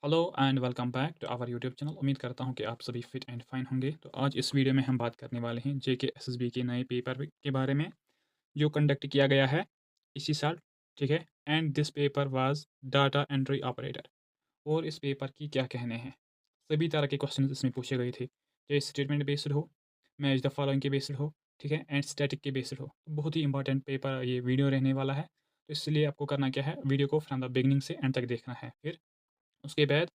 Hello and welcome back to our YouTube channel. उम्मीद करता हूँ कि आप सभी फिट एंड फाइन होंगे। तो आज इस वीडियो में हम बात करने वाले हैं जेके एसएसबी के नए पेपर के बारे में जो कंडक्ट किया गया है इसी साल। ठीक है। And this paper was data entry operator. और इस पेपर की क्या कहने हैं। सभी तरह के क्वेश्चन इसमें पूछे गए थे, चाहे स्टेटमेंट बेस्ड हो, मैच द फॉलोइंग के बेस्ड हो, ठीक है, एंड स्टैटिक के बेस्ड हो। बहुत ही इंपॉर्टेंट पेपर ये वीडियो रहने वाला है। तो इसलिए आपको करना क्या है, वीडियो को फ्रॉम द बिगनिंग से एंड तक देखना है। फिर उसके बाद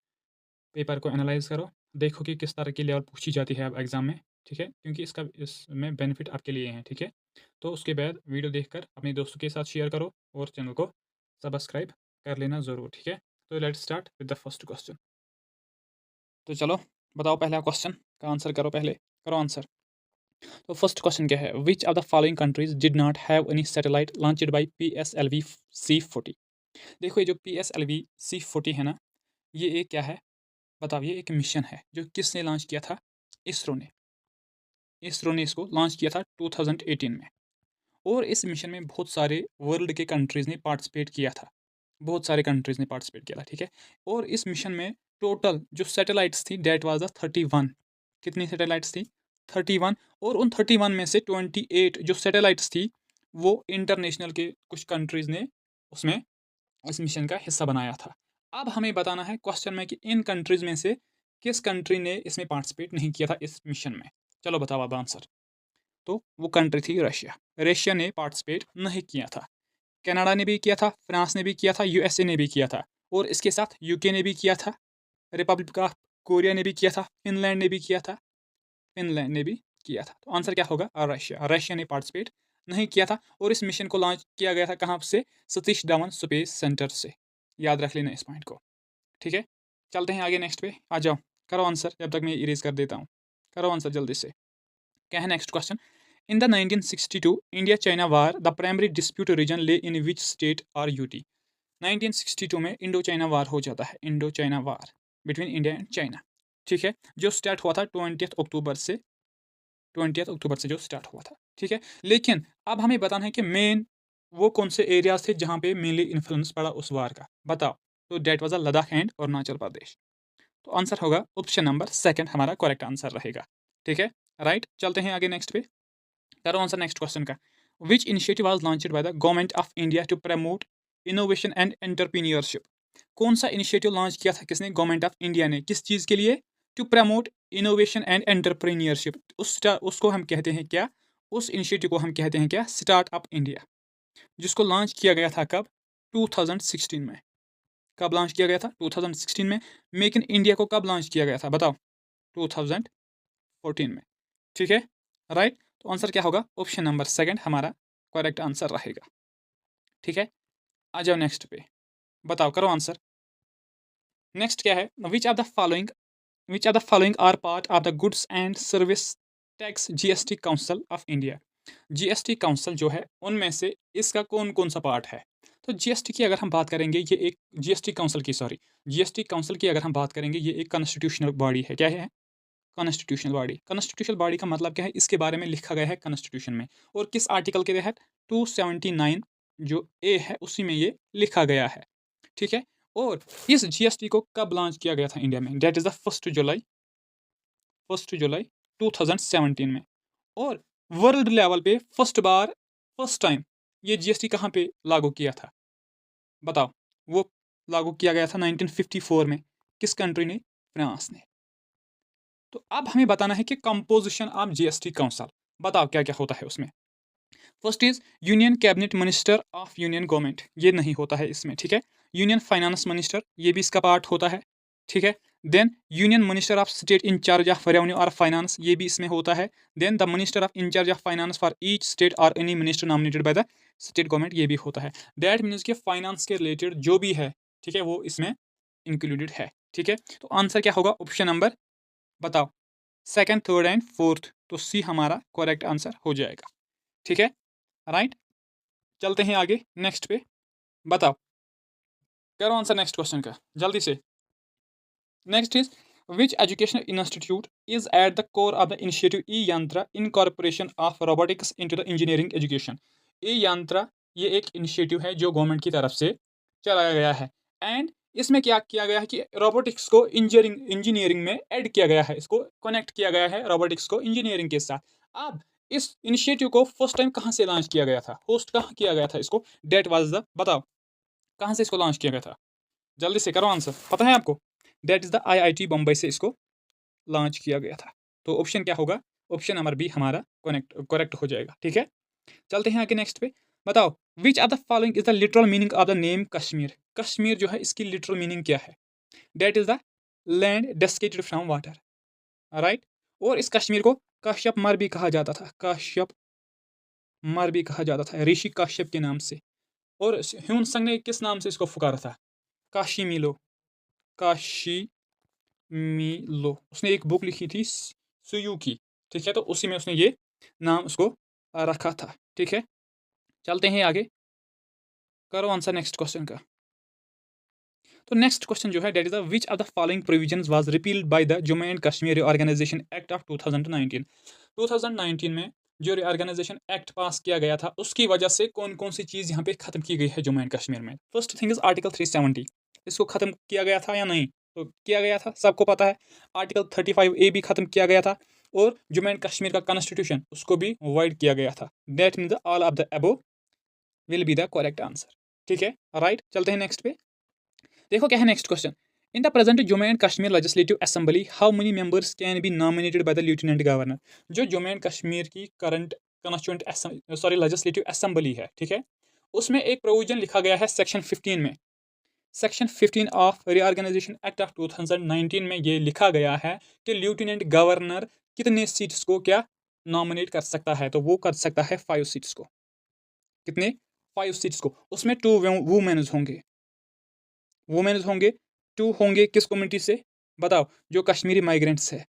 पेपर को एनालाइज़ करो, देखो कि किस तरह की लेवल पूछी जाती है अब एग्ज़ाम में, ठीक है? क्योंकि इसमें बेनिफिट आपके लिए हैं, ठीक है? तो उसके बाद वीडियो देखकर अपने दोस्तों के साथ शेयर करो और चैनल को सब्सक्राइब कर लेना ज़रूर, ठीक है? तो let's start with the first question. तो चलो बताओ, पहला क्वेश्चन का आंसर करो, पहले करो आंसर। तो फर्स्ट क्वेश्चन क्या है, which of the following countries did not have any satellite launched by PSLV C40। देखो, ये जो PSLV C40 है ना, ये एक क्या है, बताओ। ये एक मिशन है जो किसने लॉन्च किया था? इसरो ने। इसरो ने इसको लॉन्च किया था 2018 में। और इस मिशन में बहुत सारे वर्ल्ड के कंट्रीज़ ने पार्टिसिपेट किया था। बहुत सारे कंट्रीज़ ने पार्टिसिपेट किया था, ठीक है। और इस मिशन में टोटल जो सैटेलाइट्स थी डेट वाज द 31। कितनी सैटेलाइट्स थी? 31। और उन 31 में से 28 जो सैटेलाइट्स थी वो इंटरनेशनल के कुछ कंट्रीज़ ने उसमें इस मिशन का हिस्सा बनाया था। अब हमें बताना है क्वेश्चन में कि इन कंट्रीज़ में से किस कंट्री ने इसमें पार्टिसिपेट नहीं किया था इस मिशन में। चलो बताओ अब आंसर। तो वो कंट्री थी रशिया। रशिया ने पार्टिसिपेट नहीं किया था। कनाडा ने भी किया था, फ्रांस ने भी किया था, यूएसए ने भी किया था, और इसके साथ यूके ने भी किया था, रिपब्लिक ऑफ कोरिया ने भी किया था, फिनलैंड ने भी किया था, फिनलैंड ने भी किया था। तो आंसर क्या होगा? रशिया। रशिया ने पार्टिसिपेट नहीं किया था। और इस मिशन को लॉन्च किया गया था कहाँ से? सतीश धवन स्पेस सेंटर से। याद रख लेना इस पॉइंट को, ठीक है। चलते हैं आगे, नेक्स्ट पे आ जाओ। करो आंसर, जब तक मैं इरेज कर देता हूँ। करो आंसर जल्दी से। क्या है next question? In the 1962 India China war the primary dispute region lay in which state और यूटी। 1962 में इंडो चाइना वार हो जाता है, Indo China war between India and China, ठीक है, जो स्टार्ट हुआ था 20th अक्टूबर से जो स्टार्ट हुआ था, ठीक है। लेकिन अब हमें बताना है कि मेन वो कौन से एरियाज थे जहाँ पे मेनली इन्फ्लुएंस पड़ा उस वार का, बताओ। तो that was Ladakh and Arunachal Pradesh. तो आंसर होगा ऑप्शन नंबर सेकंड, हमारा करेक्ट आंसर रहेगा, ठीक है। राइट, चलते हैं आगे नेक्स्ट पे। करो आंसर नेक्स्ट क्वेश्चन का। Which initiative was launched by the government of India to promote innovation and entrepreneurship. कौन सा इनिशिएटिव लॉन्च किया था किसने? गवर्नमेंट ऑफ इंडिया ने। किस चीज़ के लिए? To promote innovation and entrepreneurship. उसको हम कहते हैं क्या? उस इनिशिएटिव को हम कहते हैं क्या? Startup India. जिसको लॉन्च किया गया था कब? 2016 में। कब लॉन्च किया गया था? 2016 में। मेक इन इंडिया को कब लॉन्च किया गया था बताओ? 2014 में, ठीक है। राइट, तो आंसर क्या होगा? ऑप्शन नंबर सेकंड हमारा करेक्ट आंसर रहेगा, ठीक है। आ जाओ नेक्स्ट पे, बताओ, करो आंसर। नेक्स्ट क्या है? Which are the following are part of the goods and service tax GST council of India. GST council जो है उनमें से इसका कौन कौन सा पार्ट है? तो जीएसटी की अगर हम बात करेंगे, ये एक जीएसटी काउंसिल की, सॉरी, जीएसटी काउंसिल की अगर हम बात करेंगे, ये एक कॉन्स्टिट्यूशनल बॉडी है। क्या है? Constitutional body. कॉन्स्टिट्यूशनल बॉडी का मतलब क्या है? इसके बारे में लिखा गया है कॉन्स्टिट्यूशन में। और किस आर्टिकल के तहत? 279 जो ए है उसी में ये लिखा गया है, ठीक है। और इस जीएसटी को कब लॉन्च किया गया था इंडिया में? डेट इज द 1 जुलाई 2017 में। और वर्ल्ड लेवल पे फर्स्ट टाइम ये जीएसटी कहाँ पे लागू किया था बताओ? वो लागू किया गया था 1954 में। किस कंट्री ने? फ्रांस ने। तो अब हमें बताना है कि कंपोजिशन ऑफ जीएसटी काउंसिल, बताओ क्या क्या होता है उसमें। First is union cabinet minister of union government, ये नहीं होता है इसमें, ठीक है। यूनियन फाइनेंस मिनिस्टर, ये भी इसका पार्ट होता है, ठीक है। Then union minister of state incharge of revenue और फाइनेंस, ये भी इसमें होता है। Then the minister of incharge of finance for each state और any minister nominated by the state government, ये भी होता है। दैट मीन्स कि फाइनेंस के रिलेटेड जो भी है, ठीक है, वो इसमें इंक्लूडेड है, ठीक है। तो आंसर क्या होगा? ऑप्शन नंबर, बताओ, सेकंड, थर्ड एंड फोर्थ। तो सी हमारा करेक्ट आंसर हो जाएगा, ठीक है। राइट, चलते हैं आगे नेक्स्ट पे, बताओ, करो आंसर नेक्स्ट क्वेश्चन का जल्दी से। Next is which educational institute is at the core of the initiative e Yantra incorporation of robotics into the engineering education. E Yantra ये एक इनिशिएटिव है जो गवर्नमेंट की तरफ से चलाया गया है। एंड इसमें क्या किया गया है कि रोबोटिक्स को इंजीनियरिंग में ऐड किया गया है, इसको कनेक्ट किया गया है रोबोटिक्स को इंजीनियरिंग के साथ। अब इस इनिशिएटिव को फर्स्ट टाइम कहाँ से लॉन्च किया गया था, होस्ट कहाँ किया गया था इसको, डेट वाज द, बताओ कहाँ से इसको लॉन्च किया गया था, जल्दी से करो आंसर, पता है आपको? That is the IIT Bombay से इसको लॉन्च किया गया था। तो ऑप्शन क्या होगा, ऑप्शन नंबर बी हमारा करेक्ट हो जाएगा। ठीक है, चलते हैं आगे नेक्स्ट पे। बताओ which of the following is the literal meaning of the name Kashmir. Kashmir जो है इसकी लिटरल मीनिंग क्या है? That is the land desiccated from water, right. और इस कश्मीर को काश्यप मर भी कहा जाता था, काश्यप मर भी कहा जाता था, ऋषि काश्यप के नाम से। और ह्यून संग ने किस नाम से इसको पुकारा था? काशी मिलो, काशी मिलो। उसने एक बुक लिखी थी सुयुकी, ठीक है, तो उसी में उसने ये नाम उसको रखा था। ठीक है, चलते हैं आगे, करो आंसर नेक्स्ट क्वेश्चन का। तो नेक्स्ट क्वेश्चन जो है that is the which of the following provisions was repealed by the Jammu and Kashmir reorganisation act of 2019। 2019 में जो रिऑर्गेनाइजेशन एक्ट पास किया गया था उसकी वजह से कौन कौन सी चीज़ यहाँ पे खत्म की गई है जम्मू एंड कश्मीर में? फर्स्ट थिंग इज आर्टिकल 370, इसको खत्म किया गया था या नहीं? तो किया गया था, सबको पता है। आर्टिकल 35A भी खत्म किया गया था, और जम्मू एंड कश्मीर का कॉन्स्टिट्यूशन उसको भी वाइड किया गया था। That means all of the above will be the correct answer. ठीक है, राइट, चलते हैं नेक्स्ट पे। देखो क्या है next question. In the present Jammu and Kashmir legislative assembly how many members can be nominated by the lieutenant governor. जो Jammu and Kashmir की करंट कॉन्स्टिट्यूंट लेजिस्लेटिव असेंबली है, ठीक है, उसमें एक प्रोविजन लिखा गया है सेक्शन 15 में। Section 15 of reorganisation act of 2019 में ये लिखा गया है कि लेफ्टिनेंट गवर्नर कितने सीट्स को क्या नॉमिनेट कर सकता है? तो वो कर सकता है 5 सीट्स को। कितने? 5 सीट्स को। उसमें 2 वुमेन्स होंगे, वुमेन्स होंगे, 2 होंगे किस कम्युनिटी से? बताओ, जो कश्मीरी माइग्रेंट्स है,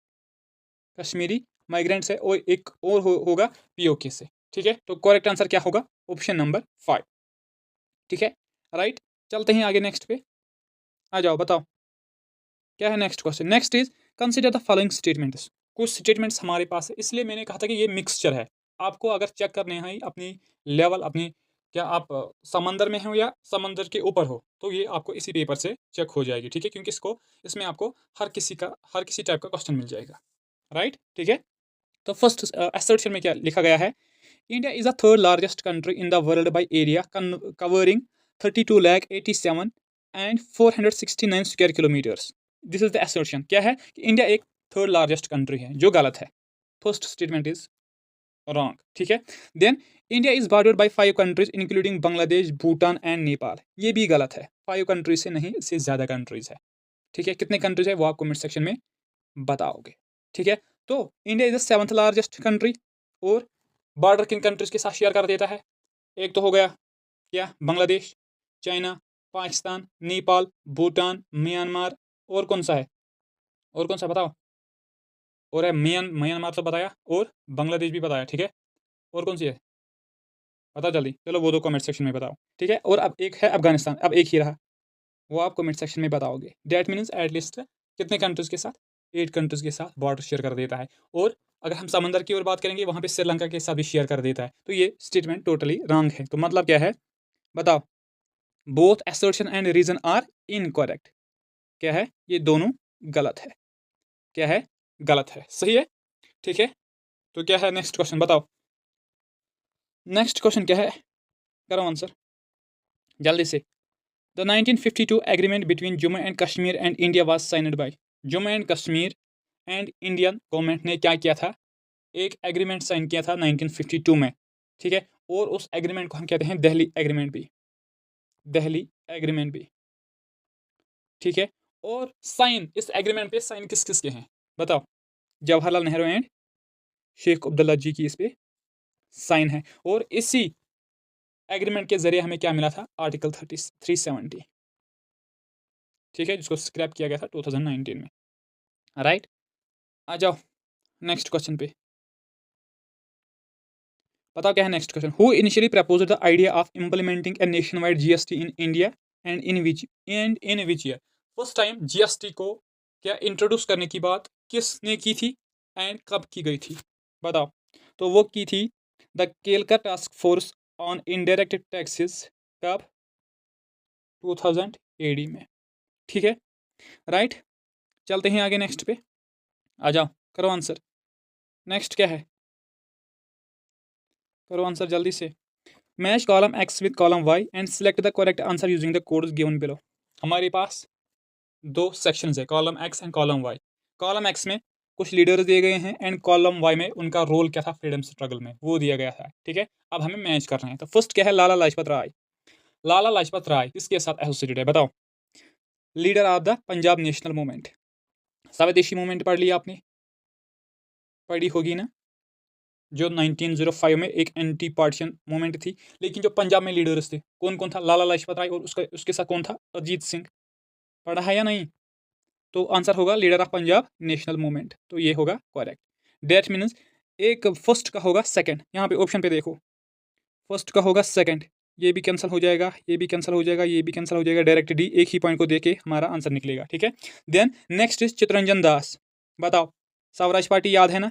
कश्मीरी माइग्रेंट्स है, और एक और होगा पीओके से। ठीक है, तो करेक्ट आंसर क्या होगा? Option number 5। ठीक है, राइट, चलते हैं आगे नेक्स्ट पे। आ जाओ, बताओ क्या है next question. Next is consider the following statements. कुछ स्टेटमेंट्स हमारे पास है, इसलिए मैंने कहा था कि ये मिक्सचर है। आपको अगर चेक करने हैं अपनी लेवल, अपनी, क्या आप समंदर में हो या समंदर के ऊपर हो, तो ये आपको इसी पेपर से चेक हो जाएगी। ठीक है, क्योंकि इसमें आपको हर किसी टाइप का क्वेश्चन मिल जाएगा, राइट। ठीक है, तो फर्स्ट असर्शन में क्या लिखा गया है? India is the third largest country in the world by area, covering 32,87 and 469 square kilometres. This is the assertion. क्या है कि इंडिया एक थर्ड लार्जेस्ट कंट्री है, जो गलत है। First statement is wrong. ठीक है, then India is bordered by 5 countries including Bangladesh, Bhutan and Nepal. ये भी गलत है, 5 कंट्रीज से नहीं, इससे ज़्यादा कंट्रीज है। ठीक है, कितने कंट्रीज है वो आप कमेंट सेक्शन में बताओगे। ठीक है, तो India is the 7th largest country, और बॉर्डर किन कंट्रीज के साथ शेयर कर देता है? एक तो हो गया क्या, बांग्लादेश, चाइना, पाकिस्तान, नेपाल, भूटान, म्यांमार, और कौन सा है? और कौन सा बताओ? और है म्यांमार तो बताया, और बांग्लादेश भी बताया। ठीक है, और कौन सी है? बताओ जल्दी, चलो वो दो कमेंट सेक्शन में बताओ। ठीक है, और अब एक है अफगानिस्तान, अब एक ही रहा, वो आप कमेंट सेक्शन में बताओगे। डैट मीन्स एटलीस्ट कितने कंट्रीज के साथ? 8 कंट्रीज के साथ बॉर्डर शेयर कर देता है। और अगर हम समंदर की ओर बात करेंगे, वहाँ पे श्रीलंका के साथ भी शेयर कर देता है। तो ये स्टेटमेंट टोटली रॉन्ग है। तो मतलब क्या है, बताओ? Both assertion and reason are incorrect. क्या है? ये दोनों गलत है। क्या है? गलत है। सही है? ठीक है, तो क्या है नेक्स्ट क्वेश्चन, बताओ। नेक्स्ट क्वेश्चन क्या है, करो आंसर जल्दी से। The 1952 agreement between Jammu and Kashmir and India was signed by. Jammu and Kashmir and Indian government ने क्या किया था? एक एग्रीमेंट साइन किया था 1952 में। ठीक है, और उस एग्रीमेंट को हम कहते हैं दिल्ली एग्रीमेंट भी, दिल्ली एग्रीमेंट भी। ठीक है, और साइन, इस एग्रीमेंट पे साइन किस किस के हैं बताओ? जवाहरलाल नेहरू एंड शेख अब्दुल्ला जी की इस पे साइन है। और इसी एग्रीमेंट के जरिए हमें क्या मिला था? आर्टिकल 370। ठीक है, जिसको स्क्रैप किया गया था 2019 में, राइट। आ जाओ नेक्स्ट क्वेश्चन पे, बताओ क्या है next question. Who initially proposed the idea of implementing a nation wide GST in India and in which year? First time GST को क्या इंट्रोड्यूस करने की बात किसने की थी एंड कब की गई थी? बताओ। तो वो की थी the Kelkar task force on indirect taxes. कब? 2000 AD में। ठीक है, राइट। चलते हैं आगे नेक्स्ट पे, आ जाओ करो आंसर। नेक्स्ट क्या है, करो आंसर जल्दी से। Match column X with column Y and select the correct answer using the codes given below. हमारे पास दो सेक्शंस है, column X and column Y. Column X में कुछ लीडर्स दिए गए हैं एंड कॉलम वाई में उनका रोल क्या था फ्रीडम स्ट्रगल में, वो दिया गया था। ठीक है, अब हमें मैच करना है। तो फर्स्ट क्या है, लाला लाजपत राय। लाला लाजपत राय किसके साथ एसोसिएटेड है बताओ। Leader of the Punjab national movement. स्वदेशी मूवमेंट पढ़ लिया आपने, पढ़ी होगी ना, जो 1905 में एक एंटी पार्टीशन मूवमेंट थी। लेकिन जो पंजाब में लीडर्स थे कौन कौन था, लाला लाजपत राय और उसके साथ कौन था, अजीत सिंह। पढ़ा है या नहीं? तो आंसर होगा leader of Punjab national movement, तो ये होगा करेक्ट। डेट मीन्स एक फर्स्ट का होगा सेकंड, यहाँ पे ऑप्शन पे देखो, फर्स्ट का होगा सेकंड, ये भी कैंसिल हो जाएगा, ये भी कैंसिल हो जाएगा, ये भी कैंसिल हो जाएगा, डायरेक्ट डी एक ही पॉइंट को देके हमारा आंसर निकलेगा। ठीक है, then next is Chittaranjan Das. बताओ, स्वराज पार्टी याद है ना,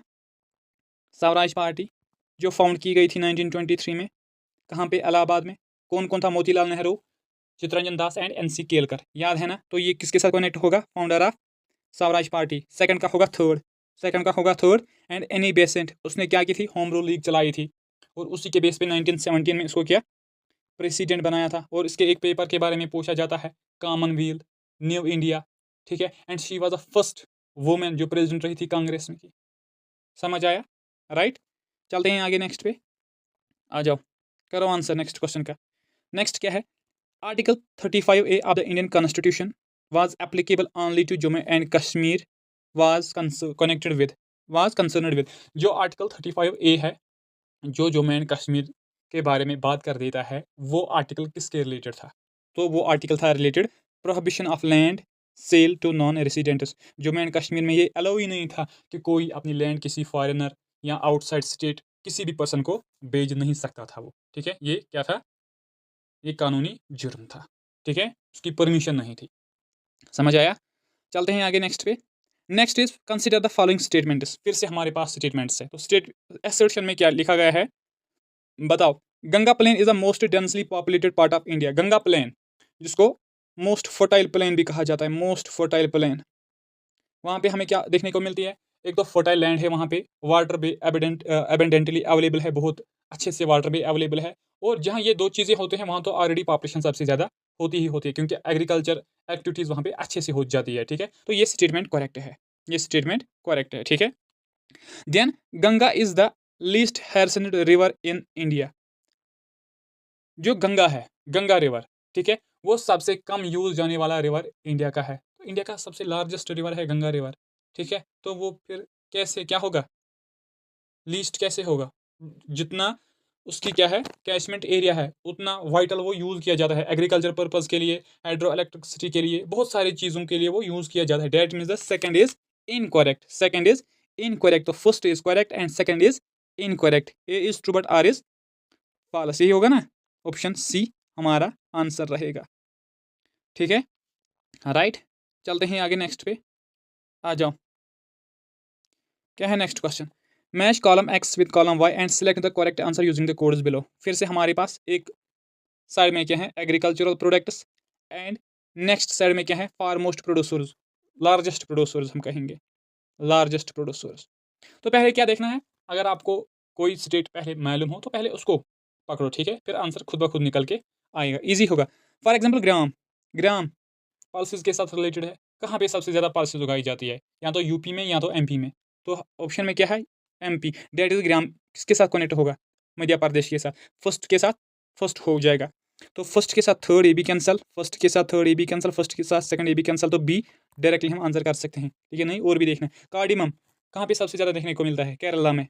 स्वराज पार्टी जो फाउंड की गई थी 1923 में, कहाँ पे, इलाहाबाद में। कौन कौन था, मोतीलाल नेहरू, चित्तरंजन दास एंड एनसी केलकर, याद है ना। तो ये किसके साथ कनेक्ट होगा, founder of Swaraj party. Second का होगा थर्ड, सेकंड का होगा थर्ड एंड एनी बेसेंट, उसने क्या की थी, होम रूल लीग चलाई थी और उसी के बेस पे 1917 में इसको क्या प्रेसिडेंट बनाया था। और इसके एक पेपर के बारे में पूछा जाता है, कॉमनवेल्थ, न्यू इंडिया। ठीक है, and she was the first women जो प्रेसिडेंट रही थी कांग्रेस में की। समझ आया, राइट। चलते हैं आगे नेक्स्ट पे, आ जाओ करो आंसर नेक्स्ट क्वेश्चन का। नेक्स्ट क्या है, article 35A of the Indian constitution was applicable only to Jammu and Kashmir was connected with, was concerned with. जो आर्टिकल 35A है, जो जम्मू एंड कश्मीर के बारे में बात कर देता है, वो आर्टिकल किसके रिलेटेड था, तो वो आर्टिकल था related prohibition of land sale to non residents. Jammu and Kashmir में ये अलाउ ही नहीं था कि कोई अपनी लैंड किसी फॉरेनर या आउटसाइड स्टेट किसी भी पर्सन को बेच नहीं सकता था वो। ठीक है, ये क्या था, ये कानूनी जुर्म था। ठीक है, उसकी परमिशन नहीं थी। समझ आया, चलते हैं आगे नेक्स्ट पे। Next is consider the following statements. फिर से हमारे पास स्टेटमेंट्स है, तो स्टेट एसर्शन में क्या लिखा गया है बताओ। Ganga plane is the most densely populated part of India. Ganga plane, जिसको मोस्ट फर्टाइल प्लेन भी कहा जाता है, मोस्ट फर्टाइल प्लेन, वहाँ पे हमें क्या देखने को मिलती है, एक तो फर्टाइल लैंड है वहाँ पे, वाटर भी एबेंडेंटली अवेलेबल है, बहुत अच्छे से वाटर भी अवेलेबल है। और जहाँ ये दो चीज़ें होते हैं वहाँ तो ऑलरेडी पॉपुलेशन सबसे ज़्यादा होती ही होती है, क्योंकि एग्रीकल्चर एक्टिविटीज़ वहाँ पे अच्छे से हो जाती है। ठीक है, तो ये स्टेटमेंट करेक्ट है, ये स्टेटमेंट करेक्ट है। ठीक है, then Ganga is the least harassed river in India. जो गंगा है, गंगा रिवर, ठीक है, वो सबसे कम यूज जाने वाला रिवर इंडिया का है। तो इंडिया का सबसे लार्जेस्ट रिवर है गंगा रिवर। ठीक है, तो वो फिर कैसे क्या होगा, लीस्ट कैसे होगा, जितना उसकी क्या है कैचमेंट एरिया है उतना वाइटल वो यूज़ किया जाता है, एग्रीकल्चर पर्पज़ के लिए, हाइड्रो इलेक्ट्रिसिटी के लिए, बहुत सारी चीज़ों के लिए वो यूज़ किया जाता है। That means the second is incorrect, second is incorrect. तो first is correct and second is incorrect. A is true but R is false, यही होगा ना, ऑप्शन सी हमारा आंसर रहेगा। ठीक है, राइट। चलते हैं आगे नेक्स्ट पे, आ जाओ क्या है next question. Match column X with column Y and select the correct answer using the codes below. फिर से हमारे पास एक साइड में क्या है, agricultural products and next side में क्या है, far most producers, largest producers हम कहेंगे, लार्जेस्ट प्रोड्यूसर्स। तो पहले क्या देखना है, अगर आपको कोई स्टेट पहले मालूम हो तो पहले उसको पकड़ो। ठीक है, फिर आंसर खुद ब खुद निकल के आएगा, ईजी होगा। For example gram, gram pulses के साथ रिलेटेड है, कहाँ पे सबसे ज़्यादा पल्सेस उगाई जाती है, या तो यूपी में या तो एमपी में। तो ऑप्शन में क्या है, एमपी, डेट इज ग्राम किसके साथ कनेक्ट होगा, मध्य प्रदेश के साथ, फर्स्ट के साथ फर्स्ट हो जाएगा। तो फर्स्ट के साथ third A B cancel, first के साथ third A B cancel, first के साथ सेकंड ए बी कैंसल, तो बी डायरेक्टली हम आंसर कर सकते हैं। ठीक है, नहीं और भी देखना है। कार्डिमम कहाँ पे सबसे ज़्यादा देखने को मिलता है, केरला में,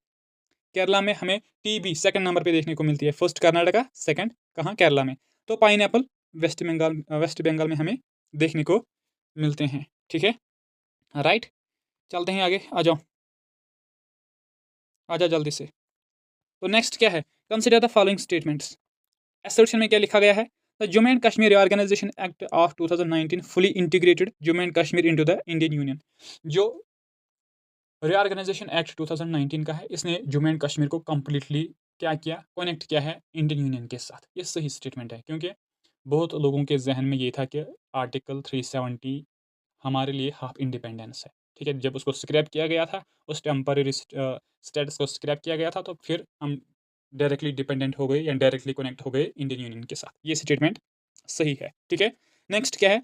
केरला में हमें टीबी सेकंड नंबर पे देखने को मिलती है, फर्स्ट कर्नाटका, सेकंड कहाँ, केरला में। तो पाइनएप्पल वेस्ट बंगाल में हमें देखने को मिलते हैं। ठीक है, राइट। चलते हैं आगे, आ जाओ आ जाओ जल्दी से। तो नेक्स्ट क्या है, consider the following statements. Assertion में क्या लिखा गया है, the Jammu and Kashmir reorganisation act of 2019 fully integrated Jammu and Kashmir into the Indian union. जो रिऑर्गेनाइजेशन एक्ट 2019 का है, इसने जम्मू एंड कश्मीर को कम्प्लीटली क्या किया, कनेक्ट किया है इंडियन यूनियन के साथ। ये सही स्टेटमेंट है, क्योंकि बहुत लोगों के जहन में ये था कि आर्टिकल 370 हमारे लिए हाफ इंडिपेंडेंस है, ठीक है। जब उसको स्क्रैप किया गया था, उस टेम्पररी स्टेटस को स्क्रैप किया गया था, तो फिर हम डायरेक्टली डिपेंडेंट हो गए या डायरेक्टली कनेक्ट हो गए इंडियन यूनियन के साथ। ये स्टेटमेंट सही है, ठीक है। नेक्स्ट क्या है?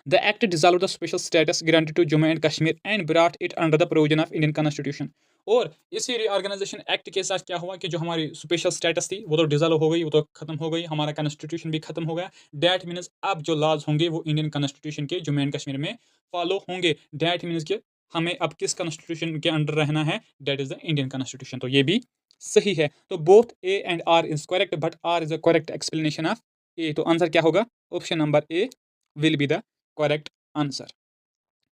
The act dissolved the special status granted to Jammu and Kashmir and brought it under the provision of Indian Constitution। और इसी रीऑर्गेनाइजेशन एक्ट के साथ क्या हुआ कि जो हमारी स्पेशल स्टेटस थी वो तो डिजॉल्व हो गई, वो तो खत्म हो गई, हमारा कॉन्स्टिट्यूशन भी खत्म हो गया। डैट मीन्स अब जो लॉज होंगे वो इंडियन कॉन्स्टिट्यूशन के जम्मू एंड कश्मीर में फॉलो होंगे। डैट मीन्स कि हमें अब किस कॉन्स्टिट्यूशन के अंडर रहना है? That is the Indian constitution. तो ये भी सही है। तो both A and R is correct, but R is a correct explanation of A. तो आंसर क्या होगा? Option number A will be the correct answer,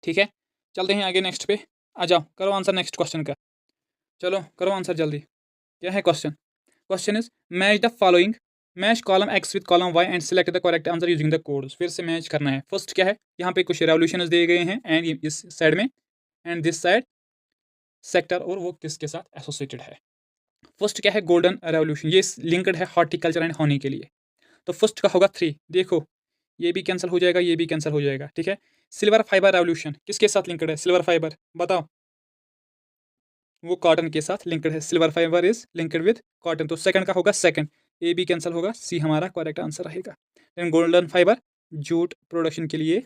ठीक है। चलते हैं आगे नेक्स्ट पे। आ जाओ, करो आंसर नेक्स्ट क्वेश्चन का। चलो करो आंसर जल्दी। क्या है question? Question is match the following, match column X with column Y and select the correct answer using the codes. फिर से मैच करना है। फर्स्ट क्या है? यहाँ पे कुछ रेवोल्यूशन दिए गए हैं एंड इस साइड में एंड दिस साइड सेक्टर, और वो किसके साथ एसोसिएटेड है। फर्स्ट क्या है? गोल्डन रेवोल्यूशन, ये लिंक्ड है हॉर्टिकल्चर एंड हॉनी के लिए। तो फर्स्ट का होगा 3। देखो ये भी कैंसिल हो जाएगा, ये भी कैंसिल हो जाएगा, ठीक है। सिल्वर फाइबर रेवोल्यूशन किसके साथ लिंक्ड है? सिल्वर फाइबर, बताओ। वो कॉटन के साथ लिंक्ड है। Silver fibre is linked with cotton. तो सेकंड का होगा सेकंड, ए भी कैंसिल होगा, सी हमारा करेक्ट आंसर रहेगा। Then golden fibre jute production के लिए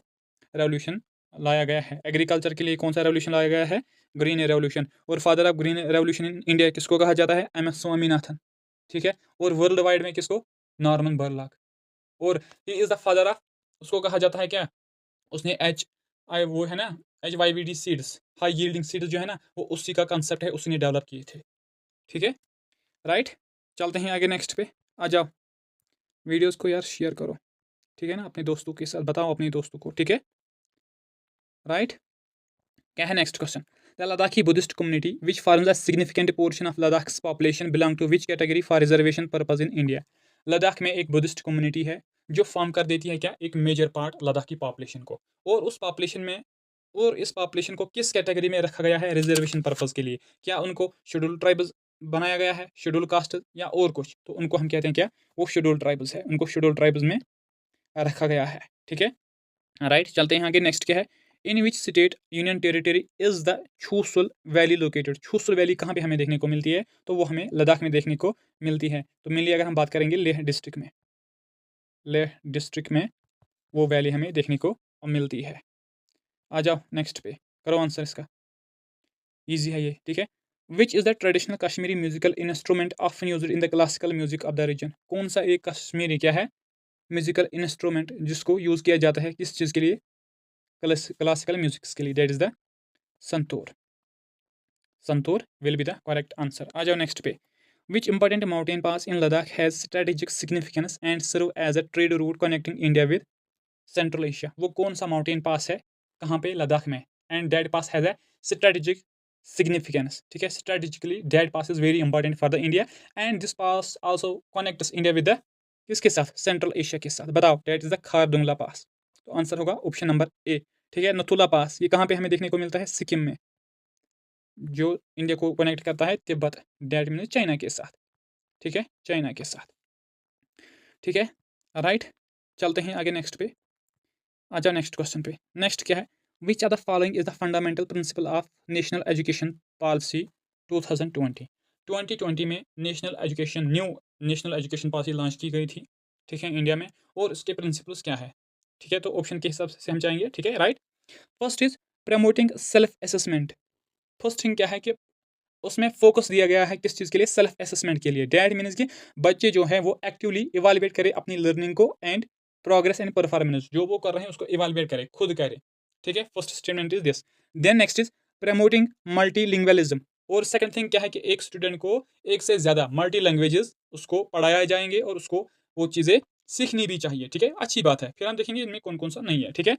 रेवोल्यूशन लाया गया है। एग्रीकल्चर के लिए कौन सा रेवोल्यूशन लाया गया है? Green revolution. और father of green revolution in India किसको कहा जाता है? एम एस स्वामीनाथन, ठीक है। और वर्ल्ड वाइड में किसको? Norman Borlaug. और he is the father of, उसको कहा जाता है क्या? उसने एच आई वो है ना, HYVD seeds, high yielding seeds जो है ना, वो उसी का कंसेप्ट है, उसने डेवलप किए थे, ठीक है। राइट, चलते हैं आगे नेक्स्ट पे। आ जाओ, वीडियोस को यार शेयर करो, ठीक है ना, अपने दोस्तों के साथ बताओ, अपने दोस्तों को, ठीक है। राइट, क्या है next question? The Ladakhi Buddhist community which forms a significant portion of Ladakh's population belong to which category for reservation purpose in India. Ladakh में एक बुद्धिस्ट कम्युनिटी है जो फॉर्म कर देती है क्या? एक मेजर पार्ट लद्दाख की पॉपुलेशन को। और उस पॉपुलेशन में, और इस पॉपुलेशन को किस कैटेगरी में रखा गया है रिजर्वेशन पर्पज के लिए? क्या उनको शेड्यूल ट्राइब्स बनाया गया है, शेड्यूल कास्ट या और कुछ? तो उनको हम कहते हैं क्या? वो शेड्यूल ट्राइब्स है, उनको शेड्यूल ट्राइब्स में रखा गया है, ठीक है। राइट, चलते हैं आगे। नेक्स्ट क्या है? In which state union territory is the Chushul valley located. Chushul valley कहाँ पे हमें देखने को मिलती है? तो वो हमें लद्दाख में देखने को मिलती है। तो मेनली अगर हम बात करेंगे लेह डिस्ट्रिक्ट में, लेह डिस्ट्रिक्ट में वो वैली हमें देखने को मिलती है। आ जाओ नेक्स्ट पे, करो आंसर इसका। ईजी है ये, ठीक है। Which is the traditional Kashmiri musical instrument often used in the classical music of the region. कौन सा एक कश्मीरी क्या है म्यूजिकल इंस्ट्रूमेंट जिसको यूज़ किया जाता है किस चीज़ के लिए? क्लासिकल म्यूजिक के लिए। That is the santoor. Santoor will be the correct answer. आ जाओ नेक्स्ट पे। Which important mountain pass in Ladakh has strategic significance and serve as a trade route connecting India with central Asia. वो कौन सा माउंटेन पास है? कहाँ पे? लद्दाख में। And that pass has a strategic significance, ठीक है। Strategically that pass is very important for the India and this pass also connects India with the किसके साथ? सेंट्रल एशिया के साथ। बताओ, दैट इज द खारदुंगला पास। तो आंसर होगा ऑप्शन नंबर ए, ठीक है। नथुला पास ये कहाँ पे हमें देखने को मिलता है? सिक्किम में, जो इंडिया को कनेक्ट करता है तिब्बत, दैट मीन्स चाइना के साथ, ठीक है, चाइना के साथ, ठीक है। राइट, चलते हैं आगे नेक्स्ट पे। आ जाओ नेक्स्ट क्वेश्चन पे। नेक्स्ट क्या है? Which are the following is the fundamental principle of national education policy 2020। 2020 में national education, new national education policy launch की गई थी, ठीक है, इंडिया में। और उसके प्रिंसिपल्स क्या है? ठीक है, तो ऑप्शन के हिसाब से हम जाएंगे, ठीक है। Right, first is promoting self assessment. First thing क्या है कि उसमें फोकस दिया गया है किस चीज़ के लिए? सेल्फ असेसमेंट के लिए। डैट मीन्स कि बच्चे जो है वो एक्टिवली इवालुएट करें अपनी लर्निंग को एंड प्रोग्रेस एंड परफॉर्मेंस, जो वो कर रहे हैं उसको इवालुएट करें, खुद करें, ठीक है। First statement is this. Then next is promoting multilingualism. और सेकंड थिंग क्या है कि एक स्टूडेंट को एक से ज़्यादा मल्टी लैंग्वेजेस उसको पढ़ाया जाएंगे और उसको वो चीज़ें सीखनी भी चाहिए, ठीक है, अच्छी बात है। फिर हम देखेंगे इनमें कौन कौन सा नहीं है, ठीक है।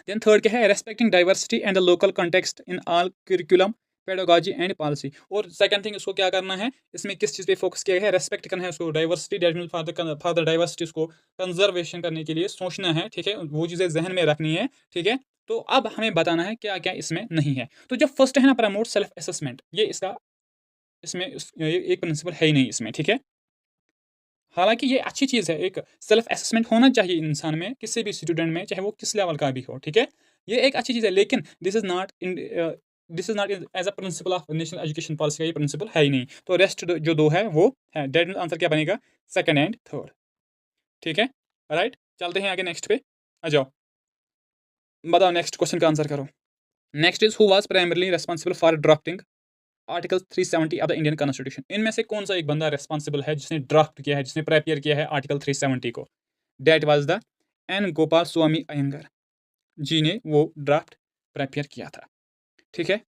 देन थर्ड क्या है? Respecting diversity and the local context in all curriculum pedagogy and policy. और सेकंड थिंग उसको क्या करना है? इसमें किस चीज़ पे फोकस किया गया है? रेस्पेक्ट करना है उसको, diversity that means for the diversity, उसको कंजर्वेशन करने के लिए सोचना है, ठीक है, वो चीज़ें जहन में रखनी है, ठीक है। तो अब हमें बताना है क्या क्या इसमें नहीं है। तो जो फर्स्ट है ना, प्रमोट सेल्फ असेसमेंट, ये इसका इसमें एक प्रिंसिपल है ही नहीं इसमें, ठीक है। हालांकि ये अच्छी चीज़ है, एक सेल्फ असेसमेंट होना चाहिए इंसान में, किसी भी स्टूडेंट में, चाहे वो किस लेवल का भी हो, ठीक है। ये एक अच्छी चीज़ है, लेकिन this is not as a principle of national education policy का ये प्रिंसिपल है ही नहीं। तो रेस्ट जो दो है वो है, डेट आंसर क्या बनेगा, सेकंड एंड थर्ड, ठीक है। राइट, चलते हैं आगे नेक्स्ट पे, आ जाओ, बताओ नेक्स्ट क्वेश्चन का आंसर करो। Next is who was primarily responsible for drafting article 370 of the Indian constitution. इनमें से कौन सा एक बंदा रेस्पॉन्सिबल है जिसने ड्राफ्ट किया है, जिसने प्रेपेयर किया है आर्टिकल 370 को। That was the N Gopalaswami Ayyangar ji ने वो ड्राफ्ट प्रेपेयर किया था, ठीक है।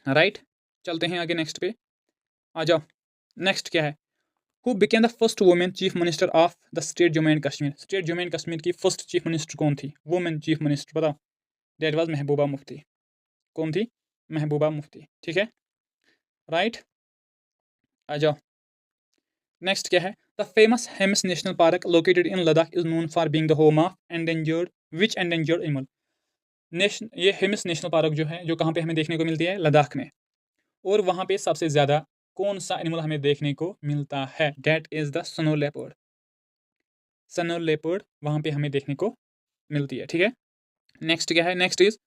राइट, चलते हैं आगे नेक्स्ट पे, आ जाओ। नेक्स्ट क्या है, who became the first women chief minister of the state Jammu and Kashmir. State Jammu and Kashmir की फर्स्ट चीफ मिनिस्टर कौन थी, वुमेन चीफ मिनिस्टर बताओ। Date was Mehbooba Mufti. कौन थी, महबूबा मुफ्ती, ठीक है। राइट, आ जाओ। नेक्स्ट क्या है, the famous Hemis national park located in Ladakh is known for being the home of endangered which endangered animal. ये हेमिस नेशनल पार्क जो है, जो कहाँ पे हमें देखने को मिलती है, लद्दाख में। और वहाँ पे सबसे ज़्यादा कौन सा एनिमल हमें देखने को मिलता है, that is the snow leopard. Snow leopard वहाँ पे हमें देखने को मिलती है, ठीक है। नेक्स्ट क्या है, next is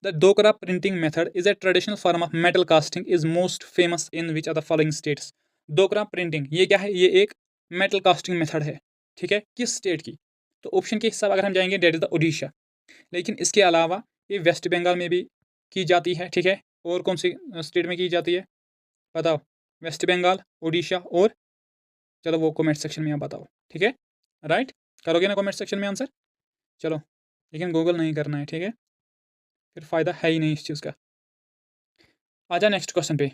the Dokra printing method is a traditional form of metal casting is most famous in which are the following states. Dokra printing ये क्या है, ये एक मेटल कास्टिंग मेथड है, ठीक है, किस स्टेट की। तो ऑप्शन के हिसाब अगर हम जाएंगे, डेट इज द ओडिशा। लेकिन इसके अलावा ये वेस्ट बंगाल में भी की जाती है, ठीक है। और कौन सी स्टेट में की जाती है बताओ, वेस्ट बंगाल, ओडिशा और, चलो वो कमेंट सेक्शन में आप बताओ, ठीक है। राइट, करोगे ना कमेंट सेक्शन में आंसर, चलो, लेकिन गूगल नहीं करना है, ठीक है, फिर फ़ायदा है ही नहीं इस चीज़ का। आजा नेक्स्ट क्वेश्चन पे,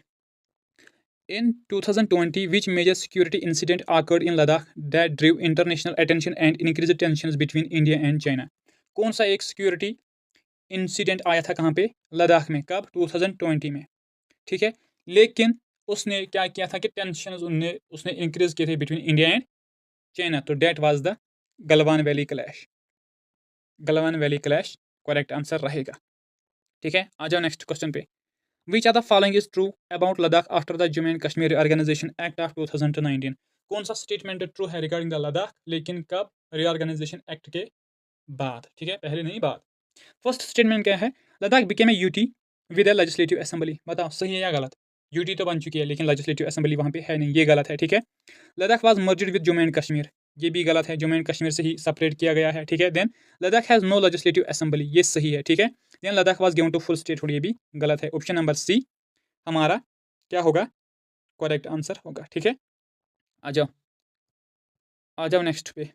इन 2020 which major security incident occurred in Ladakh that drew international attention and increased tensions between India and China। कौन सा एक सिक्योरिटी इंसिडेंट आया था कहाँ पे, लद्दाख में, कब, 2020 में, ठीक है। लेकिन उसने क्या किया था कि टेंशन उसने इंक्रीज किए थे बिटवीन इंडिया एंड चाइना। तो that was the Galwan valley clash. Galwan valley clash correct answer रहेगा, ठीक है। आ जाओ नेक्स्ट क्वेश्चन पे, which are the following is true about Ladakh after the Jammu and Kashmir reorganisation act of 2019। कौन सा स्टेटमेंट ट्रू है रिगार्डिंग द लद्दाख, लेकिन कब, रिऑर्गेनाइजेशन एक्ट के बाद, ठीक है, पहले नहीं बाद। फर्स्ट स्टेटमेंट क्या है, Ladakh became a UT with A legislative assembly. बताओ सही है या गलत, यूटी तो बन चुकी है लेकिन लेजिस्लेटिव असेंबली वहाँ पे है नहीं, ये गलत है, ठीक है। Ladakh was merged with Jammu and Kashmir, ये भी गलत है, जम्मू एंड कश्मीर से ही सेपरेट किया गया है, ठीक है। Then Ladakh has no legislative assembly, ये सही है, ठीक है। Then Ladakh was given to full statehood, ये भी गलत है। ऑप्शन नंबर सी हमारा क्या होगा, करेक्ट आंसर होगा, ठीक है। आ जाओ, आ जाओ नेक्स्ट पे।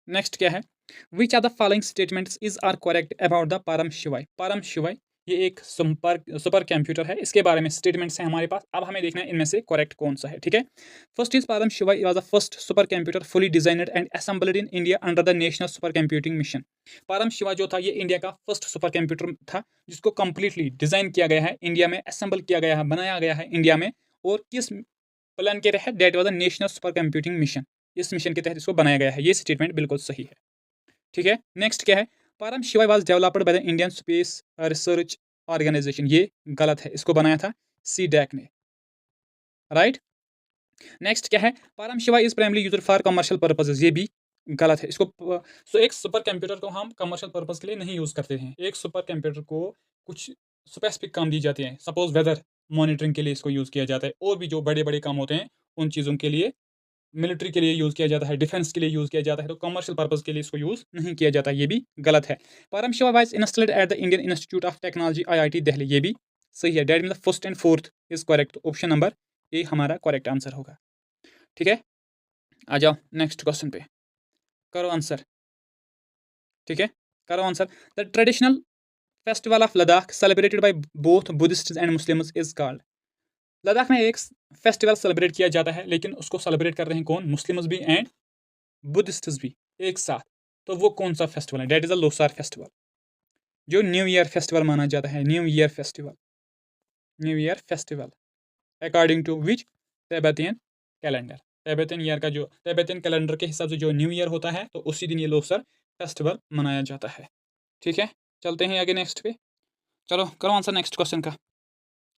नेक्स्ट क्या है, which are the following statements is are correct about the Param Shivay. परम शिवाय ये एक सुपर कंप्यूटर है, इसके बारे में स्टेटमेंट्स हैं हमारे पास। अब हमें देखना है इनमें से करेक्ट कौन सा है, ठीक है। फर्स्ट इज परम Shivay was the first super computer fully designed and assembled in India under the national super computing mission. परम शिवा जो था ये इंडिया का फर्स्ट सुपर कंप्यूटर था जिसको कंप्लीटली डिजाइन किया गया है इंडिया में, असेंबल किया गया है, बनाया गया है इंडिया में। और किस प्लान के तहत, that was the national super computing mission, इस मिशन के तहत इसको बनाया गया है। ये स्टेटमेंट बिल्कुल सही है, ठीक है। नेक्स्ट क्या है, Param Shivay was developed by the Indian space research organisation, ये गलत है, इसको बनाया था सी डैक ने। राइट, नेक्स्ट क्या है, Param Shivay is primary user for commercial purposes, ये भी गलत है, इसको सो एक सुपर कंप्यूटर को हम कमर्शियल पर्पस के लिए नहीं यूज करते हैं। एक सुपर कंप्यूटर को कुछ स्पेसिफिक काम दी जाती है, सपोज वेदर मॉनिटरिंग के लिए इसको यूज किया जाता है, और भी जो बड़े बड़े काम होते हैं उन चीज़ों के लिए, मिलिट्री के लिए यूज़ किया जाता है, डिफेंस के लिए यूज़ किया जाता है, तो कमर्शियल पर्पस के लिए इसको यूज़ नहीं किया जाता, ये भी गलत है। परम Shiva was installed at the Indian institute of technology IIT Delhi, ये भी सही है। That mean the first and fourth is correct, option number ए हमारा करेक्ट आंसर होगा, ठीक है। आ जाओ नेक्स्ट क्वेश्चन पे, करो आंसर, ठीक है, करो answer. The traditional festival of Ladakh celebrated by both Buddhist and Muslims is called. Ladakh में एक फेस्टिवल सेलिब्रेट किया जाता है, लेकिन उसको सेलिब्रेट कर रहे हैं कौन, मुस्लिम्स भी एंड बुद्धिस्ट्स भी एक साथ। तो वो कौन सा फेस्टिवल है, that is the Losar festival, जो न्यू ईयर फेस्टिवल माना जाता है, new year festival, new year festival according to which Tibetan calendar. Tibetan year का जो तिब्बतियन कैलेंडर के हिसाब से जो न्यू ईयर होता है, तो उसी दिन ये लोसर फेस्टिवल मनाया जाता है, ठीक है। चलते हैं आगे नेक्स्ट पे, चलो करो आंसर नेक्स्ट क्वेश्चन का,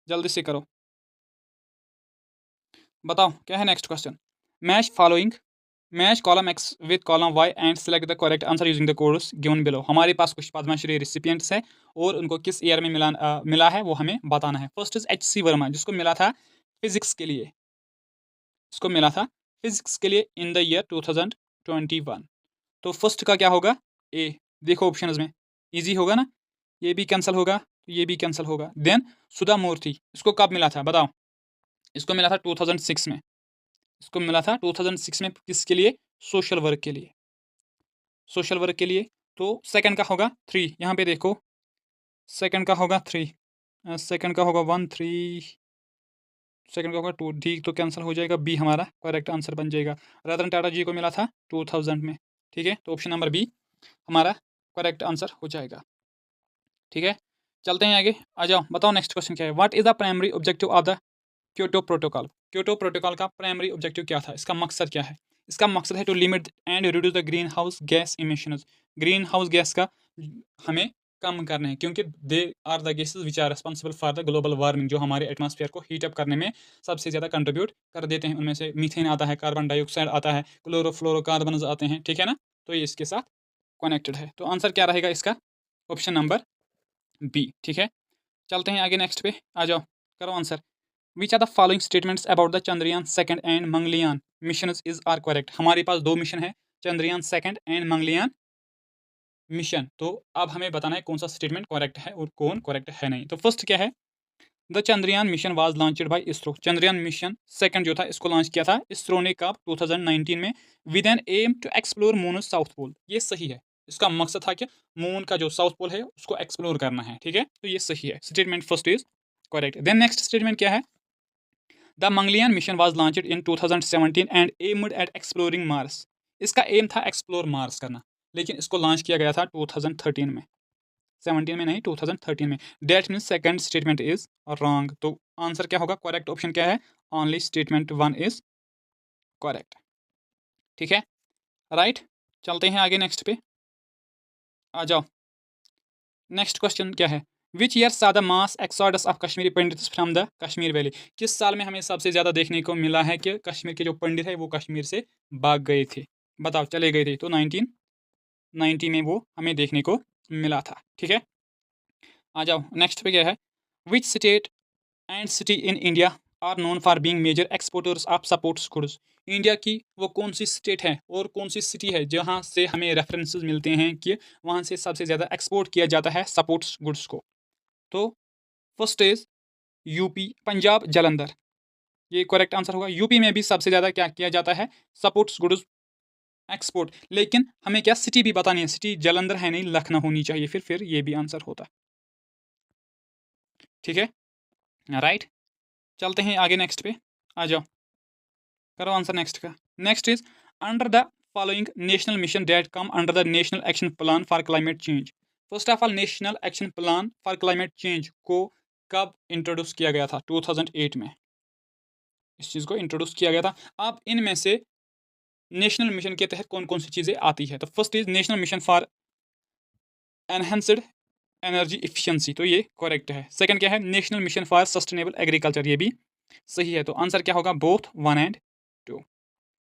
जल्दी से करो, बताओ क्या है next question. Match following match column X with column Y and select the correct answer using the codes given below. हमारे पास कुछ पद्मश्री रिसिपिएंट्स है और उनको किस ईयर में मिला है वो हमें बताना है। First is H.C. वर्मा, जिसको मिला था फिजिक्स के लिए, इसको मिला था फिजिक्स के लिए इन द ईयर 2021। तो फर्स्ट का क्या होगा? ए। देखो ऑप्शंस में, इजी होगा ना, ये भी कैंसिल होगा, ये भी कैंसिल होगा। देन सुधा मूर्ति, इसको कब मिला था बताओ? इसको मिला था 2006 में। इसको मिला था 2006 में, किसके लिए? सोशल वर्क के लिए, सोशल वर्क के लिए। तो सेकंड का होगा 3, यहाँ पे देखो, सेकंड का होगा 3, सेकंड का होगा 1 3, सेकंड का होगा 2, ठीक, तो कैंसिल हो जाएगा, बी हमारा करेक्ट आंसर बन जाएगा। रतन टाटा जी को मिला था 2000 में, ठीक है, तो ऑप्शन नंबर बी हमारा करेक्ट आंसर हो जाएगा। ठीक है, चलते हैं आगे, आ जाओ, बताओ नेक्स्ट क्वेश्चन क्या है। What is the primary objective of the Kyoto protocol? Kyoto protocol का प्राइमरी ऑब्जेक्टिव क्या था? इसका मकसद क्या है? इसका मकसद है to limit and reduce the green house gas emissions. Green house gas का हमें कम करना है, क्योंकि they are the gases which are responsible for the global warming, जो हमारे एटमॉस्फेयर को हीट अप करने में सबसे ज़्यादा कंट्रीब्यूट कर देते हैं। उनमें से मीथेन आता है, कार्बन डाइऑक्साइड आता है, क्लोरोफ्लोरोकार्बन आते हैं, ठीक है ना, तो ये इसके साथ कनेक्टेड है। तो आंसर क्या रहेगा इसका? ऑप्शन नंबर बी, ठीक है। चलते हैं आगे नेक्स्ट पे, आ जाओ, करो answer. Which are the following statements about the Chandrayaan second and Mangalyaan missions is are correct? हमारे पास 2 मिशन है, Chandrayaan second and Mangalyaan mission. तो अब हमें बताना है कौन सा स्टेटमेंट करेक्ट है और कौन करेक्ट है नहीं। तो फर्स्ट क्या है? The Chandrayaan mission was launched by ISRO. Chandrayaan mission second जो था, इसको लॉन्च किया था इसरो ने कब? 2019 में, with an aim to explore moon south pole. ये सही है, इसका मकसद था कि मून का जो साउथ पोल है उसको एक्सप्लोर करना है, ठीक है, तो ये सही है, statement first is correct. Then next statement क्या है? The Mangalyaan mission was launched in 2017 and aimed at exploring Mars. इसका एम था एक्सप्लोर मार्स करना, लेकिन इसको लॉन्च किया गया था 2013 में, 17 में नहीं, 2013 में। That means second statement is wrong. तो आंसर क्या होगा? करेक्ट ऑप्शन क्या है? ओनली स्टेटमेंट 1 इज करेक्ट, ठीक है, राइट। चलते हैं आगे नेक्स्ट पे, आ जाओ। नेक्स्ट क्वेश्चन क्या है? Which year saw the mass exodus of Kashmiri pandits from the Kashmir valley? किस साल में हमें सबसे ज़्यादा देखने को मिला है कि कश्मीर के जो पंडित है वो कश्मीर से भाग गए थे? बताओ, चले गए थे, तो 1990 में वो हमें देखने को मिला था, ठीक है। आ जाओ नेक्स्ट पे क्या है? Which state and city in India are known for being major exporters of sports goods? India की वो कौन सी स्टेट है और कौन सी सिटी है जहाँ से हमें रेफरेंसेस मिलते हैं कि वहाँ से सबसे ज़्यादा एक्सपोर्ट किया जाता है सपोर्ट्स गुड्स को? तो first is UP, Punjab, Jalandhar, ये करेक्ट आंसर होगा। यूपी में भी सबसे ज़्यादा क्या किया जाता है? Supports goods export. लेकिन हमें क्या सिटी भी बतानी है, सिटी जालंधर है नहीं, लखनऊ होनी चाहिए, फिर ये भी आंसर होता, ठीक है, राइट। चलते हैं आगे नेक्स्ट पे, आ जाओ, करो आंसर नेक्स्ट का। Next is under the following national mission that come under the national action plan for climate change. First of all, national action plan for climate change को कब इंट्रोड्यूस किया गया था? 2008 में इस चीज़ को इंट्रोड्यूस किया गया था। अब इनमें से नेशनल मिशन के तहत कौन कौन सी चीज़ें आती है? तो first is national mission for enhanced energy efficiency, तो ये करेक्ट है। सेकंड क्या है? National mission for sustainable agriculture, ये भी सही है, तो आंसर क्या होगा? बोथ 1 एंड 2,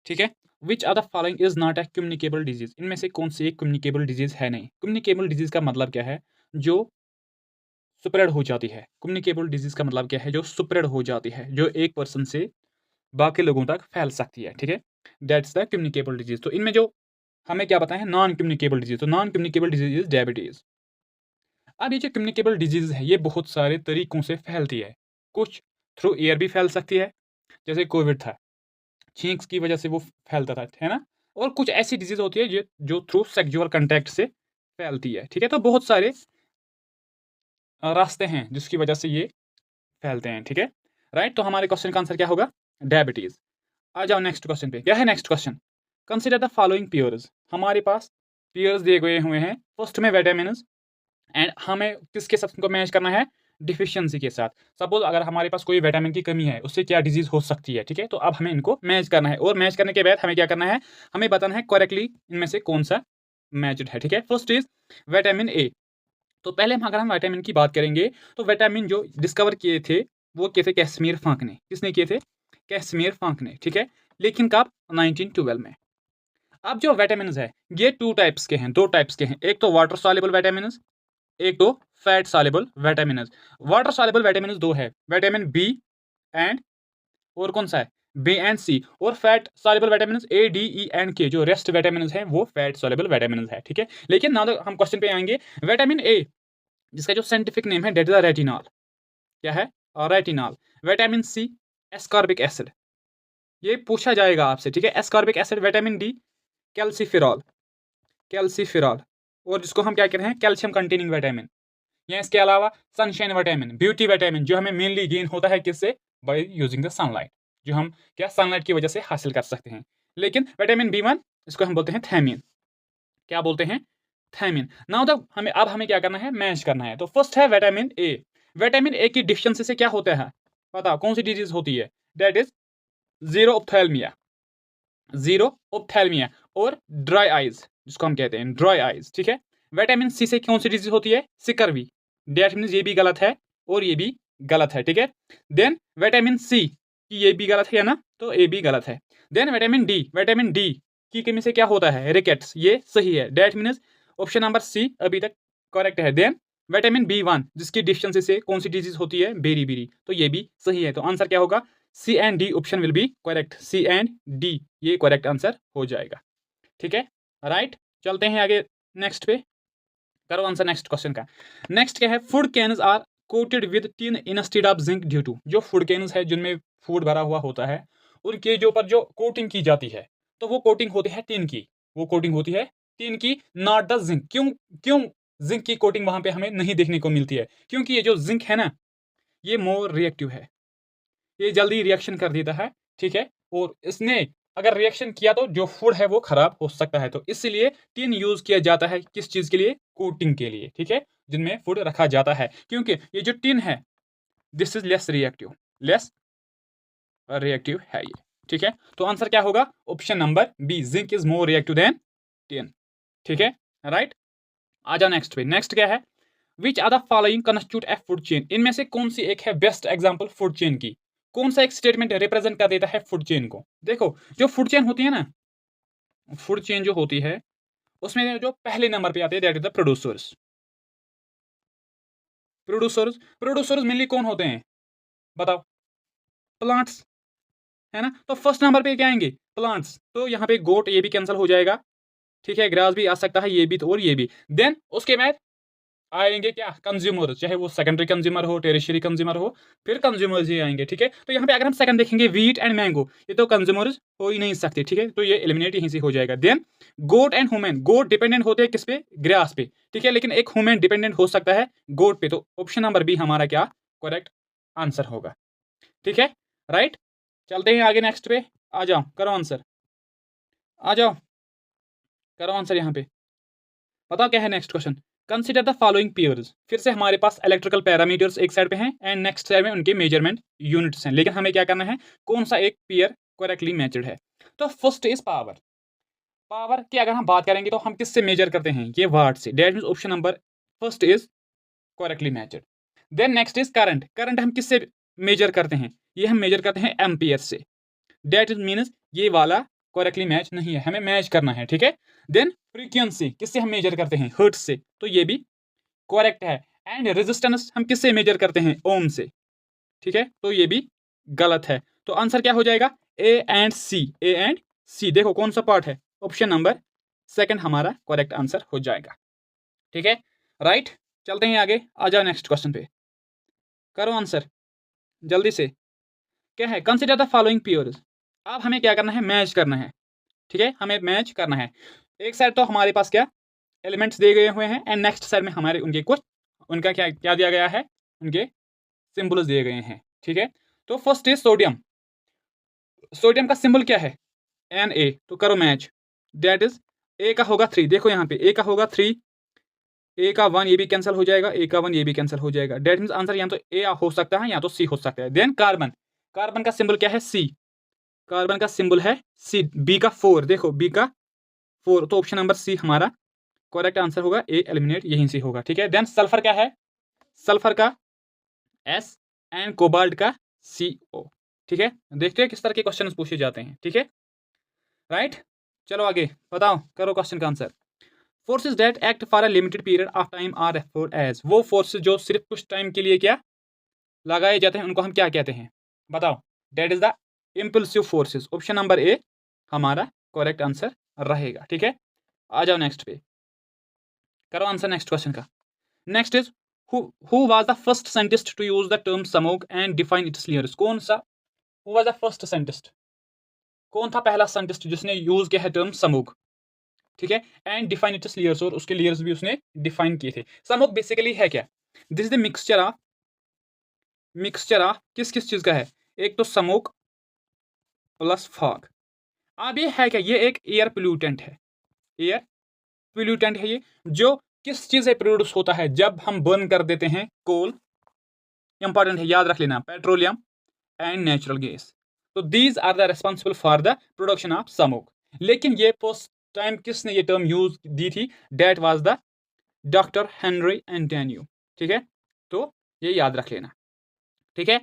ठीक है। Which are the following is not a communicable disease? इनमें से कौन सी एक कम्युनिकेबल डिजीज है नहीं? कम्युनिकेबल डिजीज का मतलब क्या है? जो स्प्रेड हो जाती है। कम्युनिकेबल डिजीज का मतलब क्या है? जो स्प्रेड हो जाती है, जो एक पर्सन से बाकी लोगों तक फैल सकती है, ठीक है, दैट्स द कम्युनिकेबल डिजीज। तो इनमें जो हमें क्या पता है? नॉन कम्युनिकेबल डिजीज, तो non communicable disease is diabetes. अब ये जो कम्युनिकेबल डिजीज है ये बहुत सारे तरीकों से फैलती है। कुछ थ्रू एयर भी फैल सकती है, जैसे कोविड था, छींक की वजह से वो फैलता था, है ना। और कुछ ऐसी डिजीज होती है जो थ्रू सेक्सुअल कंटैक्ट से फैलती है, ठीक है। तो बहुत सारे रास्ते हैं जिसकी वजह से ये फैलते हैं, ठीक है, राइट। तो हमारे क्वेश्चन का आंसर क्या होगा? डायबिटीज। आ जाओ नेक्स्ट क्वेश्चन पे, क्या है next question? Consider the following pairs. हमारे पास पेयर्स दिए गए हुए हैं। फर्स्ट में विटामिन एंड हमें किसके साथ उनको मैच करना है? डिफिशियंसी के साथ। सपोज अगर हमारे पास कोई विटामिन की कमी है, उससे क्या डिजीज हो सकती है, ठीक है। तो अब हमें इनको मैच करना है, और मैच करने के बाद हमें क्या करना है? हमें बताना है करेक्टली इनमें से कौन सा मैच्ड है, ठीक है। First is vitamin A. तो पहले अगर हम विटामिन की बात करेंगे, तो विटामिन जो डिस्कवर किए थे वो किए थे कैसमीर फांक ने। किसने किए थे? कैसमीर फांक ने, ठीक है। लेकिन कब? 1912 में। अब जो विटामिन है ये 2 टाइप्स के हैं, 2 टाइप्स के हैं, एक तो वाटर सॉल्युबल विटामिन, एक तो fat soluble vitamin. Water soluble vitamin 2 है, विटामिन बी एंड, और कौन सा है, बी एंड सी। और fat soluble vitamin A, D, E and के, जो रेस्ट विटामिन है वो फैट सॉल्युबल विटामिन है, ठीक है। लेकिन ना तो हम क्वेश्चन पे आएंगे, विटामिन ए जिसका जो साइंटिफिक नेम है डेट इज रेटिनॉल, क्या है, retinol. Vitamin C ascorbic acid, ये पूछा जाएगा आपसे, ठीक है, ascorbic acid. Vitamin D calciferol, calciferol, और जिसको हम क्या कहते हैं, कैल्शियम कंटेनिंग विटामिन। या इसके अलावा सनशाइन विटामिन, ब्यूटी विटामिन, जो हमें मेनली गेन होता है किससे, बाय यूजिंग द सनलाइट, जो हम क्या सनलाइट की वजह से हासिल कर सकते हैं। लेकिन विटामिन बी1 इसको हम बोलते हैं थायमिन, क्या बोलते हैं, थायमिन। नाउ द हमें अब हमें क्या करना है, मैच करना है। तो फर्स्ट है विटामिन ए। विटामिन ए की डिफिशियंसी से क्या होता है, बताओ कौन सी डिजीज होती है, that is zero ophthalmia, zero ophthalmia, और ड्राई आइज, जिसको हम कहते हैं ड्राई आइज, ठीक है। विटामिन सी से कौन सी डिजीज होती है, सिकरवी, डेट मीन्स ये भी गलत है और ये भी गलत है, ठीक है। देन विटामिन सी की ये भी गलत है ना, तो ये भी गलत है। Then vitamin D, vitamin D की कमी से क्या होता है, रिकेट्स, ये सही है, that means option number C अभी तक करेक्ट है। देन विटामिन बी1 जिसकी डिफिशियंसी से कौन सी डिजीज होती है, बेरी बेरी, तो ये भी सही है। तो आंसर क्या होगा, C and D option will be correct, C and D ये करेक्ट आंसर हो जाएगा, ठीक है, राइट। चलते हैं आगे नेक्स्ट पे, करो आंसर नेक्स्ट क्वेश्चन का। नेक्स्ट क्या है, food cans are coated with tin instead of zinc due to, जो फूड कैन्स है जिनमें फूड भरा हुआ होता है उनके जो ऊपर जो कोटिंग की जाती है, तो वो कोटिंग होती है टिन की, वो कोटिंग होती है टिन की, नॉट द जिंक। क्यों, क्यों जिंक की कोटिंग वहां पे हमें नहीं देखने को मिलती है, क्योंकि ये जो जिंक है ना, ये मोर रिएक्टिव है, ये जल्दी रिएक्शन कर देता है, ठीक है, और इसने अगर रिएक्शन किया तो जो फूड है वो खराब हो सकता है। तो इसलिए टिन यूज किया जाता है किस चीज के लिए, कोटिंग के लिए, ठीक है, जिनमें फूड रखा जाता है। क्योंकि ये जो टिन है this is less reactive, less reactive है ये, ठीक है। तो आंसर क्या होगा, option number B, zinc is more reactive than tin, ठीक है, राइट। आ जाओ नेक्स्ट पे। नेक्स्ट क्या है, which are the following constitute a food chain, इनमें से कौन सी एक है बेस्ट एग्जांपल फूड चेन की, कौन सा एक स्टेटमेंट रिप्रेजेंट कर देता है फूड चेन को। देखो जो फूड चेन होती है ना, फूड चेन जो होती है उसमें जो पहले नंबर पे आते हैं that is the producers, producers, producers mainly कौन होते हैं, बताओ, प्लांट्स, है ना। तो फर्स्ट नंबर पे क्या आएंगे, प्लांट्स, तो यहाँ पे गोट ये भी कैंसिल हो जाएगा, ठीक है, ग्रास भी आ सकता है, ये भी तो, और ये भी। देन उसके बाद आएंगे क्या, कंज्यूमर, चाहे वो सेकेंडरी कंज्यूमर हो, टेरिशरी कंज्यूमर हो, फिर कंज्यूमर्स ही आएंगे, ठीक है। तो यहाँ पे अगर हम सेकंड देखेंगे व्हीट एंड मैंगो, ये तो कंज्यूमर्स हो ही नहीं सकते, ठीक है, तो ये एलिमिनेट यहीं से हो जाएगा। Then goat and human, goat dependent होते हैं किस पे, ग्रास पे, ठीक है, लेकिन एक ह्यूमन डिपेंडेंट हो सकता है गोट पे, तो ऑप्शन नंबर बी हमारा क्या करेक्ट आंसर होगा, ठीक है, राइट। चलते हैं आगे नेक्स्ट पे, आ जाओ करो आंसर, आ जाओ करो आंसर। यहाँ पे बताओ क्या है next question, consider the following pairs, फिर से हमारे पास इलेक्ट्रिकल पैरामीटर्स एक साइड पे हैं एंड नेक्स्ट साइड में उनके मेजरमेंट यूनिट्स हैं, लेकिन हमें क्या करना है, कौन सा एक पेयर करेक्टली मैच्ड है। तो फर्स्ट इज पावर, पावर की अगर हम बात करेंगे तो हम किससे मेजर करते हैं, ये वाट से, that means option number first is correctly matched. Then next is current, current हम किससे मेजर करते हैं, ये हम मेजर करते हैं एम्पियर से, डेट मीन्स ये वाला करेक्टली मैच नहीं है, हमें मैच करना है, ठीक है। देन फ्रीक्वेंसी किससे हम मेजर करते हैं, हर्ट्ज से, तो ये भी करेक्ट है। एंड रेजिस्टेंस हम किससे मेजर करते हैं, ओम से, ठीक है, तो ये भी गलत है। तो आंसर क्या हो जाएगा, ए एंड सी, ए एंड सी, देखो कौन सा पार्ट है, ऑप्शन नंबर सेकंड हमारा करेक्ट आंसर हो जाएगा, ठीक है, राइट। चलते हैं आगे, आ जाओ नेक्स्ट क्वेश्चन पे, करो आंसर जल्दी से। क्या है, कंसिडर द फॉलोइंग पेयर्स, अब हमें क्या करना है, मैच करना है, ठीक है, हमें मैच करना है। एक साइड तो हमारे पास क्या एलिमेंट्स दिए गए हुए हैं एंड नेक्स्ट साइड में हमारे उनके कुछ उनका क्या क्या दिया गया है, उनके सिंबल्स दिए गए हैं, ठीक है। तो फर्स्ट इज सोडियम, सोडियम का सिंबल क्या है, एन ए, तो करो मैच, दैट इज ए का होगा 3, देखो यहाँ पे ए का होगा 3, ए का 1 ये भी कैंसिल हो जाएगा, ए का 1 ये भी कैंसिल हो जाएगा, डेट मीन्स आंसर या तो ए हो सकता है या तो सी हो सकता है। देन कार्बन, कार्बन का सिंबल क्या है, सी, कार्बन का सिंबल है सी, बी का 4, देखो बी का 4, तो ऑप्शन नंबर सी हमारा करेक्ट आंसर होगा, ए एलिमिनेट यहीं से होगा, ठीक है। देन सल्फर क्या है, सल्फर का एस एंड कोबाल्ट का सी ओ, ठीक है। देखते हैं किस तरह के क्वेश्चन पूछे जाते हैं, ठीक है, राइट। चलो आगे बताओ, करो क्वेश्चन का answer. Forces that act for a limited period of time are referred as, वो फोर्सेज जो सिर्फ कुछ टाइम के लिए क्या लगाए जाते हैं उनको हम क्या कहते हैं, बताओ। That is the impulsive forces. Option number ए हमारा करेक्ट आंसर रहेगा। ठीक है, आ जाओ नेक्स्ट पे, करो आंसर नेक्स्ट क्वेश्चन का। Next is who was the first scientist to use the term smog and define its layers, कौन सा who was the first scientist, कौन था पहला साइंटिस्ट जिसने यूज किया है टर्म समोग, ठीक है, एंड डिफाइन इट्स लेयर्स, और उसके लेयर्स भी उसने डिफाइन किए थे। समोग बेसिकली है क्या, this is the mixture of किस किस चीज का है, एक तो समोग प्लस फॉग। अब ये है क्या, ये एक एयर पोल्यूटेंट है, एयर पोल्यूटेंट है ये, जो किस चीज से प्रोड्यूस होता है, जब हम बर्न कर देते हैं कोल, इंपॉर्टेंट है याद रख लेना, पेट्रोलियम एंड नेचुरल गैस। तो these are the responsible for the production of smoke. लेकिन ये फर्स्ट टाइम किसने ये टर्म यूज दी थी, that was the doctor Henry Antonio. ठीक है, तो ये याद रख लेना। ठीक है,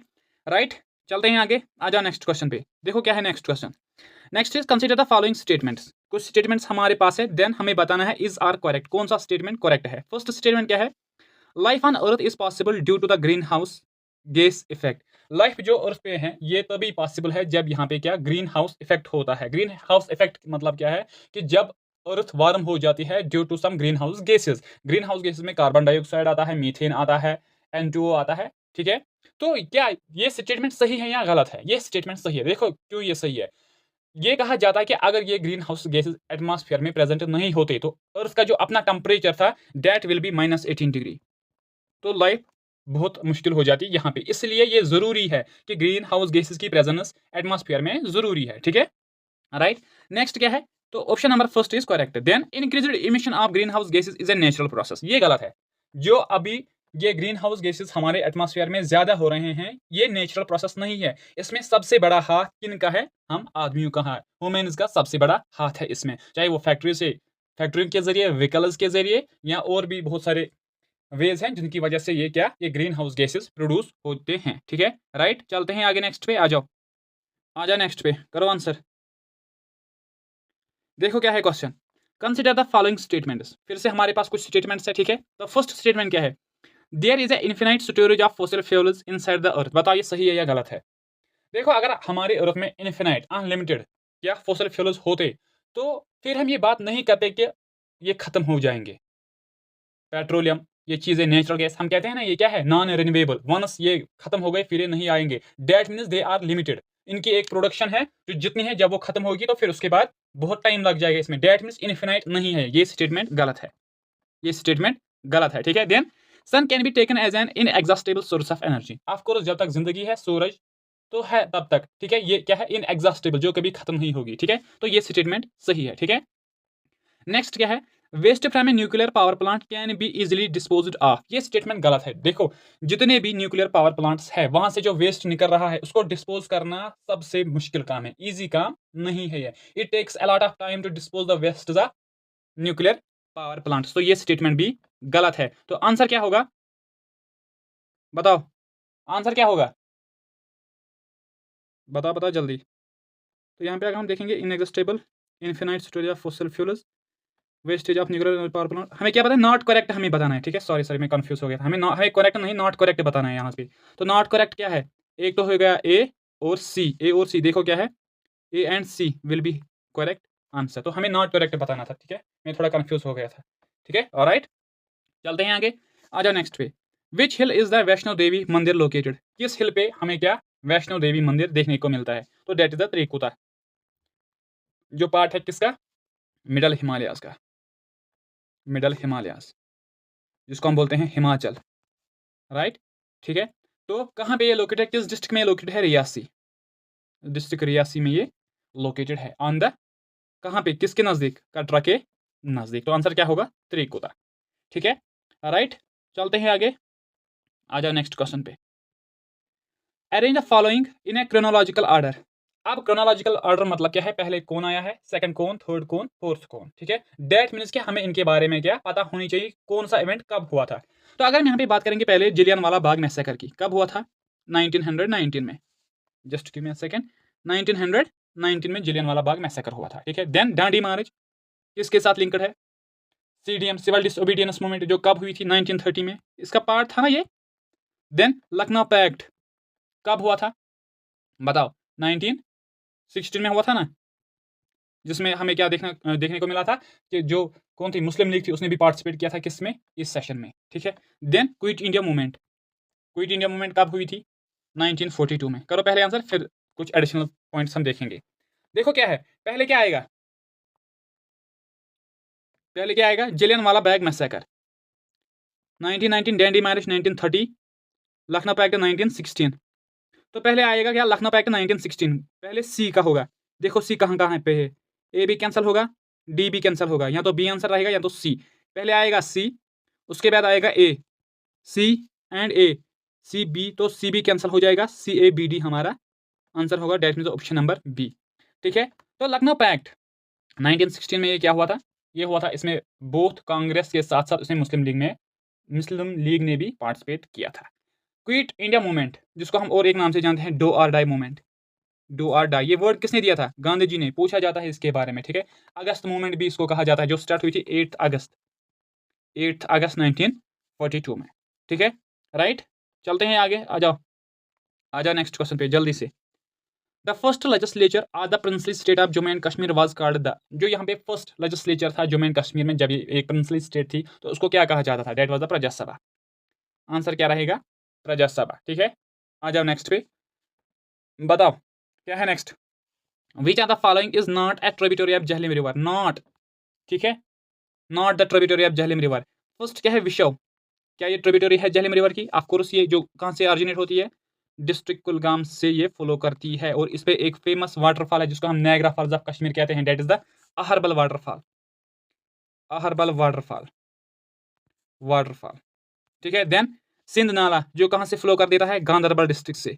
राइट, चलते हैं आगे, आ जाओ नेक्स्ट क्वेश्चन पे। देखो क्या है next question. Next is consider the following statements, कुछ स्टेटमेंट्स हमारे पास है, देन हमें बताना है इज आर करेक्ट, कौन सा स्टेटमेंट करेक्ट है। फर्स्ट स्टेटमेंट क्या है, life on earth is possible due to the green house gas effect. Life जो अर्थ पे है ये तभी पॉसिबल है जब यहाँ पे क्या ग्रीन हाउस इफेक्ट होता है। ग्रीन हाउस इफेक्ट मतलब क्या है कि जब अर्थ वार्म हो जाती है due to some greenhouse gases. Greenhouse gases में कार्बन डाइऑक्साइड आता है, मीथेन आता है, N2O आता है। ठीक है, तो क्या ये स्टेटमेंट सही है या गलत है, ये स्टेटमेंट सही है। देखो क्यों ये सही है, ये कहा जाता है कि अगर ये ग्रीन हाउस गैसेस एटमॉस्फेयर में प्रेजेंट नहीं होते तो अर्थ का जो अपना टेम्परेचर था दैट विल बी -18 डिग्री, तो लाइफ बहुत मुश्किल हो जाती है यहाँ पे। इसलिए ये जरूरी है कि ग्रीन हाउस गैसेस की प्रेजेंस एटमॉस्फेयर में जरूरी है। ठीक है, राइट, नेक्स्ट क्या है, तो option number first is correct. Then increased emission of greenhouse gases is a natural process, ये गलत है। जो अभी ये ग्रीन हाउस गैसेस हमारे एटमॉस्फेयर में ज्यादा हो रहे हैं ये नेचुरल प्रोसेस नहीं है। इसमें सबसे बड़ा हाथ किन का है, हम आदमियों का है, वुमेन्स का सबसे बड़ा हाथ है इसमें, चाहे वो फैक्ट्री के जरिए, व्हीकल्स के जरिए, या और भी बहुत सारे वेज हैं जिनकी वजह से ये ग्रीन हाउस गैसेस प्रोड्यूस होते हैं। ठीक है, राइट, चलते हैं आगे नेक्स्ट पे, आ जाओ नेक्स्ट पे, करो आंसर। देखो क्या है question, consider the following statements, फिर से हमारे पास कुछ स्टेटमेंट्स है। ठीक है, तो फर्स्ट स्टेटमेंट क्या है, there is a infinite storage of fossil fuels inside the earth, बताओ ये सही है या गलत है। देखो अगर हमारे अर्थ में इन्फिनाइट अनलिमिटेड या फॉसिल फ्यूल्स होते तो फिर हम ये बात नहीं करते कि ये खत्म हो जाएंगे। पेट्रोलियम, ये चीजें, नेचुरल गैस, हम कहते हैं ना ये क्या है, नॉन रिन्यूएबल, वंस ये खत्म हो गए फिर ये नहीं आएंगे, that means they are limited. इनकी एक प्रोडक्शन है जो जितनी है, जब वो खत्म होगी तो फिर उसके बाद बहुत टाइम लग जाएगा इसमें, दैट मीन्स इन्फिनाइट नहीं है। ये स्टेटमेंट गलत है, ये स्टेटमेंट गलत है। ठीक है, then sun can be taken as an inexhaustible source of energy, of course जब तक जिंदगी है सूरज तो है तब तक। ठीक है, ये क्या है, इनएग्जॉस्टेबल, जो कभी खत्म नहीं होगी। ठीक है, तो ये स्टेटमेंट सही है। ठीक है, नेक्स्ट क्या है, waste from a nuclear power plant can be easily disposed of, ये स्टेटमेंट गलत है। देखो जितने भी न्यूक्लियर पावर प्लांट्स है वहां से जो वेस्ट निकल रहा है उसको डिस्पोज करना सबसे मुश्किल काम है, इजी काम नहीं है ये। It takes a lot of time to dispose the waste the nuclear power plants, तो ये स्टेटमेंट भी गलत है। तो आंसर क्या होगा, बताओ आंसर क्या होगा, बताओ जल्दी। तो यहाँ पे अगर हम देखेंगे inexhaustible, infinite storage of fossil fuels, wastage of nuclear power plant, हमें क्या पता है, नॉट करेक्ट हमें बताना है। ठीक है, सॉरी मैं कंफ्यूज हो गया था, हमें करेक्ट नहीं नॉट करेक्ट बताना है यहाँ पे। तो नॉट करेक्ट क्या है, एक तो हो गया ए और सी, देखो क्या है, A and C will be correct answer, तो हमें नॉट करेक्ट बताना था। ठीक है, मैं थोड़ा कंफ्यूज हो गया था। ठीक है, ऑलराइट, चलते हैं आगे, आ जाओ नेक्स्ट पे। विच हिल इज द वैष्णो देवी मंदिर लोकेटेड, किस हिल पे हमें क्या वैष्णो देवी मंदिर देखने को मिलता है, तो डेट इज द त्रिकुटा, जो पार्ट है किसका, मिडल हिमालयाज का, मिडल हिमालयाज जिसको हम बोलते हैं हिमाचल, राइट। ठीक है, तो कहाँ पे ये लोकेटेड है, किस डिस्ट्रिक्ट में लोकेटेड है, रियासी डिस्ट्रिक्ट, रियासी में ये लोकेटेड है, ऑन द, कहाँ पे, किसके नज़दीक, कटरा के नज़दीक। तो आंसर क्या होगा, त्रिकुटा। ठीक है, राइट, चलते हैं आगे, आ जाओ नेक्स्ट क्वेश्चन पे। Arrange the following in A chronological order, अब क्रोनोलॉजिकल ऑर्डर मतलब क्या है, पहले कौन आया है, सेकंड कौन, थर्ड कौन, फोर्थ कौन। ठीक है, डेट मीन्स क्या हमें इनके बारे में क्या पता होनी चाहिए, कौन सा इवेंट कब हुआ था। तो अगर हम यहाँ पे बात करेंगे पहले जलियांवाला बाग मैसेकर की, कब हुआ था, 1919 में, just give me a second, 19 में जलियांवाला बाग मैसेकर हुआ था, ठीक है। देन डांडी मार्च किसके साथ लिंक्ड है? सीडीएम, सिविल डिसओबीडियंस मूवमेंट, जो कब हुई थी? 1930 में, इसका पार्ट था ना ये। देन लखनऊ पैक्ट कब हुआ था बताओ? 1916 में हुआ था ना, जिसमें हमें क्या देखने को मिला था कि जो कौन थी मुस्लिम लीग थी उसने भी पार्टिसिपेट किया था किसमें? इस सेशन में, ठीक है। Then Quit India Movement, Quit India Movement कब हुई थी? 1942 में। करो पहले आंसर, फिर कुछ एडिशनल पॉइंट्स हम देखेंगे। देखो क्या है, पहले क्या आएगा? पहले क्या आएगा? जलियांवाला बाग मैसेकर 1919, डैंडी मार्च 1930, लखनऊ पैक्ट 1916। तो पहले आएगा क्या? लखनऊ पैक्ट 1916। पहले सी का होगा। देखो सी कहाँ कहाँ पे है। ए भी कैंसिल होगा, डी भी कैंसिल होगा, या तो बी आंसर रहेगा या तो सी। पहले आएगा सी, उसके बाद आएगा ए, सी एंड ए, सी बी, तो सी भी कैंसिल हो जाएगा, सी ए बी डी हमारा आंसर होगा। That means option number B, ठीक है। तो लखनऊ पैक्ट 1916 में ये क्या हुआ था? ये हुआ था, इसमें बोथ कांग्रेस के साथ साथ इसमें मुस्लिम लीग ने भी पार्टिसिपेट किया था। क्विट इंडिया मूवमेंट, जिसको हम और एक नाम से जानते हैं, डू और डाई मूवमेंट, डू और डाई, ये वर्ड किसने दिया था? गांधी जी ने। पूछा जाता है इसके बारे में, ठीक है। अगस्त मूवमेंट भी इसको कहा जाता है, जो स्टार्ट हुई थी 8 अगस्त 1942 में, ठीक है। राइट, चलते हैं आगे। आ जाओ नेक्स्ट क्वेश्चन पे जल्दी से। The first legislature are the princely state of Jammu and Kashmir was called the, जो यहाँ पे फर्स्ट लेजिस्लेचर था जम्मू एंड कश्मीर में, जब ये एक प्रिंसली स्टेट थी तो उसको क्या कहा जाता था? That was the Prajasabha. Answer क्या रहेगा? प्रजासभा, ठीक है। आ जाओ नेक्स्ट पे, बताओ क्या है next. Which are the following is not a tributary of Jhelum river? Not, ठीक है, not the tributary of Jhelum river. First क्या है? विशव, क्या ये ट्रिब्यूटरी है झेलम रिवर की? ऑफकोर्स ये जो कहाँ से ऑरिजिनेट होती है? डिस्ट्रिक्ट कुलगाम से ये फ्लो करती है, और इस पे एक फेमस वाटरफॉल है जिसको हम नायग्रा फॉल्स ऑफ कश्मीर कहते हैं, that is the Aharbal waterfall, Aharbal waterfall, ठीक है। देन सिंध नाला, जो कहाँ से फ्लो कर देता है? गांधरबल डिस्ट्रिक्ट से,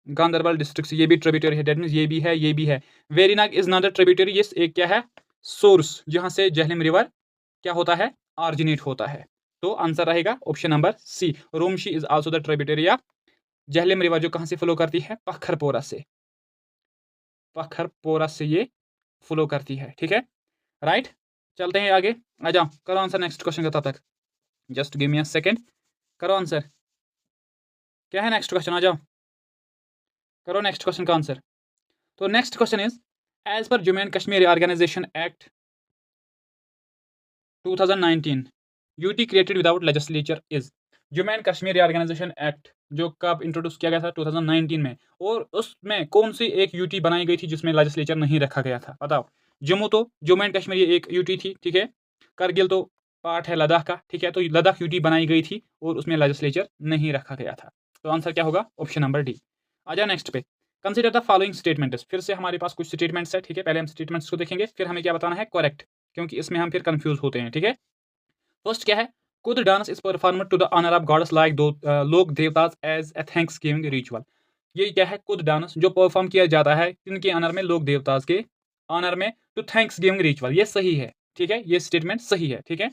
गांधरबल डिस्ट्रिक्ट से, ये भी ट्रिब्यूटरी है, डेट मीन्स ये भी है, ये भी है। Verinag is not a tributary, ये एक क्या है? सोर्स, जहां से झेलम रिवर क्या होता है? ऑरिजिनेट होता है। तो आंसर रहेगा option number C, Romshi is also the tributary of Jhelum river, जो कहां से फ्लो करती है? पखरपोरा से, पखरपोरा से ये फ्लो करती है, ठीक है। राइट, चलते हैं आगे। आ जाओ, करो आंसर नेक्स्ट क्वेश्चन का, तब तक just give me a second. करो आंसर, क्या है नेक्स्ट क्वेश्चन? आ जाओ, करो नेक्स्ट क्वेश्चन का आंसर। तो next question is, as per Jammu and Kashmir organisation act 2019 UT created without legislature is, Jammu and Kashmir organisation act जो कब इंट्रोड्यूस किया गया था? 2019 में। और उसमें कौन सी एक यूटी बनाई गई थी जिसमें लेजिस्लेचर नहीं रखा गया था? बताओ। जम्मू एंड कश्मीर ये एक यूटी थी, ठीक है। करगिल तो पार्ट है लद्दाख का, ठीक है। तो लद्दाख यूटी बनाई गई थी और उसमें लेजिस्लेचर नहीं रखा गया था। तो आंसर क्या होगा? Option number D. आ जाए नेक्स्ट पे, कंसिडर द फॉलोइंग स्टेटमेंट्स। फिर से हमारे पास कुछ स्टेटमेंट्स है, ठीक है। पहले हम स्टेटमेंट्स को देखेंगे, फिर हमें क्या बताना है? करेक्ट, क्योंकि इसमें हम फिर कंफ्यूज होते हैं, ठीक है। फर्स्ट क्या है? Kud dance is perform to the honour of gods like दो लोक देवतास as a thanksgiving ritual. ये क्या है? कुद डांस जो परफॉर्म किया जाता है किनके ऑनर में? लोक देवतास के ऑनर में, टू थैंक्स गिविंग रिचुअल। ये सही है, ठीक है, ये स्टेटमेंट सही है, ठीक है।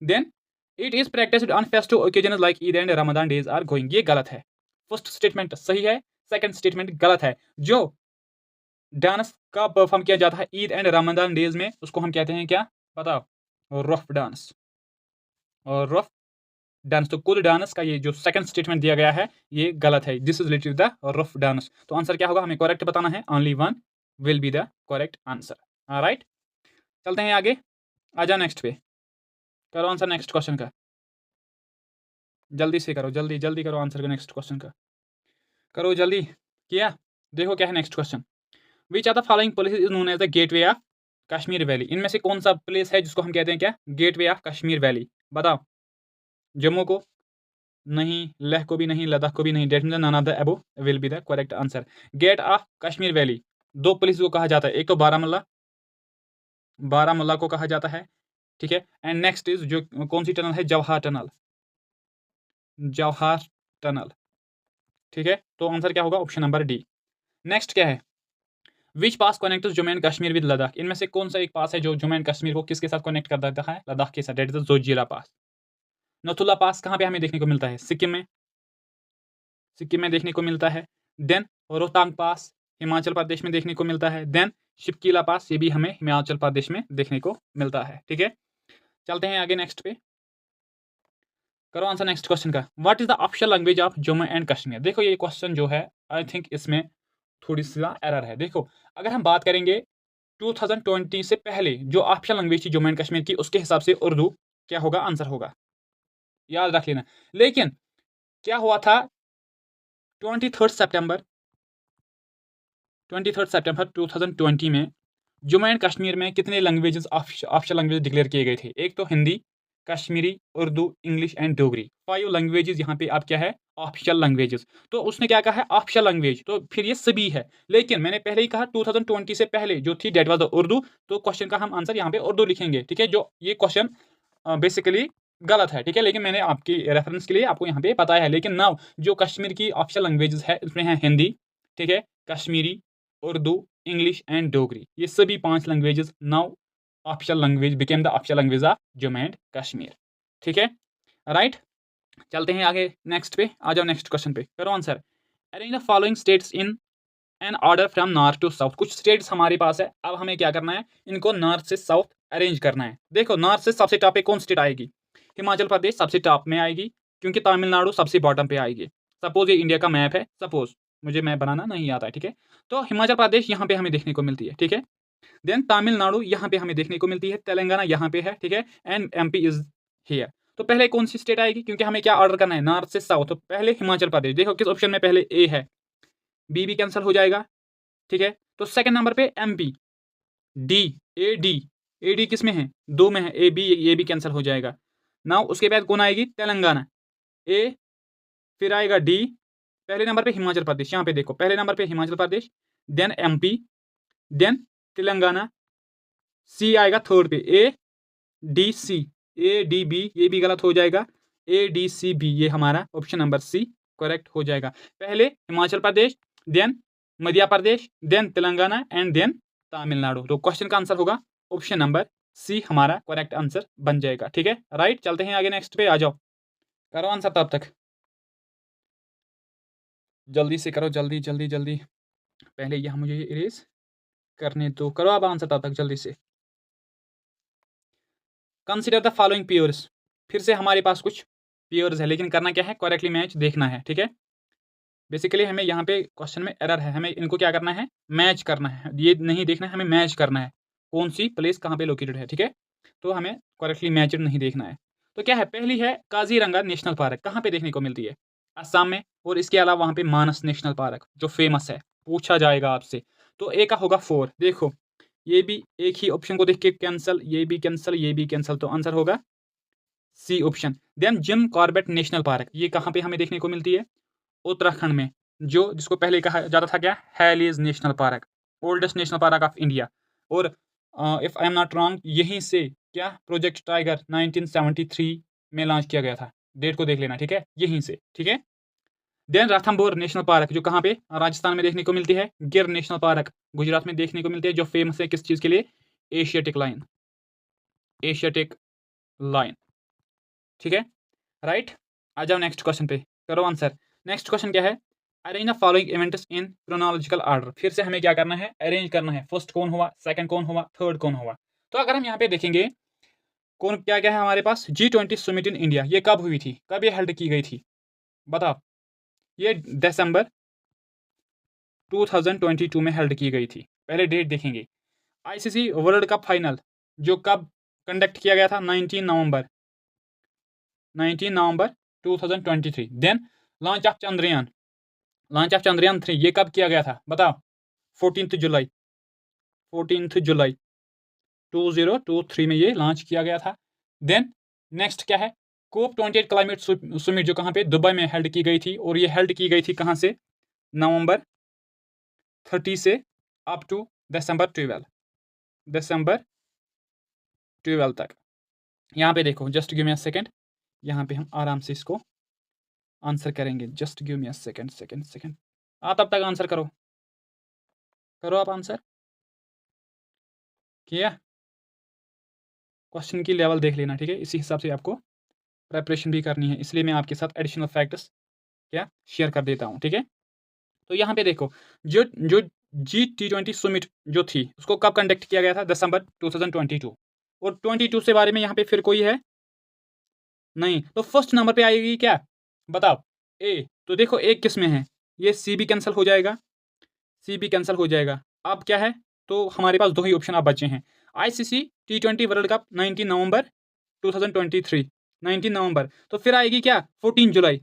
Then it is practised on festive occasion like Eid and Ramzan days are going, ये गलत है। फर्स्ट स्टेटमेंट सही है, सेकंड स्टेटमेंट गलत है। जो डांस का परफॉर्म किया जाता है ईद एंड रमजान डेज में, उसको हम कहते हैं क्या? बताओ। रफ डांस, और रफ डांस। तो कुल डांस का ये जो सेकंड स्टेटमेंट दिया गया है ये गलत है। This is related the rough dance. तो आंसर क्या होगा? हमें करेक्ट बताना है, only one will be the correct answer. Right, चलते हैं आगे। आ जाओ नेक्स्ट पे, करो आंसर नेक्स्ट क्वेश्चन का, जल्दी से करो, जल्दी जल्दी करो आंसर का नेक्स्ट क्वेश्चन का, करो जल्दी। किया? देखो क्या है next question. Which are the following place is known as the gateway of Kashmir valley. इनमें से कौन सा प्लेस है जिसको हम कहते हैं क्या? Gateway of Kashmir valley. बताओ। जम्मू को नहीं, लेह को भी नहीं, लद्दाख को भी नहीं, that mean none of the above will be the correct answer. Gate of Kashmir valley दो प्लेस को कहा जाता है, एक तो बारामूला, बारामूला को कहा जाता है, ठीक है। एंड नेक्स्ट इज जो कौन सी टनल है? जवाहर टनल, जवाहर टनल, ठीक है। तो आंसर क्या होगा? Option number D. नेक्स्ट क्या है? Which pass connect Jammu and Kashmir with Ladakh. इनमें से कौन सा एक पास है जो जम्मू एंड कश्मीर को किसके साथ कनेक्ट कर देता है? लद्दाख के साथ, डेट इज द जोजिला पास। नथुला पास कहाँ पे हमें देखने को मिलता है? सिक्किम में, सिक्किम में देखने को मिलता है। देन रोहतांग पास हिमाचल प्रदेश में देखने को मिलता है। देन शिपकीला पास, ये भी हमें हिमाचल प्रदेश में देखने को मिलता है। ठीक है, चलते हैं आगे नेक्स्ट पे। करो आंसर नेक्स्ट क्वेश्चन का। What is the official language of Jammu and Kashmir? देखो ये क्वेश्चन जो है, आई थिंक इसमें थोड़ी सी एरर है। देखो अगर हम बात करेंगे 2020 से पहले जो ऑफिशियल लैंग्वेज थी जम्मू एंड कश्मीर की, उसके हिसाब से उर्दू क्या होगा, आंसर होगा, याद रख लेना। लेकिन क्या हुआ था 23 सितंबर 2020 में जम्मू एंड कश्मीर में कितने लैंग्वेजेस ऑफिशियल लैंग्वेज डिक्लेयर किए गए थे? एक तो Hindi, Kashmiri, Urdu, English and Dogri. 5 languages यहाँ पे आप क्या है, ऑफिशियल लैंग्वेजेस। तो उसने क्या कहा है, ऑफिशियल लैंग्वेज, तो फिर ये सभी है। लेकिन मैंने पहले ही कहा 2020 से पहले जो थी डेट वाज द उर्दू, तो क्वेश्चन का हम आंसर यहाँ पे उर्दू लिखेंगे। ठीक है, जो ये क्वेश्चन बेसिकली गलत है। ठीक है, लेकिन मैंने आपकी रेफरेंस के लिए आपको यहाँ पे बताया है। लेकिन नाउ जो कश्मीर की ऑफिशियल लैंग्वेजेस है उसमें है हिंदी, ठीक है, कश्मीरी, उर्दू, इंग्लिश एंड डोगरी। ये सभी 5 languages now official language became the official language of Jammu and Kashmir. ठीक है, राइट। चलते हैं आगे नेक्स्ट पे, आ जाओ नेक्स्ट क्वेश्चन पे, करो answer. Arrange the following states in an order from north to south. कुछ स्टेट्स हमारे पास है, अब हमें क्या करना है, इनको नॉर्थ से साउथ अरेंज करना है। देखो नॉर्थ से सबसे टॉप पे कौन स्टेट आएगी, हिमाचल प्रदेश सबसे टॉप में आएगी, क्योंकि तमिलनाडु सबसे बॉटम पे आएगी। सपोज ये इंडिया का मैप है, सपोज मुझे मैप बनाना नहीं आता है। ठीक है, तो हिमाचल प्रदेश यहाँ पे हमें देखने को मिलती है। ठीक है, देन तमिलनाडु यहाँ पे हमें देखने को मिलती है, तेलंगाना यहाँ पे है। ठीक है, एंड एमपी इज हियर। तो पहले कौन सी स्टेट आएगी, क्योंकि हमें क्या ऑर्डर करना है, नॉर्थ से साउथ। तो पहले हिमाचल प्रदेश, देखो किस ऑप्शन में पहले ए है, बी भी कैंसिल हो जाएगा। ठीक है, तो सेकंड नंबर पे एमपी, डी, ए डी किस में है, 2 में है, ए बी, ये भी कैंसिल हो जाएगा। नाउ उसके बाद कौन आएगी, तेलंगाना, ए, फिर आएगा डी, पहले नंबर पे हिमाचल प्रदेश, यहाँ पे देखो पहले नंबर पे Himachal Pradesh, then MP, then Telangana, C आएगा थर्ड पे, A D C, A D B ये भी गलत हो जाएगा, ए डी सी बी, ये हमारा ऑप्शन नंबर सी करेक्ट हो जाएगा। पहले Himachal Pradesh, then Madhya Pradesh, then Telangana and then Tamil Nadu. तो क्वेश्चन का आंसर होगा ऑप्शन नंबर सी, हमारा करेक्ट आंसर बन जाएगा। ठीक है, राइट। चलते हैं आगे नेक्स्ट पे, आ जाओ, करो आंसर तब तक, जल्दी से करो, जल्दी जल्दी जल्दी, पहले यह मुझे इरेज करने दो, करो आप आंसर तब तक जल्दी से। कंसिडर द फॉलोइंग पेयर्स, फिर से हमारे पास कुछ पेयर्स है, लेकिन करना क्या है, करेक्टली मैच देखना है। ठीक है, बेसिकली हमें यहाँ पे क्वेश्चन में एरर है, हमें इनको क्या करना है, मैच करना है, ये नहीं देखना है, हमें मैच करना है कौन सी प्लेस कहाँ पे लोकेटेड है। ठीक है, तो हमें करेक्टली मैचड नहीं देखना है। तो क्या है, पहली है काजीरंगा नेशनल पार्क, कहाँ पे देखने को मिलती है, असम में, और इसके अलावा वहाँ पे मानस नेशनल पार्क जो फेमस है, पूछा जाएगा आपसे। तो ए का होगा 4, देखो ये भी एक ही ऑप्शन को देख के कैंसिल, ये भी कैंसिल, ये भी कैंसिल, तो आंसर होगा C option. Then Jim Corbett National park, ये कहाँ पे हमें देखने को मिलती है, उत्तराखंड में, जो जिसको पहले कहा जाता था क्या, Hailey's national park, oldest national park of India. और if I am not wrong, यहीं से क्या प्रोजेक्ट टाइगर 1973 में लॉन्च किया गया था, डेट को देख लेना। ठीक है, यहीं से। ठीक है, देन रणथंभौर नेशनल पार्क, जो कहाँ पे, राजस्थान में देखने को मिलती है। गिर नेशनल पार्क गुजरात में देखने को मिलती है, जो फेमस है किस चीज़ के लिए, एशियाटिक लाइन, एशियाटिक लाइन। ठीक है, राइट। आ जाओ नेक्स्ट क्वेश्चन पे, करो आंसर। नेक्स्ट क्वेश्चन क्या है, arrange the following events in chronological order. फिर से हमें क्या करना है, अरेंज करना है, फर्स्ट कौन हुआ, सेकंड कौन हुआ, थर्ड कौन हुआ। तो अगर हम यहाँ पे देखेंगे कौन क्या क्या है हमारे पास, G20 समिट इन इंडिया, ये कब हुई थी, कब ये हेल्ड की गई थी, बताओ। ये दिसंबर 2022 में हेल्ड की गई थी, पहले डेट देखेंगे। आईसीसी वर्ल्ड कप फाइनल जो कब कंडक्ट किया गया था, 19 नवंबर 2023। Then launch of Chandrayaan, launch of Chandrayaan 3 ये कब किया गया था, बताओ, 14 जुलाई 2023 में ये लॉन्च किया गया था। देन नेक्स्ट क्या है, COP28 क्लाइमेट समिट, जो कहाँ पे, दुबई में हेल्ड की गई थी, और ये हेल्ड की गई थी कहाँ से, नवंबर 30 से अप टू दिसंबर 12 तक। यहाँ पे देखो, just give me a second, यहाँ पे हम आराम से इसको आंसर करेंगे, just give me a second. तब तक आंसर करो, करो आप आंसर किया, क्वेश्चन की लेवल देख लेना। ठीक है, इसी हिसाब से आपको प्रेपरेशन भी करनी है, इसलिए मैं आपके साथ एडिशनल फैक्ट्स क्या शेयर कर देता हूँ। ठीक है, तो यहाँ पे देखो, जो जो G20 समिट जो थी उसको कब कंडक्ट किया गया था? दिसंबर 2022। और 22 से बारे में यहाँ पे फिर कोई है नहीं, तो फर्स्ट नंबर पे आएगी क्या? बताओ। ए, तो देखो एक किस में है, ये सी भी कैंसिल हो जाएगा, सी भी कैंसिल हो जाएगा। अब क्या है, तो हमारे पास दो ही ऑप्शन अब बचे हैं। आईसीसी T20 वर्ल्ड कप 19 नवंबर 2023, 19 नवंबर। तो फिर आएगी क्या? 14 जुलाई,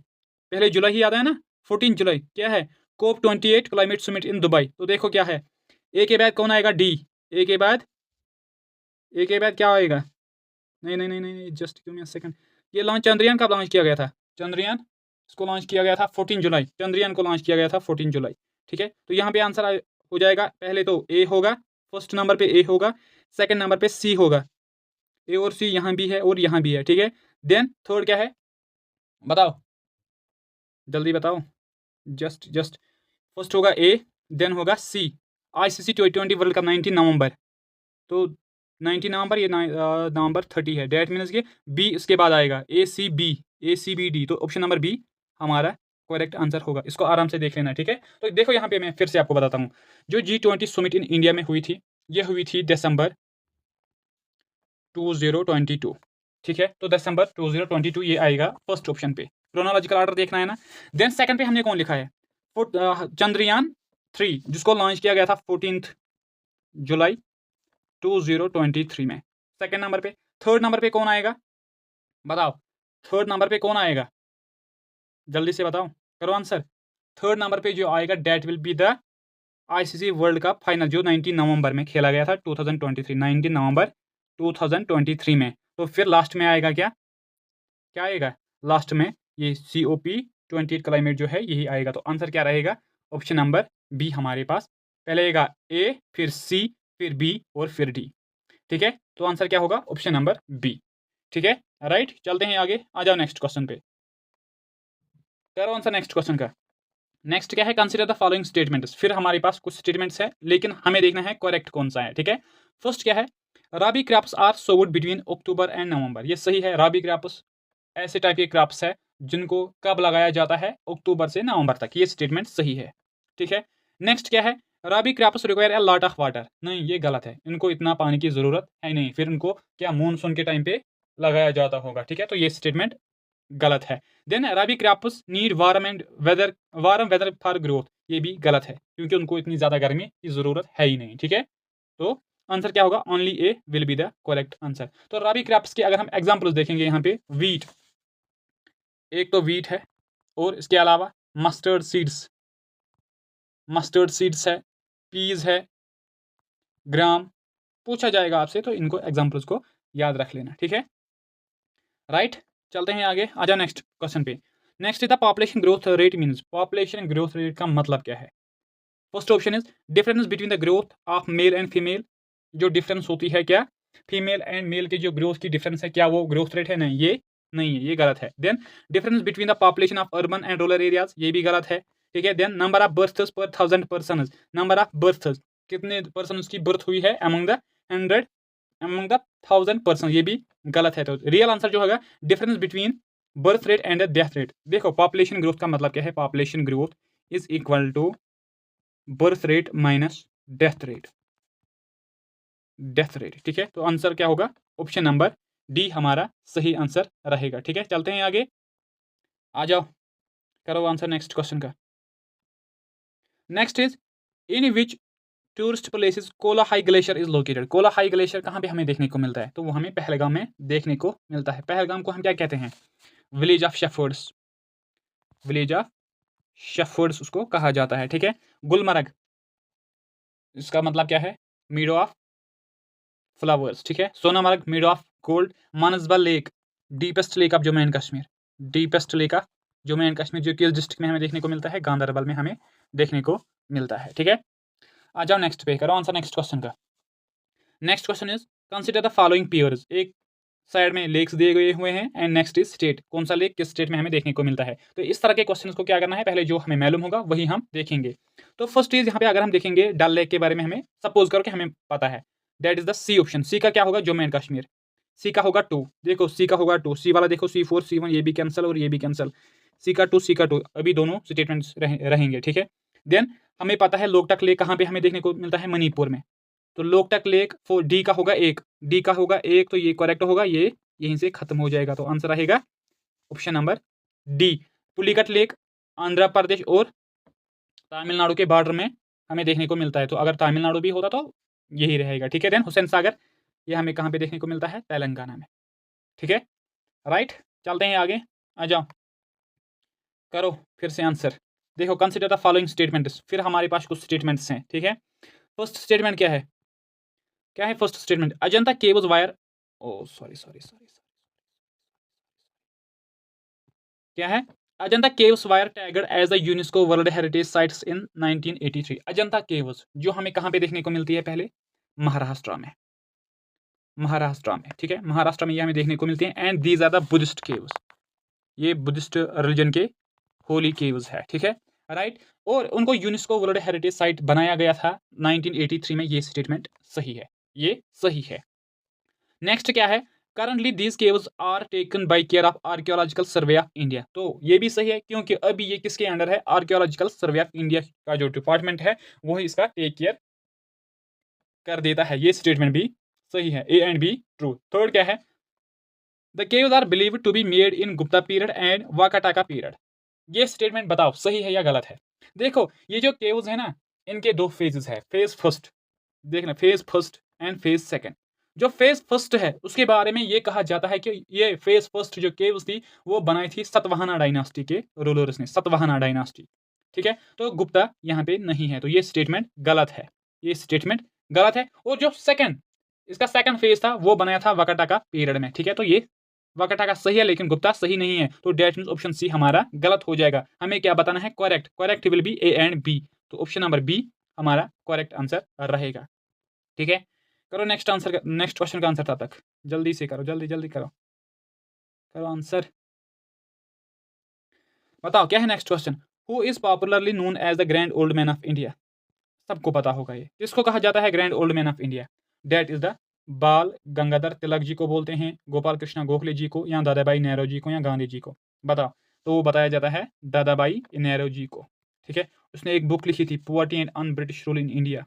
पहले जुलाई ही आता है ना, 14 जुलाई क्या है? COP28 climate summit in Dubai. तो देखो क्या है, ए के बाद कौन आएगा? डी। ए के बाद, ए के बाद क्या आएगा? नहीं नहीं नहीं नहीं, just give me a second. ये लॉन्च चंद्रयान कब लॉन्च किया गया था? चंद्रयान, इसको लॉन्च किया गया था 14 जुलाई, चंद्रयान को लॉन्च किया गया था 14 जुलाई। ठीक है, तो यहाँ पे आंसर हो जाएगा, पहले तो ए होगा, फर्स्ट नंबर पे ए होगा, सेकंड नंबर पे सी होगा। ए और सी यहाँ भी है और यहाँ भी है। ठीक है, देन थर्ड क्या है बताओ, जल्दी बताओ। जस्ट जस्ट फर्स्ट होगा ए, देन होगा सी। आईसीसी T20 वर्ल्ड कप 19 नवंबर, तो 19 नवंबर, ये नवंबर 30 है, डेट मीनस के बी इसके बाद आएगा, ACB, तो ऑप्शन नंबर बी हमारा करेक्ट आंसर होगा। इसको आराम से देख लेना। ठीक है, तो देखो यहाँ पे मैं फिर से आपको बताता हूँ, जो G20 समिट इन इंडिया में हुई थी, ये हुई थी दिसंबर 2022। ठीक है, तो दिसंबर 2022 ये आएगा फर्स्ट ऑप्शन पे। क्रोनोलॉजिकल ऑर्डर देखना है ना। देन सेकंड पे हमने कौन लिखा है? चंद्रयान 3, जिसको लॉन्च किया गया था 14 जुलाई 2023 में, सेकंड नंबर पे। थर्ड नंबर पे कौन आएगा बताओ, थर्ड नंबर पे कौन आएगा? जल्दी से बताओ, करो आंसर। थर्ड नंबर पे जो आएगा, that will be the ICC World Cup final, जो 19 नवंबर में खेला गया था 2023, 19 नवंबर 2023 में। तो फिर लास्ट में आएगा क्या, क्या आएगा लास्ट में? ये COP28 क्लाइमेट जो है यही आएगा। तो आंसर क्या रहेगा? ऑप्शन नंबर बी हमारे पास, पहले आएगा ए, फिर सी, फिर बी और फिर डी। ठीक है, तो आंसर क्या होगा? Option number B. ठीक है, राइट, चलते हैं आगे, आ जाओ नेक्स्ट क्वेश्चन पे, करो आंसर नेक्स्ट क्वेश्चन का। नेक्स्ट क्या है? Consider the following statements. फिर हमारे पास कुछ स्टेटमेंट्स है, लेकिन हमें देखना है करेक्ट कौन सा है। ठीक है, फर्स्ट क्या है? Rabi crops are sowed between October and November. ये सही है, राबी क्रॉप्स ऐसे टाइप के क्रॉप्स है जिनको कब लगाया जाता है? अक्टूबर से नवंबर तक। ये स्टेटमेंट सही है। ठीक है, नेक्स्ट क्या है? Rabi crops require a lot of water. नहीं, ये गलत है, इनको इतना पानी की जरूरत है नहीं, फिर इनको क्या मानसून के टाइम पे लगाया जाता होगा। ठीक है, तो ये स्टेटमेंट गलत है। Then rabi crops need warm weather for growth. ये भी गलत है, क्योंकि उनको इतनी ज़्यादा गर्मी की ज़रूरत है ही नहीं। ठीक है, तो आंसर क्या होगा? Only A will be the correct answer. तो रबी क्रॉप्स के अगर हम एग्जांपल्स देखेंगे यहाँ पे, वीट, एक तो वीट है, और इसके अलावा मस्टर्ड सीड्स है, पीज है, ग्राम पूछा जाएगा आपसे, तो इनको एग्जाम्पल्स को याद रख लेना। ठीक है, राइट, चलते हैं आगे, आ जाओ नेक्स्ट क्वेश्चन पे। Next is the population growth rate means. Population growth rate का मतलब क्या है? First option is difference between the growth of male and female. जो डिफरेंस होती है क्या, फीमेल एंड मेल के जो ग्रोथ की डिफरेंस है, क्या वो ग्रोथ रेट है? नहीं, ये नहीं है, ये गलत है। Then difference between the population of urban and rural areas, ये भी गलत है। ठीक है, then number of births per 1000 person, number of births, कितने पर्सन की बर्थ हुई है among the 100, among the 1000 person, ये भी गलत है। तो रियल आंसर जो होगा, difference between birth rate and death rate. देखो, पॉपुलेशन ग्रोथ का मतलब क्या है? Population growth is equal to birth rate minus death rate, ठीक है, तो आंसर क्या होगा? ऑप्शन नंबर डी हमारा सही आंसर रहेगा। ठीक है, चलते हैं आगे, आ जाओ, करो आंसर नेक्स्ट क्वेश्चन का। Next is in which tourist places Cola high glacier is located. Cola high glacier कहाँ पे हमें देखने को मिलता है? तो वो हमें पहलगाम में देखने को मिलता है। पहलगाम को हम क्या कहते हैं? Village of shepherd's, village of shepherd's उसको कहा जाता है। ठीक है, गुलमर्ग, इसका मतलब क्या है? मीडो ऑफ फ्लावर्स। ठीक है, Sonamarg मीडो of gold. Manasbal lake, deepest lake of Jammu and Kashmir, deepest lake of Jammu and Kashmir, जो किस डिस्ट्रिक्ट में हमें देखने को मिलता है? गांधरबल में हमें देखने को मिलता है। ठीक है, आ जाओ नेक्स्ट पे, करो आंसर नेक्स्ट क्वेश्चन का। Next question is consider the following pairs. एक साइड में लेक्स दिए गए हुए हैं, एंड नेक्स्ट इज स्टेट, कौन सा लेक किस स्टेट में हमें देखने को मिलता है। तो इस तरह के क्वेश्चन को क्या करना है, पहले जो हमें मालूम होगा वही हम देखेंगे। तो फर्स्ट इज यहाँ पे अगर हम देखेंगे डल लेक के बारे में, हमें सपोज करो कि हमें पता है, that is the C option. C का क्या होगा? जम्मू एंड कश्मीर। सी का होगा 2, देखो सी का होगा 2, सी वाला देखो C4 C1, ये भी कैंसिल और ये भी कैंसिल। सी का 2, अभी दोनों स्टेटमेंट्स रहेंगे। ठीक है, देन हमें पता है लोकटक लेक कहाँ पे हमें देखने को मिलता है, मणिपुर में। तो लोकटक लेक डी का होगा एक, डी का होगा एक, तो ये करेक्ट होगा, ये यहीं से खत्म हो जाएगा। तो आंसर रहेगा option number D. Pulicat lake Andhra Pradesh और तमिलनाडु के बॉर्डर में हमें देखने को मिलता है। तो अगर तमिलनाडु भी होता तो यही रहेगा। ठीक है, देन हुसैन सागर ये हमें कहाँ पे देखने को मिलता है, तेलंगाना में। ठीक है, राइट, चलते हैं आगे, आ जाओ, करो फिर से आंसर। देखो, कंसिडर द फॉलोइंग स्टेटमेंट्स, फिर हमारे पास कुछ स्टेटमेंट्स हैं। ठीक है, फर्स्ट स्टेटमेंट क्या है, क्या है first statement, Ajanta caves were, oh sorry sorry sorry, क्या है, Ajanta caves were tagged as the UNESCO world heritage sites in 1983। Ajanta caves जो हमें कहाँ पे देखने को मिलती है, पहले महाराष्ट्र में, महाराष्ट्र में। ठीक है, महाराष्ट्र में ये हमें देखने को मिलती है। And these are the Buddhist caves, ये बुद्धिस्ट रिलीजन के होली केव्स है। ठीक है, राइट, और उनको यूनेस्को वर्ल्ड हेरिटेज साइट बनाया गया था 1983 में। ये स्टेटमेंट सही है, ये सही है। नेक्स्ट क्या है, currently these caves are taken by care of Archaeological Survey of India. तो ये भी सही है, क्योंकि अभी ये किसके अंडर है, आर्कियोलॉजिकल सर्वे ऑफ इंडिया का जो डिपार्टमेंट है वो ही इसका टेक केयर कर देता है। ये स्टेटमेंट भी सही है, A and B true. Third क्या है, the caves are believed to be made in Gupta period and Vakataka period. ये स्टेटमेंट बताओ सही है या गलत है। देखो, ये जो केव्स है ना, इनके दो फेजेस है, फेज फर्स्ट, देखना, phase first and phase second. जो फेज फर्स्ट है उसके बारे में ये कहा जाता है कि ये फेज फर्स्ट जो केव्स थी वो बनाई थी सतवाहना डायनास्टी के रूलर्स ने, सतवाहना डायनास्टी। ठीक है, तो गुप्ता यहाँ पे नहीं है, तो ये स्टेटमेंट गलत है, ये स्टेटमेंट गलत है। और जो सेकंड, इसका सेकंड फेज था वो बनाया था वाकाटाका पीरियड में। ठीक है, तो ये वाकाटाका सही है लेकिन गुप्ता सही नहीं है, तो डेट मींस ऑप्शन सी हमारा गलत हो जाएगा। हमें क्या बताना है, correct, correct will be A and B. तो ऑप्शन नंबर बी हमारा करेक्ट आंसर रहेगा। ठीक है, करो नेक्स्ट आंसर, नेक्स्ट क्वेश्चन का आंसर तब तक जल्दी से करो, जल्दी जल्दी करो, करो आंसर, बताओ क्या है next question. Who is popularly known as the grand old man of India. सबको पता होगा ये किसको कहा जाता है, grand old man of India. That is the Bal Gangadhar Tilak ji को बोलते हैं, गोपाल कृष्ण गोखले जी को, या दादाभाई नेहरू जी को, या गांधी जी को, बताओ। तो वो बताया जाता है दादाभाई नेहरू जी को। ठीक है, उसने एक बुक लिखी थी, poverty and un British rule in India,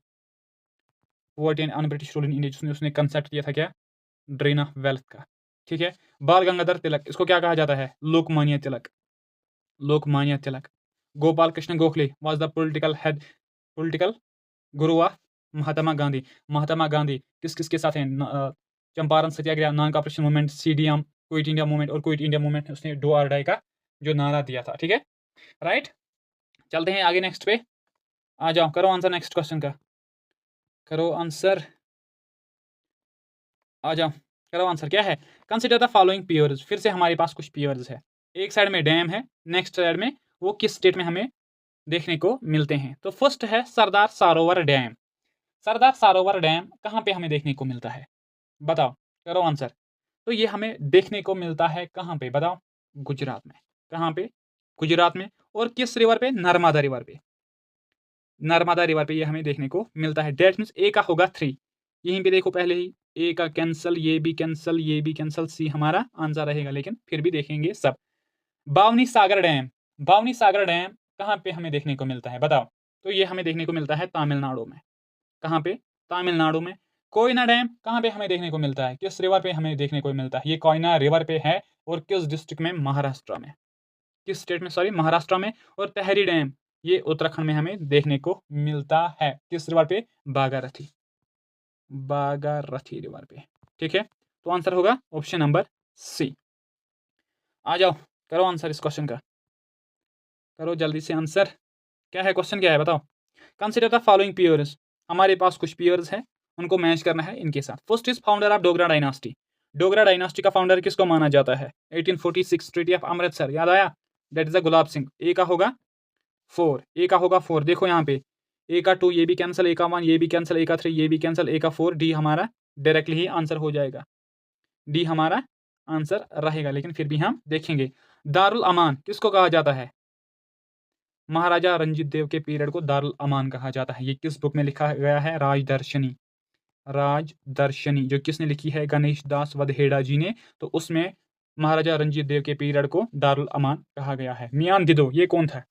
poverty and un British rule in India, जिसने उसने कंसेप्ट दिया था क्या, ड्रेन ऑफ वेल्थ का। ठीक है, बाल गंगाधर तिलक, इसको क्या कहा जाता है, Lokmanya Tilak, Lokmanya Tilak. Gopal Krishna Gokhale was the political head, political guru of Mahatma Gandhi. Mahatma Gandhi किस किस के साथ हैं, Champaran Satyagraha, non cooperation movement, CDM, quit India movement, और क्विट इंडिया मूवमेंट उसने डू और डाई का जो नारा दिया था। ठीक है, राइट, चलते हैं आगे नेक्स्ट पे, आ जाओ, करो आंसर नेक्स्ट क्वेश्चन का, करो आंसर, आ जाओ, करो आंसर। क्या है, कंसिडर द फॉलोइंग पियर्स, फिर से हमारे पास कुछ पियर्स है। एक साइड में डैम है, नेक्स्ट साइड में वो किस स्टेट में हमें देखने को मिलते हैं। तो फर्स्ट है सरदार सरोवर डैम। सरदार सरोवर डैम कहाँ पे हमें देखने को मिलता है, बताओ, करो आंसर। तो ये हमें देखने को मिलता है कहाँ पे, बताओ, गुजरात में। कहाँ पे, गुजरात में। और किस रिवर पे, नर्मदा रिवर पे, नर्मदा रिवर पे ये हमें देखने को मिलता है। डेट मीन्स ए का होगा 3, यहीं पे देखो पहले ही, ए का कैंसल, ये भी कैंसल, ये भी कैंसल, सी हमारा आंसर रहेगा, लेकिन फिर भी देखेंगे सब। बावनी सागर डैम, बावनी सागर डैम कहाँ पे हमें देखने को मिलता है, बताओ। तो ये हमें देखने को मिलता है तमिलनाडु में। कहाँ पे, तमिलनाडु में। कोयना डैम कहाँ पे हमें देखने को मिलता है, किस रिवर पे हमें देखने को मिलता है, ये कोयना रिवर पे है, और किस डिस्ट्रिक्ट में, महाराष्ट्र में, किस स्टेट में, सॉरी, महाराष्ट्र में। और तहरी डैम ये उत्तराखंड में हमें देखने को मिलता है, किस रिवर पे, बागारथी, बागारथी रिवर पे। ठीक है, तो आंसर होगा ऑप्शन नंबर सी। आ जाओ, करो आंसर इस क्वेश्चन का, करो जल्दी से आंसर। क्या है क्वेश्चन, क्या है बताओ। कंसिडर द फॉलोइंग पियर्स, हमारे पास कुछ पियर्स हैं, उनको मैच करना है इनके साथ। First is founder of Dogra dynasty. Dogra dynasty का फाउंडर किसको माना जाता है, 1846 ट्रीटी ऑफ अमृतसर, याद आया, that is the Gulab Singh. ए का होगा 4, ए का होगा 4, देखो यहाँ पे, ए का 2 ये भी कैंसिल, ए का 1 ये भी कैंसिल, ए का 3 ये भी कैंसिल, ए का 4, डी हमारा डायरेक्टली ही आंसर हो जाएगा, डी हमारा आंसर रहेगा, लेकिन फिर भी हम देखेंगे। दारुल अमान किसको कहा जाता है, महाराजा रंजीत देव के पीरियड को दारुल अमान कहा जाता है। ये किस बुक में लिखा गया है, राजदर्शनी, राजदर्शनी जो किसने लिखी है, गणेश दास वधेड़ा जी ने। तो उसमें महाराजा रंजीत देव के पीरियड को दारुल अमान कहा गया है। मियान दिदो ये कौन था,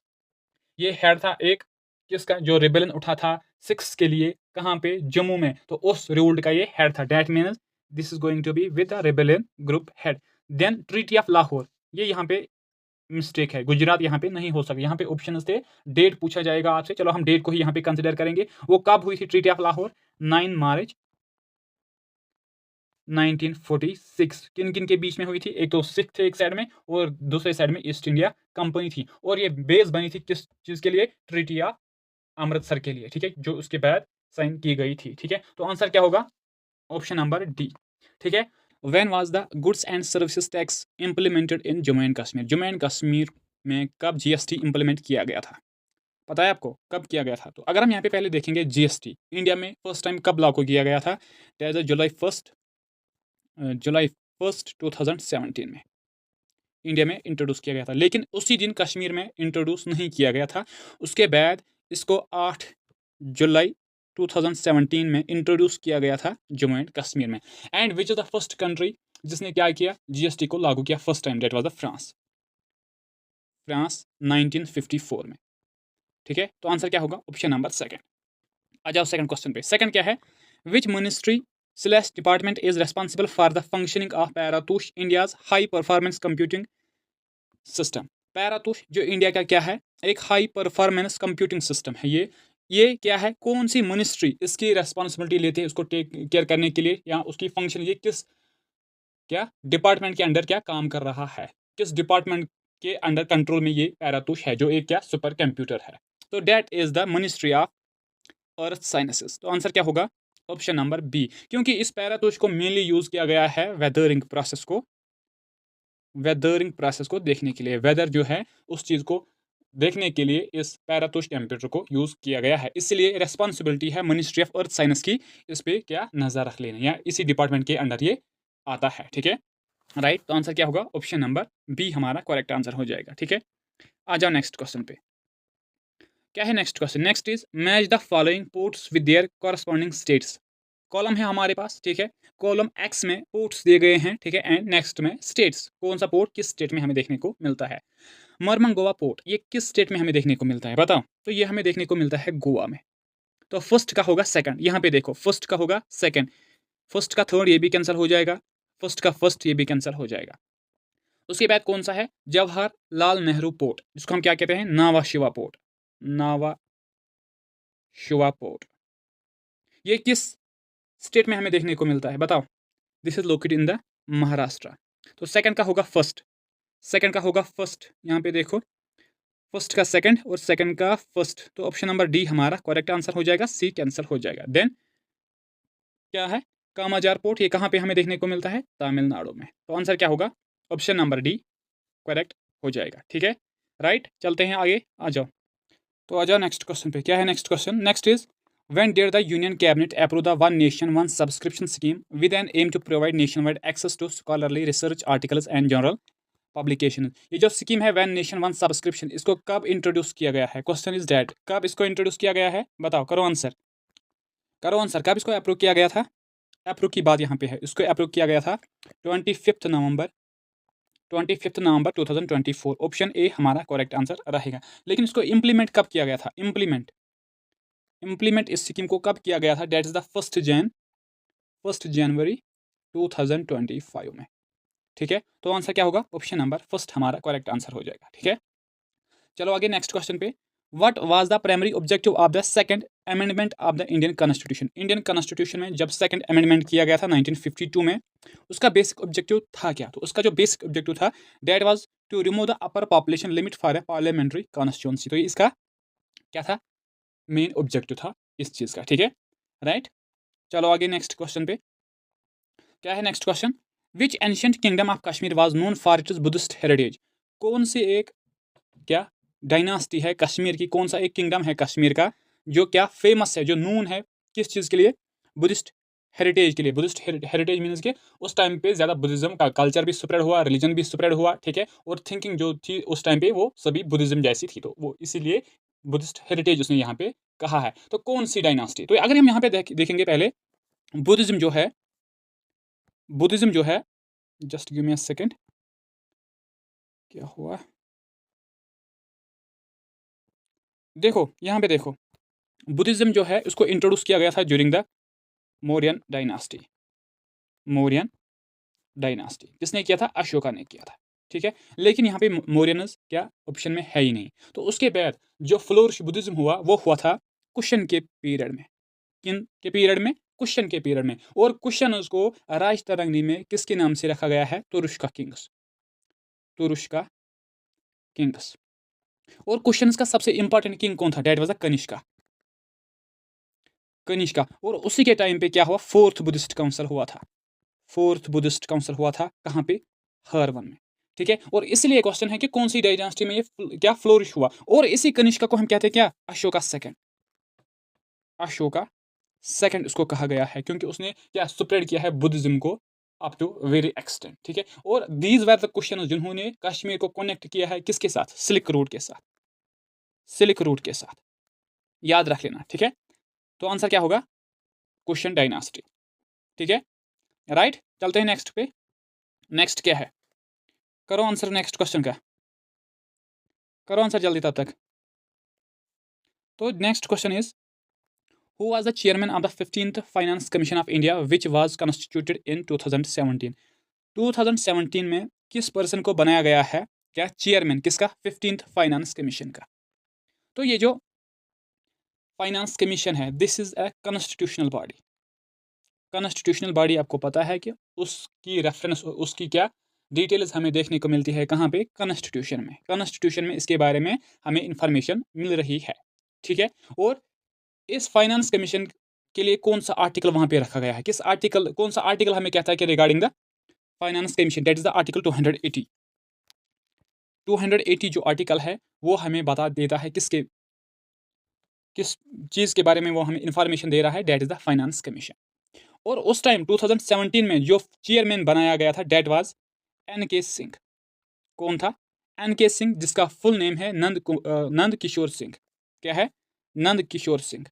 ये हेड था एक किसका, जो रिबेलियन उठा था 6 के लिए, कहाँ पे, जम्मू में, तो उस रिवोल्ट का ये हेड था। That means this is going to be with the rebellion group head. Then treaty of Lahore, ये यहाँ पे मिस्टेक है, गुजरात यहाँ पे नहीं हो सकता, यहाँ पे ऑप्शन थे। डेट पूछा जाएगा आपसे, चलो हम डेट को ही यहाँ पे कंसिडर करेंगे। वो कब हुई थी ट्रीटी ऑफ लाहौर? 9 मार्च 1946। किन किन के बीच में हुई थी? एक तो सिख थे एक साइड में, और दूसरे साइड में ईस्ट इंडिया कंपनी थी, और ये बेस बनी थी किस चीज के लिए? ट्रीटी ऑफ अमृतसर के लिए, ठीक है, जो उसके बाद साइन की गई थी, ठीक है। तो आंसर क्या होगा? ऑप्शन नंबर डी, ठीक है। When was the goods and services tax implemented in Jammu and Kashmir? Jammu and Kashmir में कब जीएसटी इंप्लीमेंट किया गया था? पता है आपको कब किया गया था? तो अगर हम यहाँ पे पहले देखेंगे जीएसटी इंडिया में फर्स्ट टाइम कब लागू किया गया था? दैट इज जुलाई 1 2017 में इंडिया में इंट्रोड्यूस किया गया था, लेकिन उसी दिन कश्मीर में इंट्रोड्यूस नहीं किया गया था। उसके बाद इसको 8 जुलाई 2017 में इंट्रोड्यूस किया गया था जम्मू एंड कश्मीर में। And which is the first country जिसने क्या किया, जीएसटी को लागू किया first time? That was the France. France 1954 में, ठीक है। तो आंसर क्या होगा? Option number second. आ जाओ सेकंड क्वेश्चन पे। सेकंड क्या है? Which ministry slash department is responsible for the functioning of पैरातूश India's high performance computing system? पैरातूश जो इंडिया का क्या है? एक हाई परफॉर्मेंस कंप्यूटिंग सिस्टम है। ये क्या है? कौन सी मिनिस्ट्री इसकी रेस्पॉन्सिबिलिटी लेती है उसको टेक केयर करने के लिए, या उसकी फंक्शन, ये किस क्या डिपार्टमेंट के अंडर क्या काम कर रहा है, किस डिपार्टमेंट के अंडर कंट्रोल में ये पैरातूश है, जो एक क्या सुपर कंप्यूटर है? तो that is the ministry of earth sciences. तो आंसर क्या होगा? ऑप्शन नंबर बी, क्योंकि इस पैरातूश को मेनली यूज किया गया है वेदरिंग प्रोसेस को देखने के लिए। वेदर जो है उस चीज को देखने के लिए इस पैरातूश कंप्यूटर को यूज किया गया है, इसलिए रेस्पॉन्सिबिलिटी है मिनिस्ट्री ऑफ अर्थ साइंस की इस पे क्या नजर रख लेना, या इसी डिपार्टमेंट के अंडर ये आता है, ठीक है, राइट। तो आंसर क्या होगा? ऑप्शन नंबर बी हमारा करेक्ट आंसर हो जाएगा, ठीक है। आ जाओ नेक्स्ट क्वेश्चन पे। क्या है next question? Next is match the following ports with their corresponding states. Column है हमारे पास, ठीक है, कॉलम एक्स में पोर्ट्स दिए गए हैं, ठीक है, एंड नेक्स्ट में स्टेट्स। कौन सा पोर्ट किस स्टेट में हमें देखने को मिलता है? मरमंग गोवा पोर्ट, ये किस स्टेट में हमें देखने को मिलता है बताओ? तो ये हमें देखने को मिलता है गोवा में। तो फर्स्ट का होगा सेकंड, यहाँ पे देखो, फर्स्ट का होगा सेकंड, फर्स्ट का थर्ड ये भी कैंसिल हो जाएगा, फर्स्ट का फर्स्ट ये भी कैंसिल हो जाएगा। उसके बाद कौन सा है? जवाहरलाल नेहरू पोर्ट, जिसको हम क्या कहते हैं? नावा शिवा पोर्ट। नावा शिवा पोर्ट, ये किस स्टेट में हमें देखने को मिलता है बताओ? This is located in the Maharashtra. तो सेकंड का होगा फर्स्ट, सेकंड का होगा फर्स्ट, यहाँ पे देखो, फर्स्ट का सेकंड और सेकंड का फर्स्ट, तो ऑप्शन नंबर डी हमारा करेक्ट आंसर हो जाएगा, सी कैंसिल हो जाएगा। देन क्या है? कामाजार पोर्ट, ये कहाँ पे हमें देखने को मिलता है? तमिलनाडु में। तो आंसर क्या होगा? ऑप्शन नंबर डी करेक्ट हो जाएगा, ठीक है, राइट। चलते हैं आगे, आ जाओ। तो आ जाओ नेक्स्ट क्वेश्चन पे। क्या है next question? Next is when did the union cabinet approve the one nation one subscription scheme with an aim to provide nationwide access to scholarly research articles and journal publication? ये जो scheme है one nation one subscription, इसको कब introduce किया गया है? Question is that, कब इसको इंट्रोड्यूस किया गया है? बताओ, करो आंसर, करो आंसर। कब इसको अप्रूव किया गया था? अप्रूव की बात यहाँ पे है, इसको अप्रूव किया गया था 25 नवंबर 2024। ऑप्शन ए हमारा करेक्ट आंसर रहेगा। लेकिन इसको इम्प्लीमेंट कब किया गया था? इम्प्लीमेंट इस स्कीम को कब किया गया था? डेट इज द 1 जनवरी 2025 में, ठीक है। तो आंसर क्या होगा? ऑप्शन नंबर फर्स्ट हमारा करेक्ट आंसर हो जाएगा, ठीक है। चलो आगे नेक्स्ट क्वेश्चन पे। What was the primary objective of the second amendment of the Indian constitution? Indian constitution में जब सेकंड अमेंडमेंट किया गया था 1952 में, उसका बेसिक ऑब्जेक्टिव था क्या? तो उसका जो बेसिक ऑब्जेक्टिव था that was to remove the upper population limit for a parliamentary constituency. तो ये इसका क्या था? मेन ऑब्जेक्टिव था इस चीज़ का, ठीक है, राइट। चलो आगे नेक्स्ट क्वेश्चन पे। क्या है next question? Which ancient kingdom of Kashmir was known for its Buddhist heritage? कौन सी एक क्या डायनास्टी है कश्मीर की, कौन सा एक किंगडम है कश्मीर का जो क्या फेमस है, जो नून है किस चीज़ के लिए? बुद्धिस्ट हेरिटेज के लिए। बुद्धिस्ट हेरिटेज मीन्स के उस टाइम पे ज़्यादा बुद्धिज्म का कल्चर भी स्प्रेड हुआ, रिलीजन भी स्प्रेड हुआ, ठीक है, और थिंकिंग जो थी उस टाइम पे वो सभी बुद्धिज्म जैसी थी, तो वो इसीलिए बुद्धिस्ट हेरिटेज उसने यहाँ पे कहा है। तो कौन सी डायनास्टी? तो अगर हम यहाँ पे देखेंगे पहले, बुद्धिज्म जो है, just give me a second, क्या हुआ? देखो यहाँ पे देखो, बुद्धिज्म जो है उसको इंट्रोड्यूस किया गया था during the Mauryan dynasty. Mauryan dynasty किसने किया था? अशोका ने किया था, ठीक है। लेकिन यहाँ पे मौर्यनस क्या ऑप्शन में है ही नहीं। तो उसके बाद जो फ्लोरिश बुद्धिज्म हुआ वो हुआ था कुशन के पीरियड में। किन के पीरियड में? कुशन के पीरियड में। और कुशन को राजतरंगी में किसके नाम से रखा गया है? तुरुष्का किंग्स। तुरुष्का किंग्स। और कुशन का सबसे इंपॉर्टेंट किंग कौन था? That was Kanishka. कनिष्का। और उसी के टाइम पे क्या हुआ? फोर्थ बुद्धिस्ट काउंसिल हुआ था। फोर्थ बुद्धिस्ट काउंसिल हुआ था कहाँ पे? हरवन में, ठीक है। और इसलिए क्वेश्चन है कि कौन सी डायनास्टी में ये क्या फ्लोरिश हुआ? और इसी कनिष्का को हम कहते हैं क्या? अशोका सेकंड। अशोका सेकंड उसको कहा गया है क्योंकि उसने क्या स्प्रेड किया है बुद्धिज्म को अप टू वेरी एक्सटेंट, ठीक है। और दीज वर द क्वेश्चन जिन्होंने कश्मीर को कनेक्ट किया है किसके साथ? सिल्क रूट के साथ। सिल्क रूट के साथ, याद रख लेना, ठीक है। तो आंसर क्या होगा? क्वेश्चन डायनास्टी, ठीक है, राइट। चलते हैं नेक्स्ट पे। नेक्स्ट क्या है? करो आंसर नेक्स्ट क्वेश्चन का, करो आंसर जल्दी तब तक। तो next question is who was the chairman of the 15th finance commission of India which was constituted इन 2017? 2017 में किस पर्सन को बनाया गया है क्या चेयरमैन? किसका? 15th फाइनेंस कमीशन का। तो ये जो फाइनेंस कमीशन है this is a constitutional body. Constitutional body आपको पता है कि उसकी रेफरेंस, उसकी क्या डिटेल्स हमें देखने को मिलती है कहाँ पे? कॉन्स्टिट्यूशन में। कॉन्स्टिट्यूशन में इसके बारे में हमें इंफॉर्मेशन मिल रही है, ठीक है। और इस फाइनेंस कमीशन के लिए कौन सा आर्टिकल वहाँ पे रखा गया है? किस आर्टिकल, कौन सा आर्टिकल हमें कहता है कि regarding the finance commission? That is the article 280। 280 जो आर्टिकल है वो हमें बता देता है किसके, किस चीज़ के बारे में वो हमें इंफॉर्मेशन दे रहा है? That is the finance commission. और उस टाइम 2017 में जो चेयरमैन बनाया गया था दैट वाज एन के सिंह। कौन था? एन के सिंह, जिसका फुल नेम है नंद किशोर सिंह। क्या है? नंद किशोर सिंह।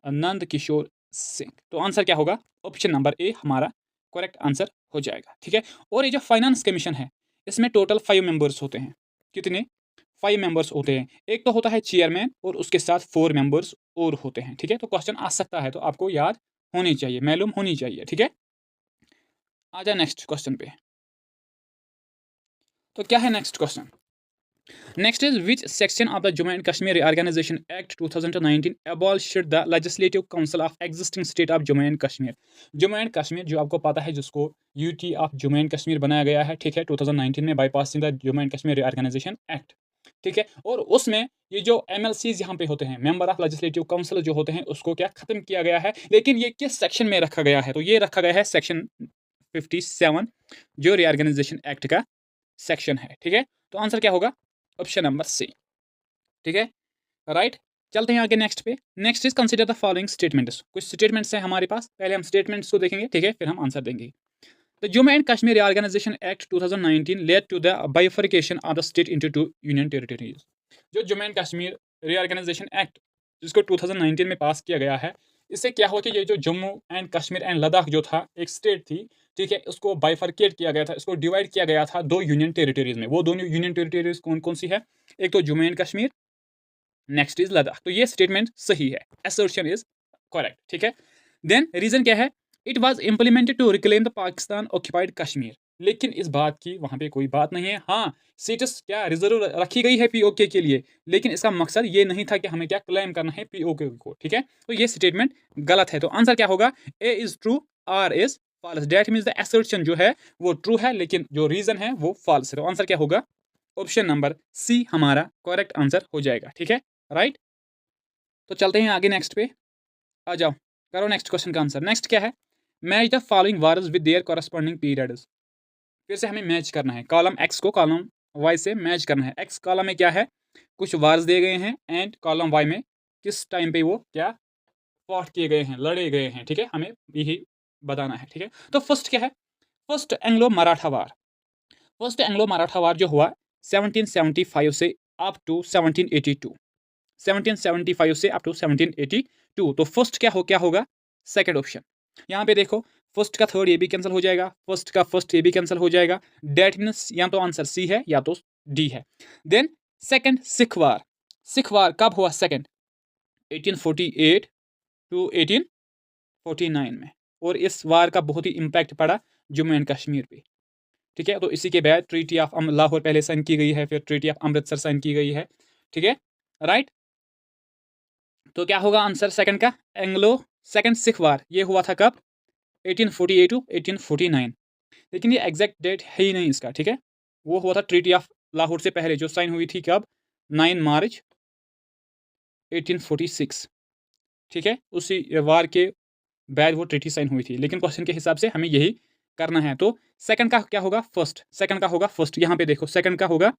नंद किशोर सिंह। तो आंसर क्या होगा? ऑप्शन नंबर ए हमारा करेक्ट आंसर हो जाएगा, ठीक है। और ये जो फाइनेंस कमीशन है इसमें टोटल 5 मेंबर्स होते हैं। कितने? 5 मेंबर्स होते हैं। एक तो होता है चेयरमैन और उसके साथ 4 मेंबर्स और होते हैं, ठीक है। तो क्वेश्चन आ सकता है तो आपको याद होनी चाहिए, मालूम होनी चाहिए, ठीक है। आ जाए नेक्स्ट क्वेश्चन पे। तो क्या है next question? Next is which section of the Jammu and Kashmir reorganisation act 2019 abolished the legislative council of existing state of Jammu and Kashmir? Jammu and Kashmir जो आपको पता है, जिसको UT of Jammu and Kashmir बनाया गया है, ठीक है, 2019 में bypassing the Jammu and Kashmir reorganisation act, ठीक है। और उसमें ये जो MLCs यहाँ पे होते हैं, मेंबर ऑफ लेजिस्लेटिव काउंसिल जो होते हैं, उसको क्या खत्म किया गया है। लेकिन ये किस सेक्शन में रखा गया है? तो ये रखा गया है सेक्शन 57 जो रिऑर्गेनाइजेशन एक्ट का सेक्शन है, ठीक है। तो आंसर क्या होगा? ऑप्शन नंबर सी, ठीक है, राइट। चलते हैं आगे नेक्स्ट पे। Next is consider the following statements. कुछ स्टेटमेंट्स हैं हमारे पास, पहले हम स्टेटमेंट्स को देखेंगे, ठीक है, फिर हम आंसर देंगे। The Jammu and Kashmir reorganisation act 2019 led to the bifurcation of the state into 2 union territories. जो Jammu and Kashmir reorganisation act जिसको 2019 में पास किया गया है, इससे क्या हुआ कि ये जो जम्मू एंड कश्मीर एंड लद्दाख जो था एक स्टेट थी, ठीक है, उसको बाइफर्केट किया गया था, इसको डिवाइड किया गया था 2 यूनियन टेरिटरीज में। वो दोनों यूनियन टेरिटरीज कौन कौन सी है? एक तो Jammu and Kashmir, next is Ladakh. तो ये स्टेटमेंट सही है, असर्शन इज करेक्ट, ठीक है। देन रीजन क्या है? It was implemented to reclaim the Pakistan occupied Kashmir. लेकिन इस बात की वहां पे कोई बात नहीं है। हाँ, स्टेटस क्या रिजर्व रखी गई है पीओके के लिए, लेकिन इसका मकसद ये नहीं था कि हमें क्या क्लेम करना है पीओके को, ठीक है। तो ये स्टेटमेंट गलत है। तो आंसर क्या होगा? A is true, R is false. That means the assertion जो है वो ट्रू है, लेकिन जो रीजन है वो फॉल्स है। तो आंसर क्या होगा? ऑप्शन नंबर सी हमारा करेक्ट आंसर हो जाएगा, ठीक है, राइट। तो चलते हैं आगे नेक्स्ट पे। आ जाओ, करो नेक्स्ट क्वेश्चन का आंसर। नेक्स्ट क्या है? Match the following words with their corresponding periods. फिर से हमें मैच करना है, कॉलम एक्स को कॉलम वाई से मैच करना है। एक्स कॉलम में क्या है? कुछ वर्ड्स दिए गए हैं, एंड कॉलम वाई में किस टाइम पे वो क्या फॉट किए गए हैं, लड़े गए हैं, ठीक है, हमें यही बताना है, ठीक है। तो फर्स्ट क्या है? फर्स्ट एंग्लो मराठा वार। फर्स्ट एंग्लो मराठा वार जो हुआ 1775 से अप टू 1782। 1775 से अप टू 1782। तो फर्स्ट क्या होगा? Second option. यहाँ पे देखो, फर्स्ट का थर्ड ये भी कैंसिल हो जाएगा, फर्स्ट का फर्स्ट ये भी कैंसिल हो जाएगा। डेट मीन्स या तो आंसर सी है या तो डी है। देन सेकंड सिख वार। सिख वार कब हुआ सेकंड? 1848 टू 1849 में। और इस वार का बहुत ही इम्पैक्ट पड़ा जम्मू एंड कश्मीर पे। ठीक है, तो इसी के बाद ट्रीटी ऑफ लाहौर पहले साइन की गई है, फिर ट्रीटी ऑफ अमृतसर साइन की गई है। ठीक है, राइट। तो क्या होगा आंसर सेकंड का? एंग्लो सेकंड सिख वार ये हुआ था कब? 1848 टू 1849। लेकिन ये एग्जैक्ट डेट है ही नहीं इसका। ठीक है, वो हुआ था ट्रीटी ऑफ लाहौर से पहले जो साइन हुई थी कब? 9 मार्च 1846। ठीक है, उसी वार के बाद वो ट्रीटी साइन हुई थी। लेकिन क्वेश्चन के हिसाब से हमें यही करना है। तो सेकंड का क्या होगा? फर्स्ट। सेकंड का होगा फर्स्ट। यहाँ पे देखो सेकंड का होगा,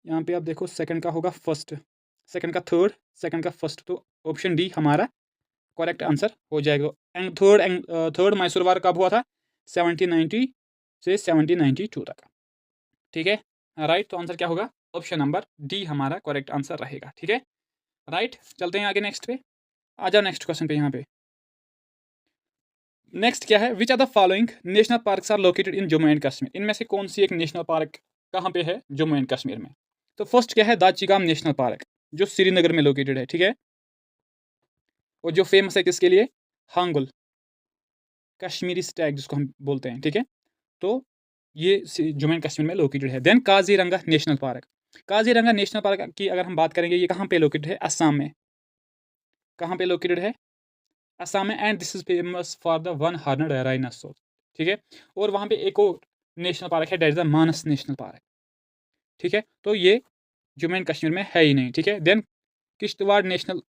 यहाँ पे आप देखो सेकंड का होगा फर्स्ट, सेकंड का थर्ड, सेकंड का फर्स्ट। तो ऑप्शन डी हमारा करेक्ट आंसर हो जाएगा। एंड थर्ड मैसूर वार कब हुआ था? 1790 से 1792 तक। ठीक है, राइट। तो आंसर क्या होगा? ऑप्शन नंबर डी हमारा करेक्ट आंसर रहेगा। ठीक है, राइट। चलते हैं आगे नेक्स्ट पे। आ जाओ नेक्स्ट क्वेश्चन पे। यहाँ पे नेक्स्ट क्या है? Which are the following national parks are located in Jammu and Kashmir? इनमें से कौन सी एक नेशनल पार्क कहाँ पे है? जम्मू एंड कश्मीर में। तो फर्स्ट क्या है? दाचिगाम नेशनल पार्क जो श्रीनगर में लोकेटेड है। ठीक है, और जो फेमस है किसके लिए? हांगुल कश्मीरी स्टैग जिसको हम बोलते हैं। ठीक है, तो ये जम्मू एंड कश्मीर में लोकेटेड है। Then Kaziranga national park. Kaziranga national park की अगर हम बात करेंगे, ये कहाँ पे लोकेटेड है? असम में। कहाँ पे लोकेटेड है? असम में। And this is famous for the one horned rhinoceros. ठीक है, और वहाँ पे एक और नेशनल पार्क है, that is the Manas national park. ठीक है, तो ये जम्मू एंड कश्मीर में है ही नहीं। ठीक है, then Kishtwar national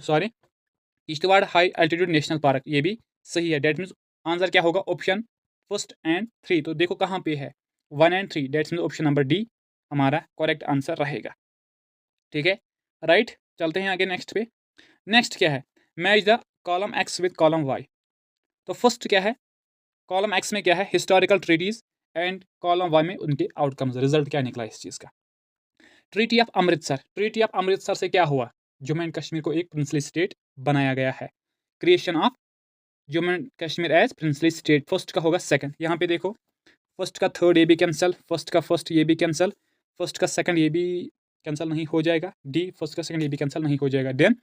sorry, Kishtwar high altitude national park, ये भी सही है। डेट मीन्स आंसर क्या होगा? Option first and three. तो देखो कहाँ पे है 1 and 3। That means option number D हमारा करेक्ट आंसर रहेगा। ठीक है, राइट। चलते हैं आगे नेक्स्ट पे। नेक्स्ट क्या है? Match the column X with column Y. तो फर्स्ट क्या है? कॉलम एक्स में क्या है? Historical treaties. And column Y में उनके आउटकम्स, रिजल्ट क्या निकला इस चीज़ का। Treaty of Amritsar. Treaty of Amritsar से क्या हुआ? जम्मू एंड कश्मीर को एक प्रिंसली स्टेट बनाया गया है। Creation of Jammu and Kashmir as princely state. First का होगा सेकंड। यहाँ पे देखो फर्स्ट का थर्ड ये भी कैंसिल, फर्स्ट का फर्स्ट ये भी कैंसिल, फर्स्ट का सेकंड ये भी कैंसिल नहीं हो जाएगा। डी फर्स्ट का सेकंड ये भी कैंसिल नहीं हो जाएगा। Then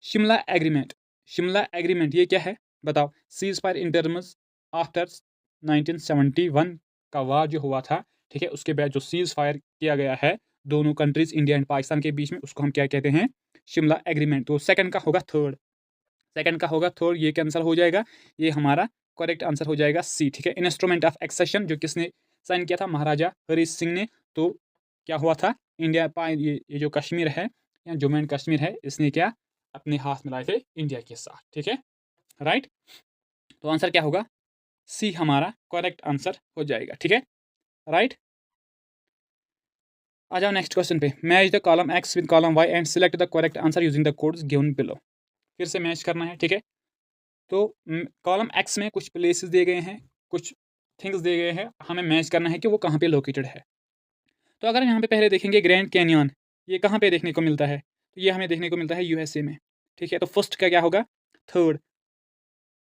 Shimla agreement. Shimla agreement ये क्या है बताओ? Ceasefire in terms after 1971 का वार जो हुआ था। ठीक है, उसके बाद जो सीज फायर किया गया है दोनों कंट्रीज इंडिया एंड पाकिस्तान के बीच में, उसको हम क्या कहते हैं? शिमला एग्रीमेंट। तो सेकंड का होगा थर्ड, सेकंड का होगा थर्ड, ये कैंसिल हो जाएगा। ये हमारा करेक्ट आंसर हो जाएगा सी। ठीक है, इंस्ट्रूमेंट ऑफ एक्सेशन जो किसने साइन किया था? महाराजा हरी सिंह ने। तो क्या हुआ था? इंडिया ये जो कश्मीर है या जम्मू एंड कश्मीर है, इसने क्या अपने हाथ मिलाए थे इंडिया के साथ। ठीक है, राइट। तो आंसर क्या होगा? सी हमारा करेक्ट आंसर हो जाएगा। ठीक है, राइट। आ जाओ नेक्स्ट क्वेश्चन पे। Match the column X with column Y and select the correct answer using the codes given below. फिर से मैच करना है। ठीक है, तो कॉलम एक्स में कुछ प्लेसेस दिए गए हैं, कुछ थिंग्स दिए गए हैं, हमें मैच करना है कि वो कहाँ पे लोकेटेड है। तो अगर हम यहाँ पे पहले देखेंगे ग्रैंड कैनियन, ये कहाँ पे देखने को मिलता है? तो ये हमें देखने को मिलता है यूएसए में। ठीक है, तो फर्स्ट का क्या होगा? थर्ड,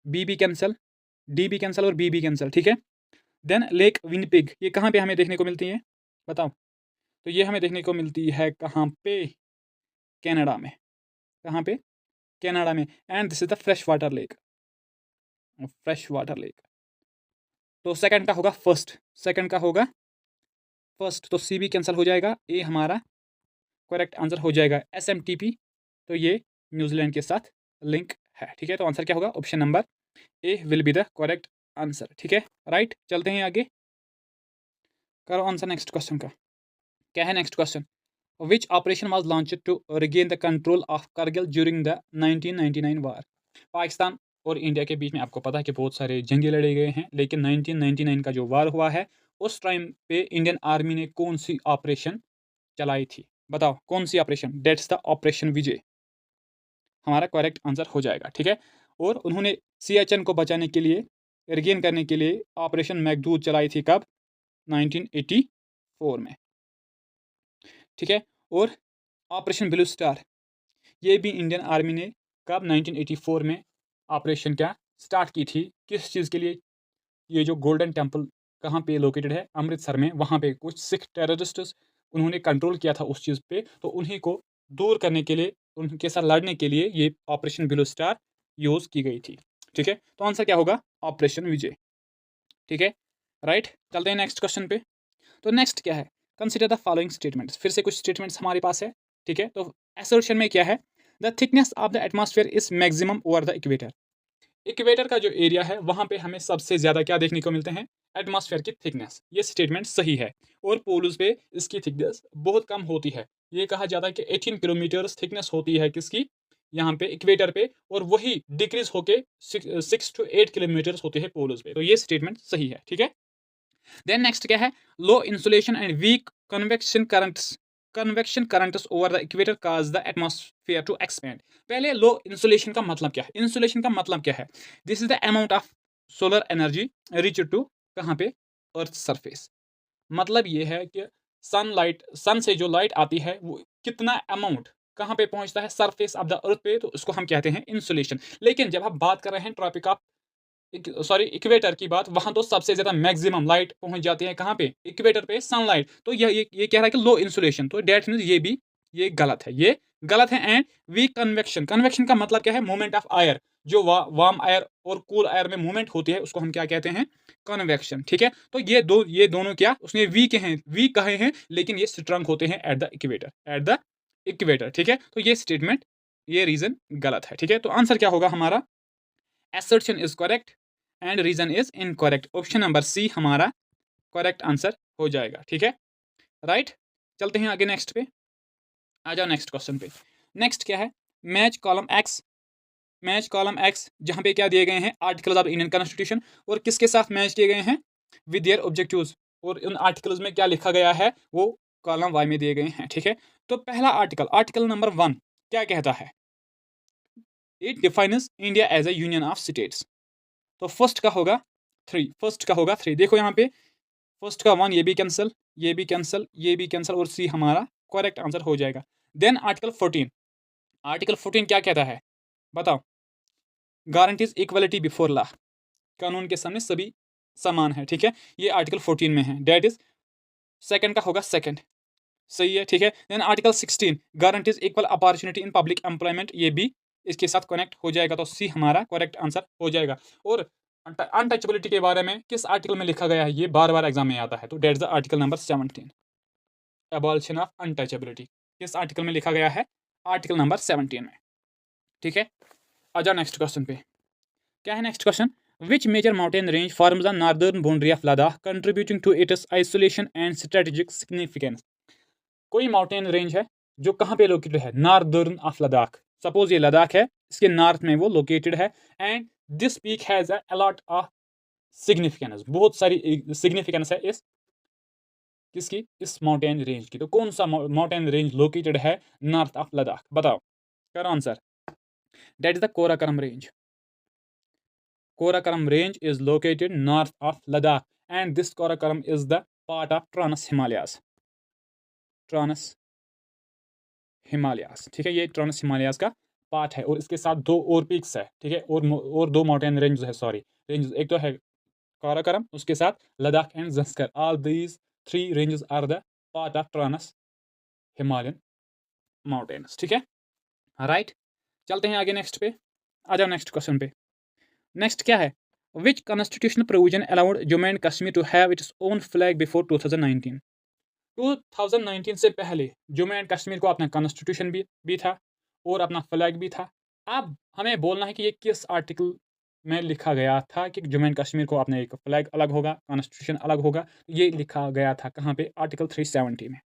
बी भी कैंसिल, डी भी कैंसिल और बी भी कैंसिल। ठीक है, देन लेक विनपिग, ये कहाँ पे हमें देखने को मिलती है बताओ? तो ये हमें देखने को मिलती है कहाँ पे? कनाडा में। कहाँ पे? कनाडा में। And this is the fresh water lake, fresh water lake. तो सेकंड का होगा फर्स्ट, सेकंड का होगा फर्स्ट, तो सी भी कैंसिल हो जाएगा। ए हमारा करेक्ट आंसर हो जाएगा SMTP। तो ये न्यूजीलैंड के साथ लिंक है। ठीक है, तो आंसर क्या होगा? Option number A will be the correct answer. ठीक है, राइट। चलते हैं आगे, करो आंसर नेक्स्ट क्वेश्चन का। क्या है next question? Which operation was launch to regain the control of Kargil during the 1999 war. Pakistan और इंडिया के बीच में आपको पता है कि बहुत सारे जंगे लड़े गए हैं, लेकिन 1999 का जो वार हुआ है उस टाइम पे इंडियन आर्मी ने कौन सी ऑपरेशन चलाई थी? बताओ कौन सी ऑपरेशन? डेट्स द ऑपरेशन विजय हमारा करेक्ट आंसर हो जाएगा। ठीक है, और उन्होंने सियाचिन को बचाने के लिए, रिगेन करने के लिए ऑपरेशन मैगदूत चलाई थी कब? 1984 में। ठीक है, और ऑपरेशन ब्लू स्टार ये भी इंडियन आर्मी ने कब? 1984 में ऑपरेशन क्या स्टार्ट की थी? किस चीज़ के लिए? ये जो गोल्डन टेम्पल कहाँ पे लोकेटेड है? अमृतसर में। वहाँ पे कुछ सिख टेररिस्ट्स उन्होंने कंट्रोल किया था उस चीज़ पे, तो उन्हीं को दूर करने के लिए, उनके साथ लड़ने के लिए ये ऑपरेशन ब्लू स्टार यूज़ की गई थी। ठीक है, तो आंसर क्या होगा? ऑपरेशन विजय। ठीक है, राइट। चलते हैं नेक्स्ट क्वेश्चन पे। तो नेक्स्ट क्या है? Consider the following statements. फिर से कुछ स्टेटमेंट्स हमारे पास है। ठीक है, तो असर्शन में क्या है? The thickness of the atmosphere is maximum over the equator. Equator का जो एरिया है वहां पे हमें सबसे ज्यादा क्या देखने को मिलते हैं? एटमॉस्फेयर की थिकनेस। ये स्टेटमेंट सही है। और पोल्स पे इसकी थिकनेस बहुत कम होती है। ये कहा जाता है कि 18 किलोमीटर थिकनेस होती है किसकी? यहाँ पे इक्वेटर पे, और वही डिक्रीज होके 6 to 8 किलोमीटर होते हैं पोल्स पे। तो ये स्टेटमेंट सही है। ठीक है, देन नेक्स्ट क्या है? Low insulation and weak convection currents over the equator cause the atmosphere to expand. पहले लो इंसुलेशन का मतलब क्या है? इंसुलेशन का मतलब क्या है? This is the amount of solar energy reach to कहाँ पे? Earth surface. मतलब ये है कि सन से जो लाइट आती है वो कितना अमाउंट कहाँ पे पहुंचता है? सरफेस ऑफ द अर्थ पे, तो उसको हम कहते हैं इंसुलेशन। लेकिन जब हम बात कर रहे हैं ट्रॉपिक ऑफ इक्वेटर की बात, वहां तो सबसे ज्यादा मैक्सिमम लाइट पहुंच जाती है कहां पे? इक्वेटर पे, सनलाइट। तो ये कह रहा है कि लो इंसुलेशन, तो डेट मीन ये गलत है, ये गलत है। एंड वीक कन्वेक्शन, कन्वेक्शन का मतलब क्या है? मूवमेंट ऑफ आयर, जो वार्म एयर और कूल एयर में मूवमेंट होती है उसको हम क्या कहते हैं? कन्वेक्शन। ठीक है, तो ये दोनों क्या उसने वीक हैं, वीक कहे हैं, लेकिन ये स्ट्रांग होते हैं at the equator, at the equator. ठीक है, तो ये स्टेटमेंट, ये रीजन गलत है। ठीक है, तो आंसर क्या होगा हमारा? assertion is correct and reason is incorrect. Option number C हमारा करेक्ट आंसर हो जाएगा। ठीक है, राइट। चलते हैं आगे नेक्स्ट पे। आ जाओ नेक्स्ट क्वेश्चन पे। नेक्स्ट क्या है? Match column x, match column x जहां पे क्या दिए गए हैं? आर्टिकल्स ऑफ इंडियन कॉन्स्टिट्यूशन, और किसके साथ मैच किए गए हैं? With their objectives. और उन आर्टिकल्स में क्या लिखा गया है वो कॉलम वाई में दिए गए हैं। ठीक है, तो पहला आर्टिकल, आर्टिकल नंबर 1 क्या कहता है? It defines India as a union of states. तो फर्स्ट का होगा 3, फर्स्ट का होगा 3। देखो यहाँ पे फर्स्ट का 1 ये भी कैंसिल, ये भी कैंसिल, ये भी कैंसिल, और सी हमारा करेक्ट आंसर हो जाएगा। देन आर्टिकल 14, आर्टिकल 14 क्या कहता है? बताओ। गारंटीज इक्वलिटी बिफोर लॉ, कानून के सामने सभी समान है। ठीक है, ये आर्टिकल 14 में है, डेट इज सेकंड का होगा सेकंड, सही है। ठीक है, then article 16 guarantees equal opportunity in public employment, ये भी इसके साथ कनेक्ट हो जाएगा, तो सी हमारा करेक्ट आंसर हो जाएगा। और अनटचेबिलिटी के बारे में किस आर्टिकल में लिखा गया है? ये बार बार एग्जाम में आता है, तो that the article number 17, abolition of untouchability. किस आर्टिकल में लिखा गया है? आर्टिकल नंबर 17 में। ठीक है, आ जाओ नेक्स्ट क्वेश्चन पे। क्या है next question? Which major mountain range forms the northern boundary of Ladakh contributing to its isolation and strategic significance. कोई माउंटेन रेंज है जो कहाँ पे लोकेटेड है? Northern of Ladakh. सपोज ये लद्दाख है, इसके नॉर्थ में वो लोकेटेड है, and this peak has a lot of significance, बहुत सारी सिग्निफिकेंस है इस किसकी? इस माउंटेन रेंज की। तो कौन सा माउंटेन रेंज लोकेटेड है नॉर्थ ऑफ लद्दाख? बताओ, करो answer. That is the Karakoram range. Karakoram range is located north of Ladakh, and this Karakoram is the part of trans Himalayas, trans Himalayas. ठीक है, ये ट्रांस हिमालयाज का पार्ट है, और इसके साथ 2 और पीक्स है। ठीक है, और 2 माउंटेन रेंज है, सॉरी रेंज, एक तो है काराकोरम, उसके साथ Ladakh and Zanskar. All these 3 ranges are the part of trans Himalayan mountains. ठीक है, राइट। चलते हैं आगे नेक्स्ट पे। आ जाओ नेक्स्ट क्वेश्चन पे। नेक्स्ट क्या है? Which constitutional provision allowed Jammu and Kashmir to have its own flag before 2019? 2019 से पहले जम्मू एंड कश्मीर को अपना कॉन्स्टिट्यूशन भी था और अपना फ्लैग भी था। अब हमें बोलना है कि ये किस आर्टिकल में लिखा गया था कि जम्मू एंड कश्मीर को अपना एक फ्लैग अलग होगा, कॉन्स्टिट्यूशन अलग होगा। ये लिखा गया था कहाँ पे? आर्टिकल 370 में।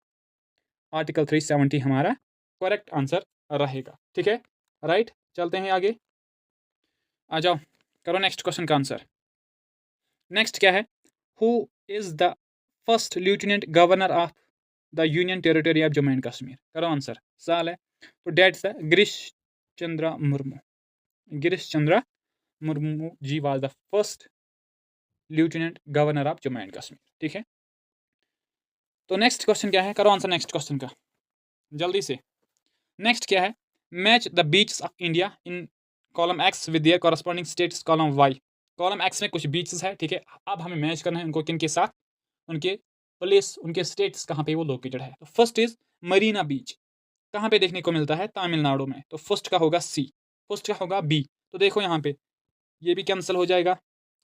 आर्टिकल 370 हमारा करेक्ट आंसर रहेगा। ठीक है, राइट। चलते हैं आगे, आ जाओ, करो नेक्स्ट क्वेश्चन का आंसर। नेक्स्ट क्या है? Who is the first lieutenant governor of the union territory of Jammu and Kashmir? करो आंसर, साल है, तो that's the Girish Chandra Murmu. Girish Chandra Murmu ji was the first lieutenant governor of Jammu and Kashmir. ठीक है, तो नेक्स्ट क्वेश्चन क्या है? करो आंसर नेक्स्ट क्वेश्चन का जल्दी से। नेक्स्ट क्या है? Match the beaches of India in column X with their corresponding states column Y. Column X में कुछ बीचेस है, ठीक है, अब हमें मैच करना है उनको किन के साथ? उनके प्लेस, उनके स्टेट्स कहाँ पे वो लोकेटेड है। तो फर्स्ट इज मरीना बीच, कहाँ पे देखने को मिलता है? तमिलनाडु में। तो फर्स्ट का होगा सी, फर्स्ट का होगा बी। तो देखो यहाँ पे ये भी कैंसिल हो जाएगा,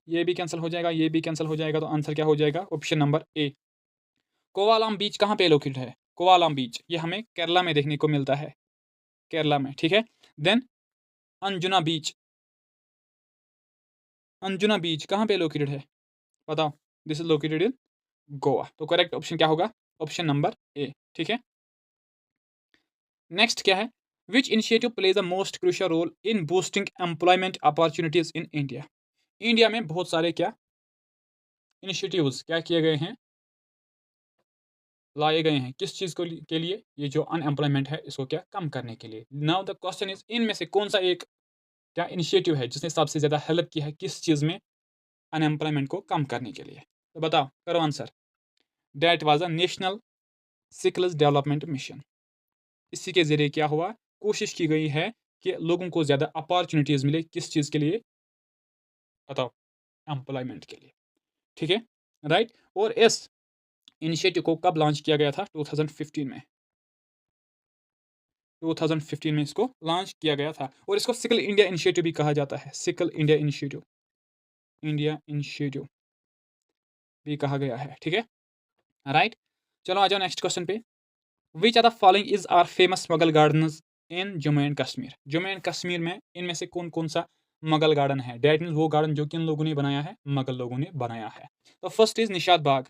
ये भी कैंसिल हो जाएगा, ये भी कैंसिल हो जाएगा। तो आंसर क्या हो जाएगा? ऑप्शन नंबर ए। कोवालाम बीच कहाँ पे लोकेटेड है? कोवालाम बीच ये हमें केरला में देखने को मिलता है, केरला में, ठीक है। देन अंजुना बीच, अंजुना बीच कहाँ पे लोकेटेड है? बताओ। This is located in Goa. तो करेक्ट ऑप्शन क्या होगा? ऑप्शन नंबर ए, ठीक है। नेक्स्ट क्या है? Which initiative plays the most crucial role in boosting employment opportunities in India? India में बहुत सारे क्या इनिशिएटिव्स क्या किए गए हैं, लाए गए हैं, किस चीज़ को के लिए? ये जो अनएम्प्लॉयमेंट है इसको क्या कम करने के लिए। नाउ द क्वेश्चन इज, इनमें से कौन सा एक क्या इनिशिएटिव है जिसने सबसे ज़्यादा हेल्प की है किस चीज़ में? अनएम्प्लॉयमेंट को कम करने के लिए। तो बताओ, करो answer. That was a national skills development mission. इसी के ज़रिए क्या हुआ? कोशिश की गई है कि लोगों को ज़्यादा अपॉर्चुनिटीज़ मिले, किस चीज़ के लिए? बताओ। एम्प्लॉयमेंट के लिए, ठीक है, राइट। और इस इनिशिएटिव को कब लॉन्च किया गया था? 2015 में, 2015 में इसको लॉन्च किया गया था। और इसको सिकल इंडिया इनिशिएटिव भी कहा जाता है, sickle India initiative, India initiative भी कहा गया है, ठीक है, राइट। चलो आ जाओ नेक्स्ट क्वेश्चन पे। Which are the following is are famous Mughal gardens in Jammu and Kashmir? Jammu and Kashmir में इनमें से कौन कौन सा मुगल गार्डन है? डैट मीन्स वो गार्डन जो किन लोगों ने बनाया है? मुगल लोगों ने बनाया है। तो फर्स्ट इज निशात बाग,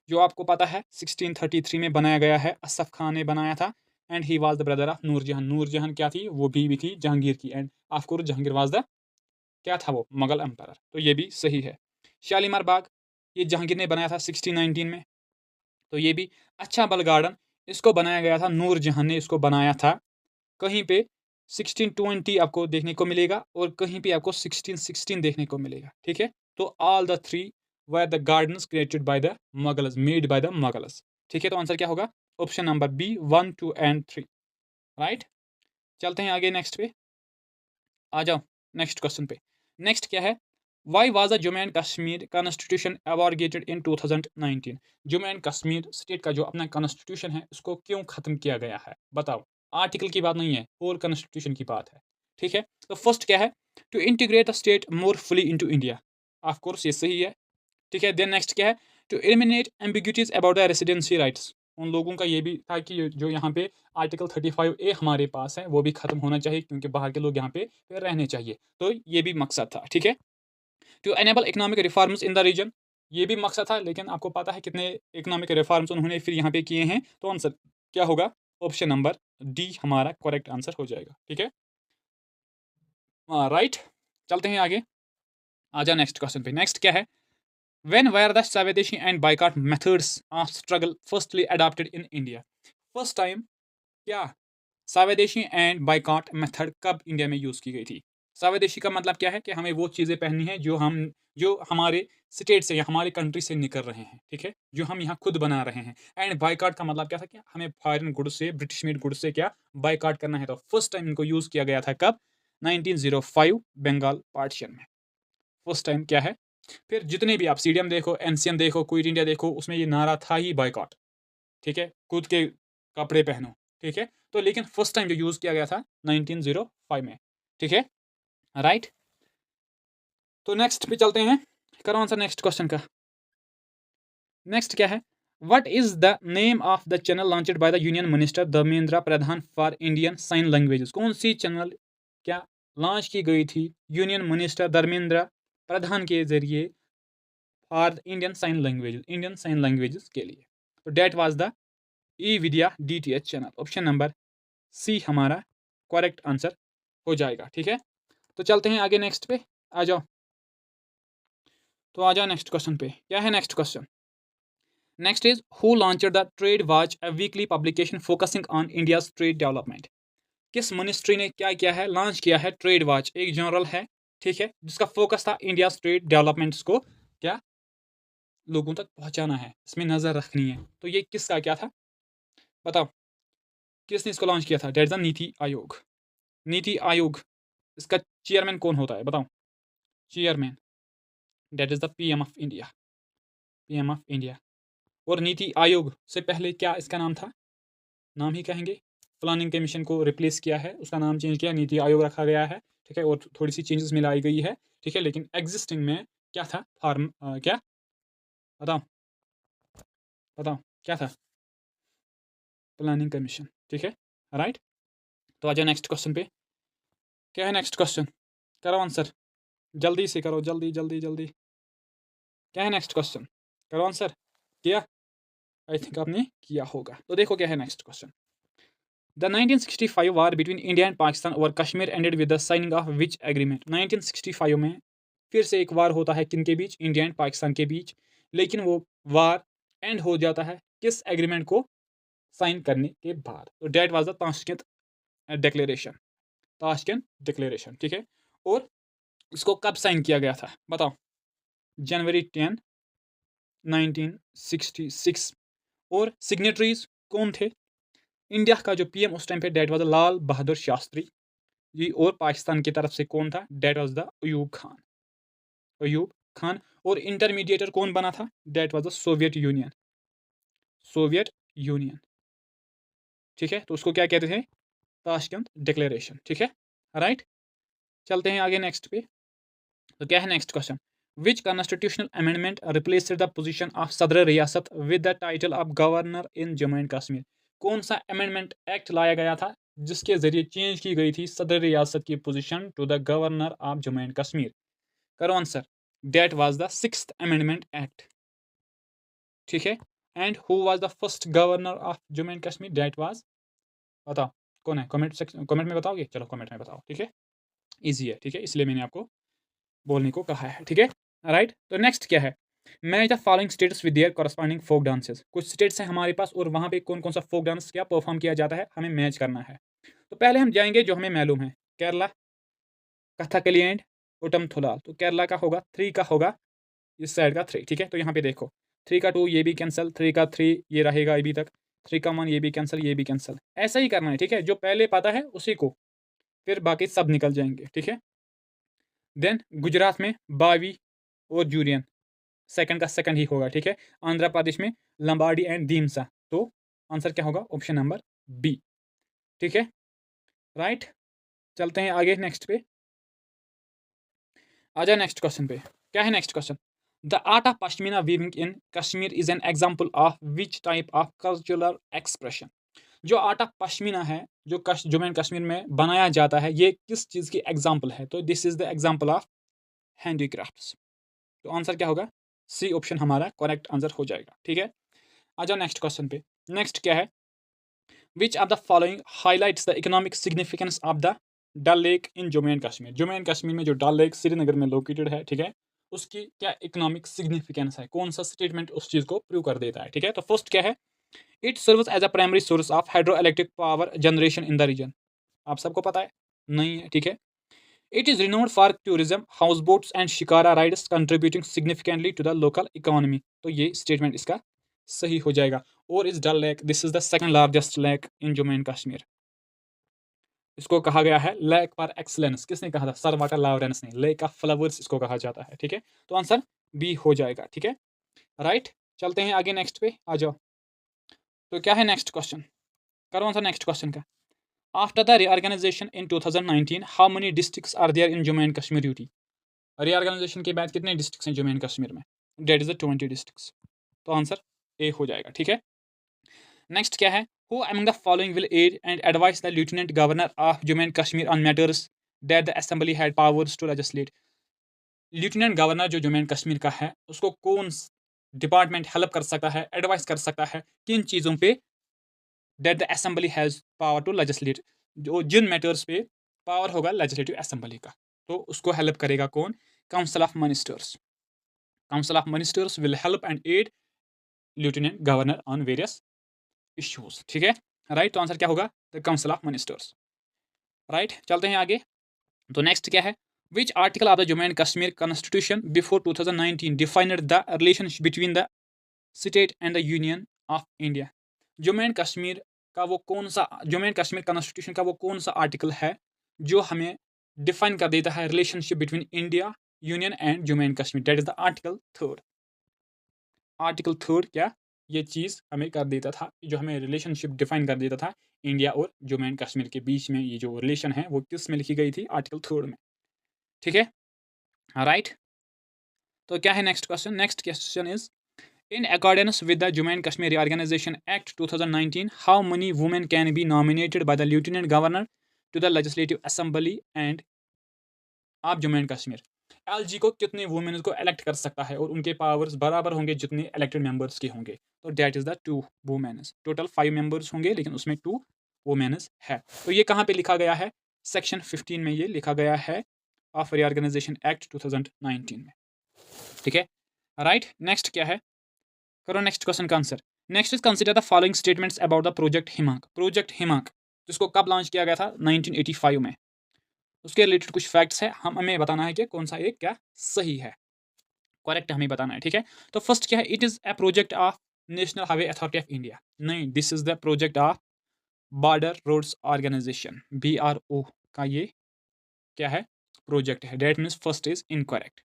जो आपको पता है 1633 में बनाया गया है, असफ खान ने बनाया था। And he was the brother of Nurjahan. Nurjahan क्या थी? वो भी थी जहांगीर की। And of course Jahangir was the क्या था? वो मुगल एम्पायर। तो ये भी सही है। शालीमार बाग ये जहांगीर ने बनाया था 1619 में। तो ये भी अच्छा बल गार्डन, इसको बनाया गया था, नूरजहां ने इसको बनाया था। कहीं पे 1620 आपको देखने को मिलेगा और कहीं पे आपको 1616 देखने को मिलेगा, ठीक है। तो all the three were the gardens created by the Mughals, made by the Mughals, ठीक है। तो आंसर क्या होगा? Option number B, 1, 2 and 3, right. चलते हैं आगे नेक्स्ट पे, आ जाओ नेक्स्ट क्वेश्चन पे। नेक्स्ट क्या है? Why was the Jammu and Kashmir constitution abrogated in 2019? Jammu and Kashmir state का जो अपना कॉन्स्टिट्यूशन है उसको क्यों खत्म किया गया है? बताओ। आर्टिकल की बात नहीं है, होल कॉन्स्टिट्यूशन की बात है, ठीक है। तो फर्स्ट क्या है? To integrate the state more fully into India. Of course ये सही है, ठीक है। देन नेक्स्ट क्या है? To eliminate ambiguities about the residency rights. उन लोगों का ये भी था कि जो यहाँ पे आर्टिकल 35A हमारे पास है वो भी खत्म होना चाहिए, क्योंकि बाहर के लोग यहाँ पे रहने चाहिए। तो ये भी मकसद था, ठीक है। To enable economic reforms in the region, ये भी मकसद था। लेकिन आपको पता है कितने इकोनॉमिक रिफॉर्म्स उन्होंने फिर यहाँ पे किए हैं? तो आंसर क्या होगा? ऑप्शन नंबर डी हमारा करेक्ट आंसर हो जाएगा, ठीक है, राइट। चलते हैं आगे, आ जाओ नेक्स्ट क्वेश्चन पे। नेक्स्ट क्या है? When were the Swadeshi and boycott methods of struggle firstly adopted in India? First time क्या स्वदेशी एंड बाइकॉट मेथड कब इंडिया में यूज की गई थी? स्वदेशी का मतलब क्या है? कि हमें वो चीजें पहननी है जो हमारे स्टेट से या हमारे कंट्री से निकल रहे हैं, ठीक है, जो हम यहाँ खुद बना रहे हैं। एंड बाइकॉट का मतलब क्या था? कि हमें फॉरेन गुड्स से, ब्रिटिश मेड गुड्स से क्या बाइकॉट करना है। तो फर्स्ट टाइम इनको यूज किया गया था कब? 1905 बंगाल पार्टीशन में, फर्स्ट टाइम क्या है। फिर जितने भी आप सीडीएम देखो, एनसीएम देखो, क्विट इंडिया देखो, उसमें ये नारा था ही बाइकॉट, ठीक है, खुद के कपड़े पहनो, ठीक है। तो लेकिन फर्स्ट टाइम जो यूज किया गया था 1905 में, ठीक है, राइट। तो नेक्स्ट पे चलते हैं, करो आंसर नेक्स्ट क्वेश्चन का। नेक्स्ट क्या है? What is the name of the channel launched by the union minister Dharmendra Pradhan for Indian sign languages? कौन सी चैनल क्या लॉन्च की गई थी यूनियन मिनिस्टर धर्मेंद्र प्रधान के जरिए फॉर इंडियन साइन लैंग्वेजेस के लिए? तो that was the e Vidya DTH channel. Option number C हमारा करेक्ट आंसर हो जाएगा, ठीक है। तो चलते हैं आगे नेक्स्ट पे, आ जाओ। तो आ जाओ नेक्स्ट क्वेश्चन पे, क्या है next question? Next is who launched the trade watch, a weekly publication focusing on India's trade development? किस मिनिस्ट्री ने क्या किया है? लॉन्च किया है ट्रेड वॉच, एक जर्नल है, ठीक है, जिसका फोकस था इंडिया ट्रेड डेवलपमेंट्स को क्या लोगों तक पहुंचाना है, इसमें नजर रखनी है। तो ये किसका क्या था? बताओ, किसने इसको लॉन्च किया था? Date the NITI Aayog. नीति आयोग, इसका चेयरमैन कौन होता है? बताओ। Chairman, that is the PM of India, PM of India. और नीति आयोग से पहले क्या इसका नाम था, नाम ही कहेंगे, प्लानिंग कमीशन को रिप्लेस किया है, उसका नाम चेंज किया, नीति आयोग रखा गया है, ठीक है, और थोड़ी सी चेंजेस मिलाई गई है, ठीक है, लेकिन एग्जिस्टिंग में क्या था, क्या बताओ बताओ क्या था, प्लानिंग कमीशन, ठीक है, राइट। तो आ जाओ नेक्स्ट क्वेश्चन पे, क्या है नेक्स्ट क्वेश्चन, करो आंसर, जल्दी से करो, जल्दी जल्दी जल्दी, क्या है नेक्स्ट क्वेश्चन, करो आंसर, किया, आई थिंक आपने किया होगा। तो देखो क्या है next question, the 1965 war between India and Pakistan over Kashmir ended with the signing of which agreement. 1965 में फिर से एक वार होता है किन के बीच, इंडिया एंड पाकिस्तान के बीच, लेकिन वो वार एंड हो जाता है किस एग्रीमेंट को साइन करने के बाद, तो that was the Tashkent declaration, Tashkent declaration, ठीक है। और इसको कब साइन किया गया था बताओ, जनवरी 10 1966। और सिग्नेटरीज कौन थे, इंडिया का जो पीएम उस टाइम पे डेट वाज लाल बहादुर शास्त्री जी, और पाकिस्तान की तरफ से कौन था, that was the Ayub Khan, Ayub Khan. और इंटरमीडिएटर कौन बना था, that was the Soviet Union, Soviet Union, ठीक है। तो उसको क्या कहते थे, ताशकंद डिक्लेरेशन, ठीक है, राइट। चलते हैं आगे नेक्स्ट पे, तो क्या है next question, which constitutional amendment replaced the position of सदर रियासत with the title of governor in Jammu and Kashmir. कौन सा अमेंडमेंट एक्ट लाया गया था जिसके जरिए चेंज की गई थी सदर रियासत की position to the governor of Jammu and Kashmir, करो answer, that was the 6th amendment act, ठीक है। And who was the first governor of Jammu and Kashmir, that was, बताओ कौन है, कमेंट सेक्शन, कमेंट में बताओगे, चलो कमेंट में बताओ, ठीक है, इजी है, ठीक है, इसलिए मैंने आपको बोलने को कहा है, ठीक है, राइट। तो नेक्स्ट क्या है, match the following states with their corresponding folk dances. कुछ स्टेट्स हैं हमारे पास और वहाँ पे कौन कौन सा फोक डांस क्या परफॉर्म किया जाता है, हमें मैच करना है। तो पहले हम जाएंगे जो हमें मालूम है, केरला, कथकली एंड उटम थुलाल। तो केरला का होगा 3 का होगा, इस साइड का 3, ठीक है। तो यहाँ पे देखो 3 का 2 ये भी कैंसिल, 3 का 3 ये रहेगा अभी तक, 3 का 1 ये भी कैंसिल, ये भी कैंसिल, ऐसा ही करना है, ठीक है, जो पहले पता है उसी को, फिर बाकी सब निकल जाएंगे, ठीक है। देन गुजरात में बावी और जूरियन, सेकंड का सेकंड ही होगा, ठीक है। आंध्र प्रदेश में लंबाडी एंड दीमसा, तो आंसर क्या होगा, ऑप्शन नंबर बी, ठीक है, राइट। चलते हैं आगे नेक्स्ट पे, आ जाए नेक्स्ट क्वेश्चन पे, क्या है next question, the art of pashmina weaving in Kashmir is an example of which type of cultural expression. जो आर्ट ऑफ पश्मीना है जो जम्मू एंड कश्मीर में बनाया जाता है, ये किस चीज़ की एग्जाम्पल है, तो this is the example of handicrafts. तो आंसर क्या होगा, सी ऑप्शन हमारा करेक्ट आंसर हो जाएगा, ठीक है। आ जाओ नेक्स्ट क्वेश्चन पे, नेक्स्ट क्या है, which of the following highlights the economic significance of the Dal lake in Jammu and Kashmir. Jammu and Kashmir में जो डल लेक श्रीनगर में लोकेटेड है, ठीक है, उसकी क्या इकोनॉमिक सिग्निफिकेंस है, कौन सा स्टेटमेंट उस चीज़ को प्रूव कर देता है, ठीक है। तो फर्स्ट क्या है, it serves as a primary source of hydro electric power generation in the region, आप सबको पता है, नहीं है, ठीक है। It is renowned for tourism, house boats and shikara rides contributing significantly to the local economy. तो ये स्टेटमेंट इसका सही हो जाएगा। और इस Dal lake, this is the second largest lake in Jammu and Kashmir. इसको कहा गया है लेक फॉर एक्सलेंस, किसने कहा था, सर वाटर लॉरेंस ने, लेक ऑफ फ्लावर्स इसको कहा जाता है, ठीक है। तो आंसर बी हो जाएगा, ठीक है, राइट। चलते हैं आगे नेक्स्ट पे, आ जाओ। तो क्या है नेक्स्ट क्वेश्चन, करो आंसर नेक्स्ट क्वेश्चन का, after the reorganization in 2019 how many districts are there in Jammu and Kashmir UT. Reorganization के बाद कितने डिस्ट्रिक्ट्स हैं जम्मू एंड कश्मीर में, डेट इज द 20 डिस्ट्रिक्ट्स। तो आंसर ए हो जाएगा, ठीक है। नेक्स्ट क्या है, who among the following will aid and advise the lieutenant governor of Jammu and Kashmir on matters that the assembly had powers to legislate. Lieutenant governor जो Jammu and Kashmir का है, उसको कौन डिपार्टमेंट हेल्प कर सकता है, एडवाइस कर सकता है किन चीज़ों पे, that the assembly has power to legislate, जो जिन मैटर्स पे पावर होगा लेजिस्लेटिव असेंबली का, तो उसको हेल्प करेगा कौन, council of ministers. Council of ministers will help and aid lieutenant governor on various issues, ठीक है, राइट। तो आंसर क्या होगा, the council of ministers, right. चलते हैं आगे, तो नेक्स्ट क्या है, which article of the Jammu and Kashmir constitution before 2019 defined the relationship between the state and the union of India. Jammu and Kashmir का वो कौन सा, जम्मू एंड कश्मीर कॉन्स्टिट्यूशन का वो कौन सा आर्टिकल है जो हमें डिफाइन कर देता है relationship between India, union and Jammu and Kashmir, that is the article 3rd। Article 3rd क्या ये चीज़ हमें कर देता था, जो हमें रिलेशनशिप डिफाइन कर देता था इंडिया और जम्मू एंड कश्मीर के बीच में। ये जो रिलेशन है वो किस में लिखी गई थी? आर्टिकल 3 में। ठीक है, राइट। तो क्या है next question? Next question is, in accordance with the Jammu and Kashmir Reorganization Act 2019, how many women can be nominated by the Lieutenant Governor to the Legislative Assembly and आप जम्मू एंड कश्मीर? एलजी को कितने women को elect कर सकता है और उनके powers बराबर होंगे जितने इलेक्टेड मेंबर्स के होंगे? तो that is the 2 women's. Total 5 members होंगे लेकिन उसमें 2 वुमेन्स है। तो ये कहाँ पे लिखा गया है? सेक्शन 15 में ये लिखा गया है ऑफ रीऑर्गेनाइजेशन एक्ट 2019 में। ठीक है, राइट। नेक्स्ट क्या है? करो नेक्स्ट क्वेश्चन का answer. Next is consider the following statements about the project Himank. Project Himank जिसको कब लॉन्च किया गया था? 1985 में। उसके रिलेटेड कुछ फैक्ट्स है, हमें बताना है कि कौन सा एक क्या सही है, करेक्ट हमें बताना है। ठीक है, तो फर्स्ट क्या है? It is a project of national highway authority of India. नहीं, this is the project of border roads organisation, BRO का ये क्या है? प्रोजेक्ट है। That means first is incorrect.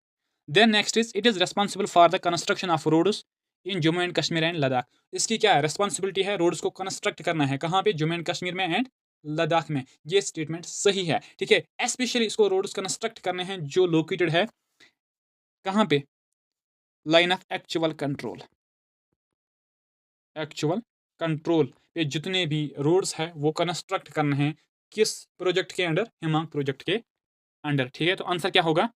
Then next is, it is responsible for the construction of roads in Jammu and Kashmir and Ladakh. इसकी क्या है? Responsibility है रोड्स को कंस्ट्रक्ट करना है। कहाँ पे? जम्मू एंड कश्मीर में एंड लद्दाख में। ये स्टेटमेंट सही है। ठीक है, स्पेशली इसको रोड्स कंस्ट्रक्ट करने हैं जो लोकेटेड है कहाँ पे? Line of actual control. Actual control पे जितने भी रोड्स है वो कंस्ट्रक्ट करने हैं किस प्रोजेक्ट के अंडर? हिमांक प्रोजेक्ट के अंडर। ठीक है, तो आंसर क्या होगा?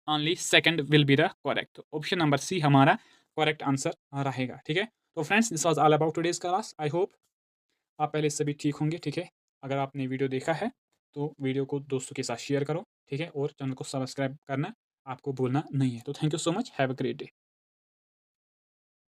Only second will be the correct. तो ऑप्शन नंबर सी हमारा करेक्ट आंसर रहेगा। ठीक है, तो friends this was all about today's class. I hope आप पहले से भी ठीक होंगे। ठीक है, अगर आपने वीडियो देखा है तो वीडियो को दोस्तों के साथ शेयर करो। ठीक है, और चैनल को सब्सक्राइब करना आपको भूलना नहीं है। तो thank you so much, have a great day.